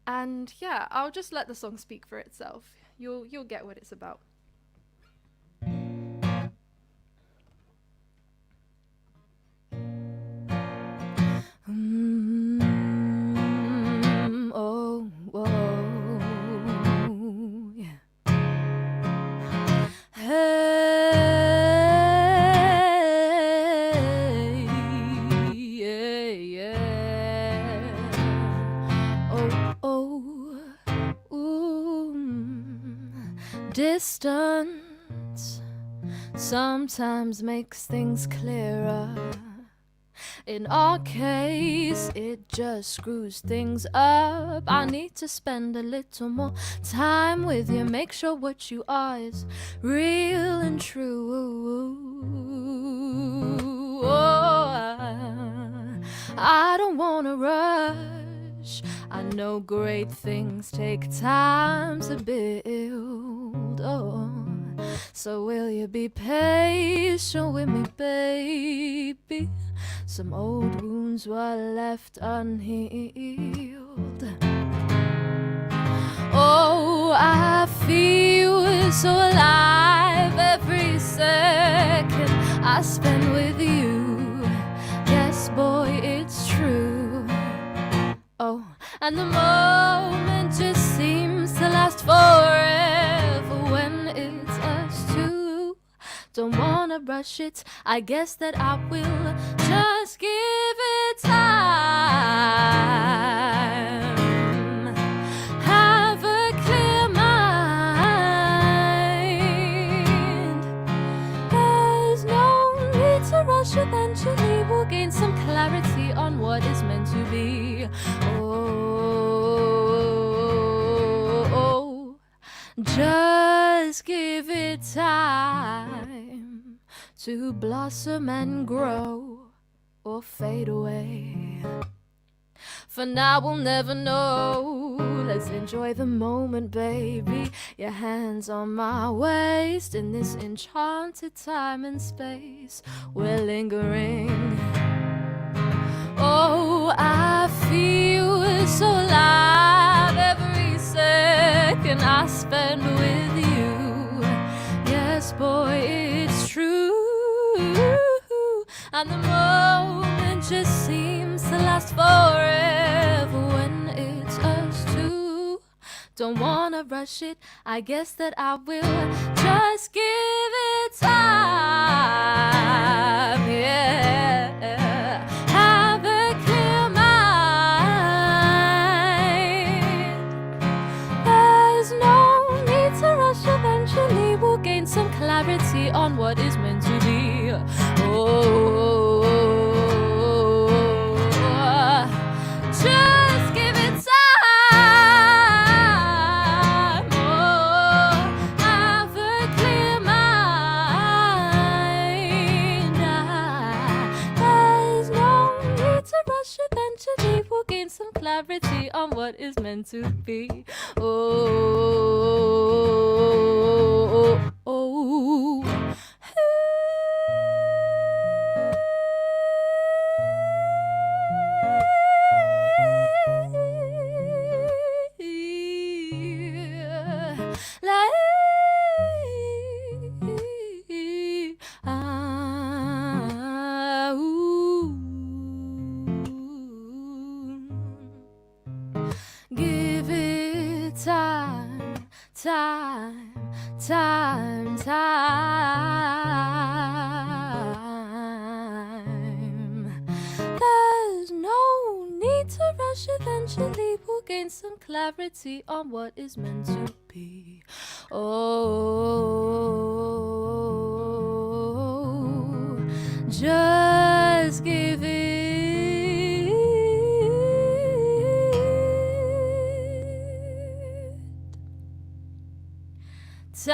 And yeah, I'll just let the song speak for itself. You'll get what it's about. Oh. Distance sometimes makes things clearer. In our case, it just screws things up. I need to spend a little more time with you. Make sure what you are is real and true. Oh, I don't wanna rush. I know great things take time to build. Oh, so will you be patient with me, baby? Some old wounds were left unhealed. Oh, I feel so alive every second I spend with you. Yes, boy, it's true. Oh, and the moment just seems to last forever when it's us two. Don't wanna rush it, I guess that I will just give it time. Have a clear mind. There's no need to rush, eventually we'll gain some clarity on what is meant to be. Oh, just give it time to blossom and grow or fade away. For now we'll never know. Let's enjoy the moment, baby. Your hands on my waist. In this enchanted time and space we're lingering. Oh, I feel so alive every second I spend with you. Yes, boy, it's true. And the moment just seems to last forever when it's us two. Don't wanna rush it, I guess that I will just give it time. Yeah, have a clear mind. There's no need to rush, eventually we'll gain some clarity on what is meant to be. Oh, just give it time. Oh, have a clear mind. There's no need to rush, eventually we'll gain some clarity on what is meant to be. Oh. Give it time, time, time, time. There's no need to rush, eventually we'll gain some clarity on what is meant to be. Oh, just give it time.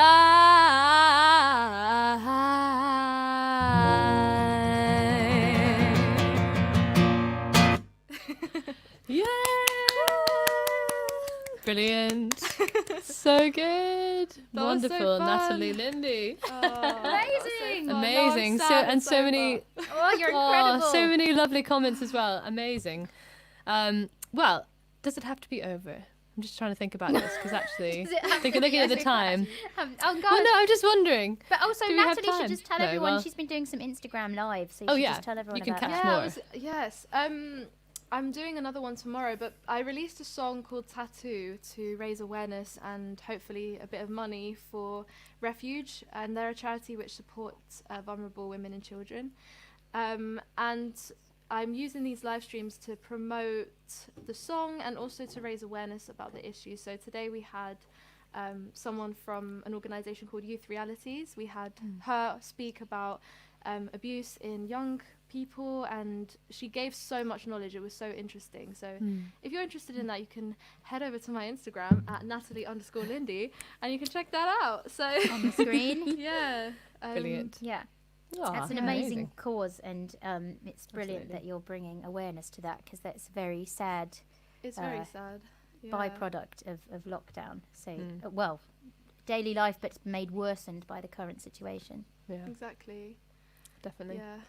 Yeah! Brilliant. So good. That was so Wonderful. fun. Natalie Lindi. Amazing. Amazing. So many Oh, you're incredible. so many lovely comments as well. Amazing. Well, does it have to be over? I'm just trying to think about this because actually, Does it have to looking be at the over? time. Oh, God. Well, no, I'm just wondering. But also, Do we have Natalie should time? just tell No, everyone well- she's been doing some Instagram live, so you Oh, should yeah. just tell everyone You can about catch that. more. Yes. I'm doing another one tomorrow, but I released a song called Tattoo to raise awareness and hopefully a bit of money for Refuge, and they're a charity which supports vulnerable women and children. And I'm using these live streams to promote the song and also to raise awareness about the issue. So today we had someone from an organisation called Youth Realities. We had her speak about abuse in young people, and she gave so much knowledge. It was so interesting. So if you're interested in that, you can head over to my Instagram at Natalie_Lindi and you can check that out. So On the screen. yeah. Brilliant. Yeah. Aw, That's an yeah, amazing cause, and it's brilliant Absolutely. that you're bringing awareness to that, because that's a very sad It's very sad. Yeah. byproduct of lockdown. So, well, daily life, but made worsened by the current situation. Yeah, Exactly. definitely. Yeah.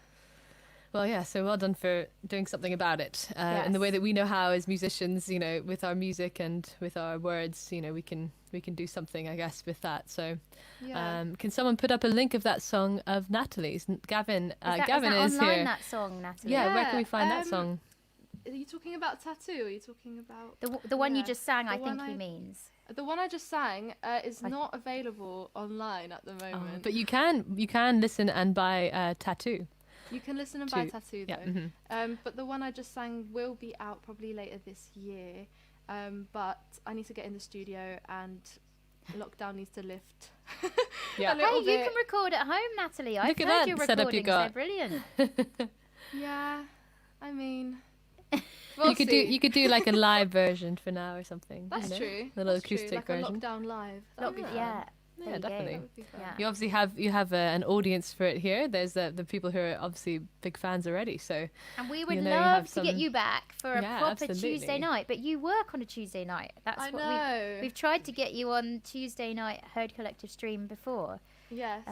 Well, yeah, so well done for doing something about it. In the way Yes. that we know how as musicians, you know, with our music and with our words, you know, we can do something, I guess, with that. So Yeah. can someone put up a link of that song of Natalie's? Gavin, Gavin is is that online, here. that song, Natalie? Yeah, where can we find that um, song? Are you talking about Tattoo? Are you talking about The one you Yeah, just sang, the I think one he I- means. the one I just sang? Is not available online at the Oh, moment. but you can listen and buy Tattoo. You can listen and buy to- Tattoo Yeah. though. mhm. But the one I just sang will be out probably later this year. But I need to get in the studio and lockdown needs to lift. Yeah. a little Hey, you bit. can record at home, Natalie. I've Look at heard that your setup you recordings. got. They're brilliant. Yeah, I mean, You we'll could see. do like a live version for now or something. That's you know? true. A little That's true, acoustic like version. a lockdown live. That would be fun. Yeah. Yeah, There you go. definitely. That would be fun. Yeah. You obviously have an audience for it here. There's the people who are obviously big fans already. So And we would You know, you have love to get some- you back for a Yeah, proper absolutely. Tuesday night. But you work on a Tuesday night. That's I what know. we've tried to get you on Tuesday night Herd Collective stream before. Yes.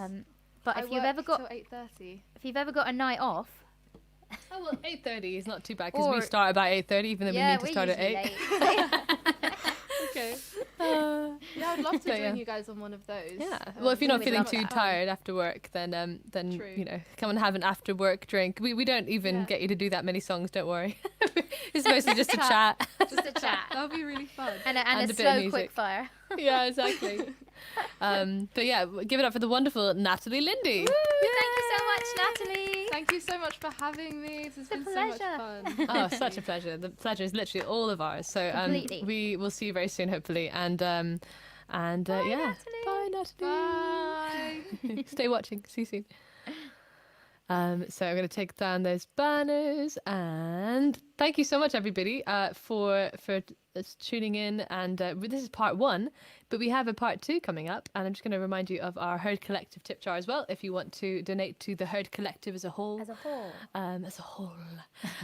But I if you've ever work got till 8:30. a night off, oh well, 8:30 is not too bad because we Or- start about 8:30, even though we need to we're start at usually 8. late. Okay. Uh, Yeah, I'd love to But join yeah. you guys on one of those. yeah. Well, if you're not would feeling love too that. tired after work, then True. you know, come and have an after work drink. We don't even Yeah. get you to do that many songs. Don't worry. It's mostly just a Chat. chat. Just a chat. That would be really fun. And And a a bit of slow music. quick fire. Yeah, exactly. But yeah, give it up for the wonderful Natalie Lindi. Thank you so much, Natalie. Thank you so much for having me. This has It's a been so much pleasure. fun. Oh, such a pleasure. The pleasure is literally all of ours. So Completely. we will see you very soon, hopefully. And yeah. Natalie. Bye, Natalie. Bye. Stay watching. See you soon. So I'm going to take down those banners, and thank you so much, everybody, for tuning in. And this is part 1, but we have a part 2 coming up. And I'm just going to remind you of our Herd Collective tip jar as well, if you want to donate to the Herd Collective as a whole. As a whole. As a whole.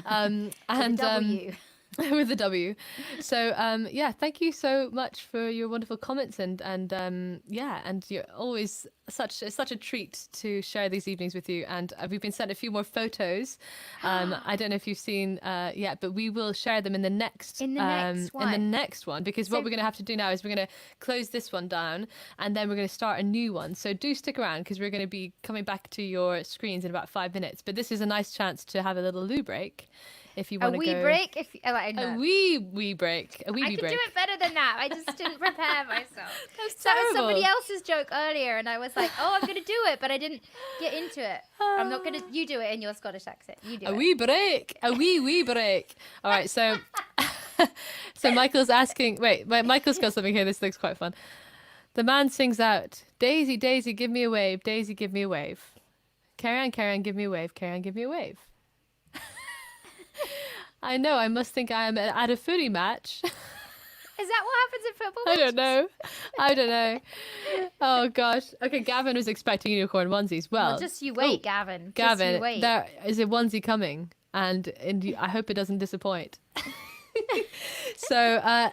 And W. with a W. So yeah, thank you so much for your wonderful comments, and yeah, and you're always such a treat to share these evenings with you. And we've been sent a few more photos. I don't know if you've seen yet, but we will share them in the next In the next one. in the next one, because what So- we're going to have to do now is we're going to close this one down, and then we're going to start a new one. So do stick around, because we're going to be coming back to your screens in about 5 minutes. But this is a nice chance to have a little loo break. If you A want to wee go break? If a no. wee break. A wee I could break. do it better than that. I just didn't prepare myself. That's That was somebody terrible. else's joke earlier, and I was like, "Oh, I'm gonna do it," but I didn't get into it. I'm not gonna. You do it in your Scottish accent. You do A it. wee break. A wee break. All right, so so Michael's asking. Wait, Michael's got something here. This looks quite fun. The man sings out, "Daisy, Daisy, give me a wave. Daisy, give me a wave. Cerian, give me a wave. Cerian, give me a wave." I know. I must think I am at a footy match. Is that what happens in football? I don't matches? know. I don't know. Oh gosh. Okay, Gavin was expecting unicorn onesies. Well, Just you wait, Gavin. Just Gavin, you wait. there is a onesie coming, and I hope it doesn't disappoint. So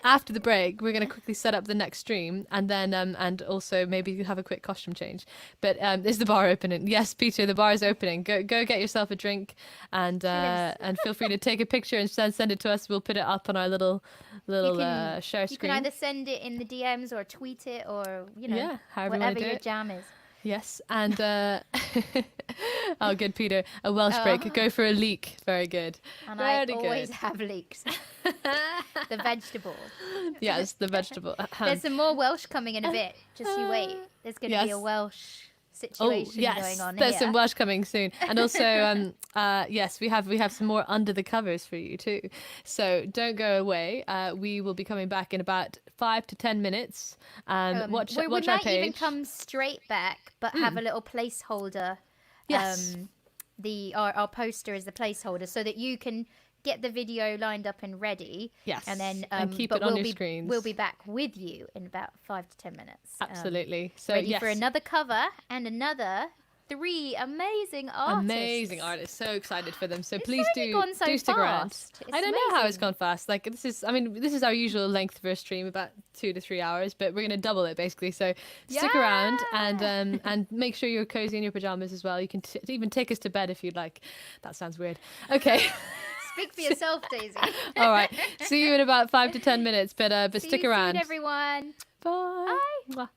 after the break, we're going to quickly set up the next stream, and then and also maybe have a quick costume change. But is the bar opening? Yes, Peter, the bar is opening. Go get yourself a drink, and feel free to take a picture and send it to us. We'll put it up on our little share You screen. can either send it in the DMs or tweet it, or Yeah, however you wanna whatever do your it. jam is. Yes, and oh, good, Peter. A Welsh break. Go for a leak. Very good. And Very I good. always have leeks. The vegetable. Yes, the vegetable. There's some more Welsh coming in a bit. Just you wait. There's going to be a Yes. Welsh situation yes, going on there's here. some Welsh coming soon, and also yes, we have some more under the covers for you too. So don't go away. We will be coming back in about 5 to 10 minutes. Watch we our might page. even come straight back, but have a little placeholder. Yes. Our poster is the placeholder, so that you can get the video lined up and ready. Yes, and then and keep but it on we'll your be, screens. We'll be back with you in about 5 to 10 minutes. Absolutely. So ready yes. for another cover and another 3 amazing artists. Amazing artists. So excited for them. So It's please already do gone so stick around. fast. I It's don't know how it's amazing. gone fast. Like this is our usual length for a stream, about 2 to 3 hours, but we're gonna double it basically. So stick around and make sure you're cozy in your pajamas as well. You can even take us to bed if you'd like. That sounds weird. Okay. Speak for yourself, Daisy. All right. See you in about 5 to 10 minutes, but See stick you around. soon, everyone. Bye. Bye. Mwah.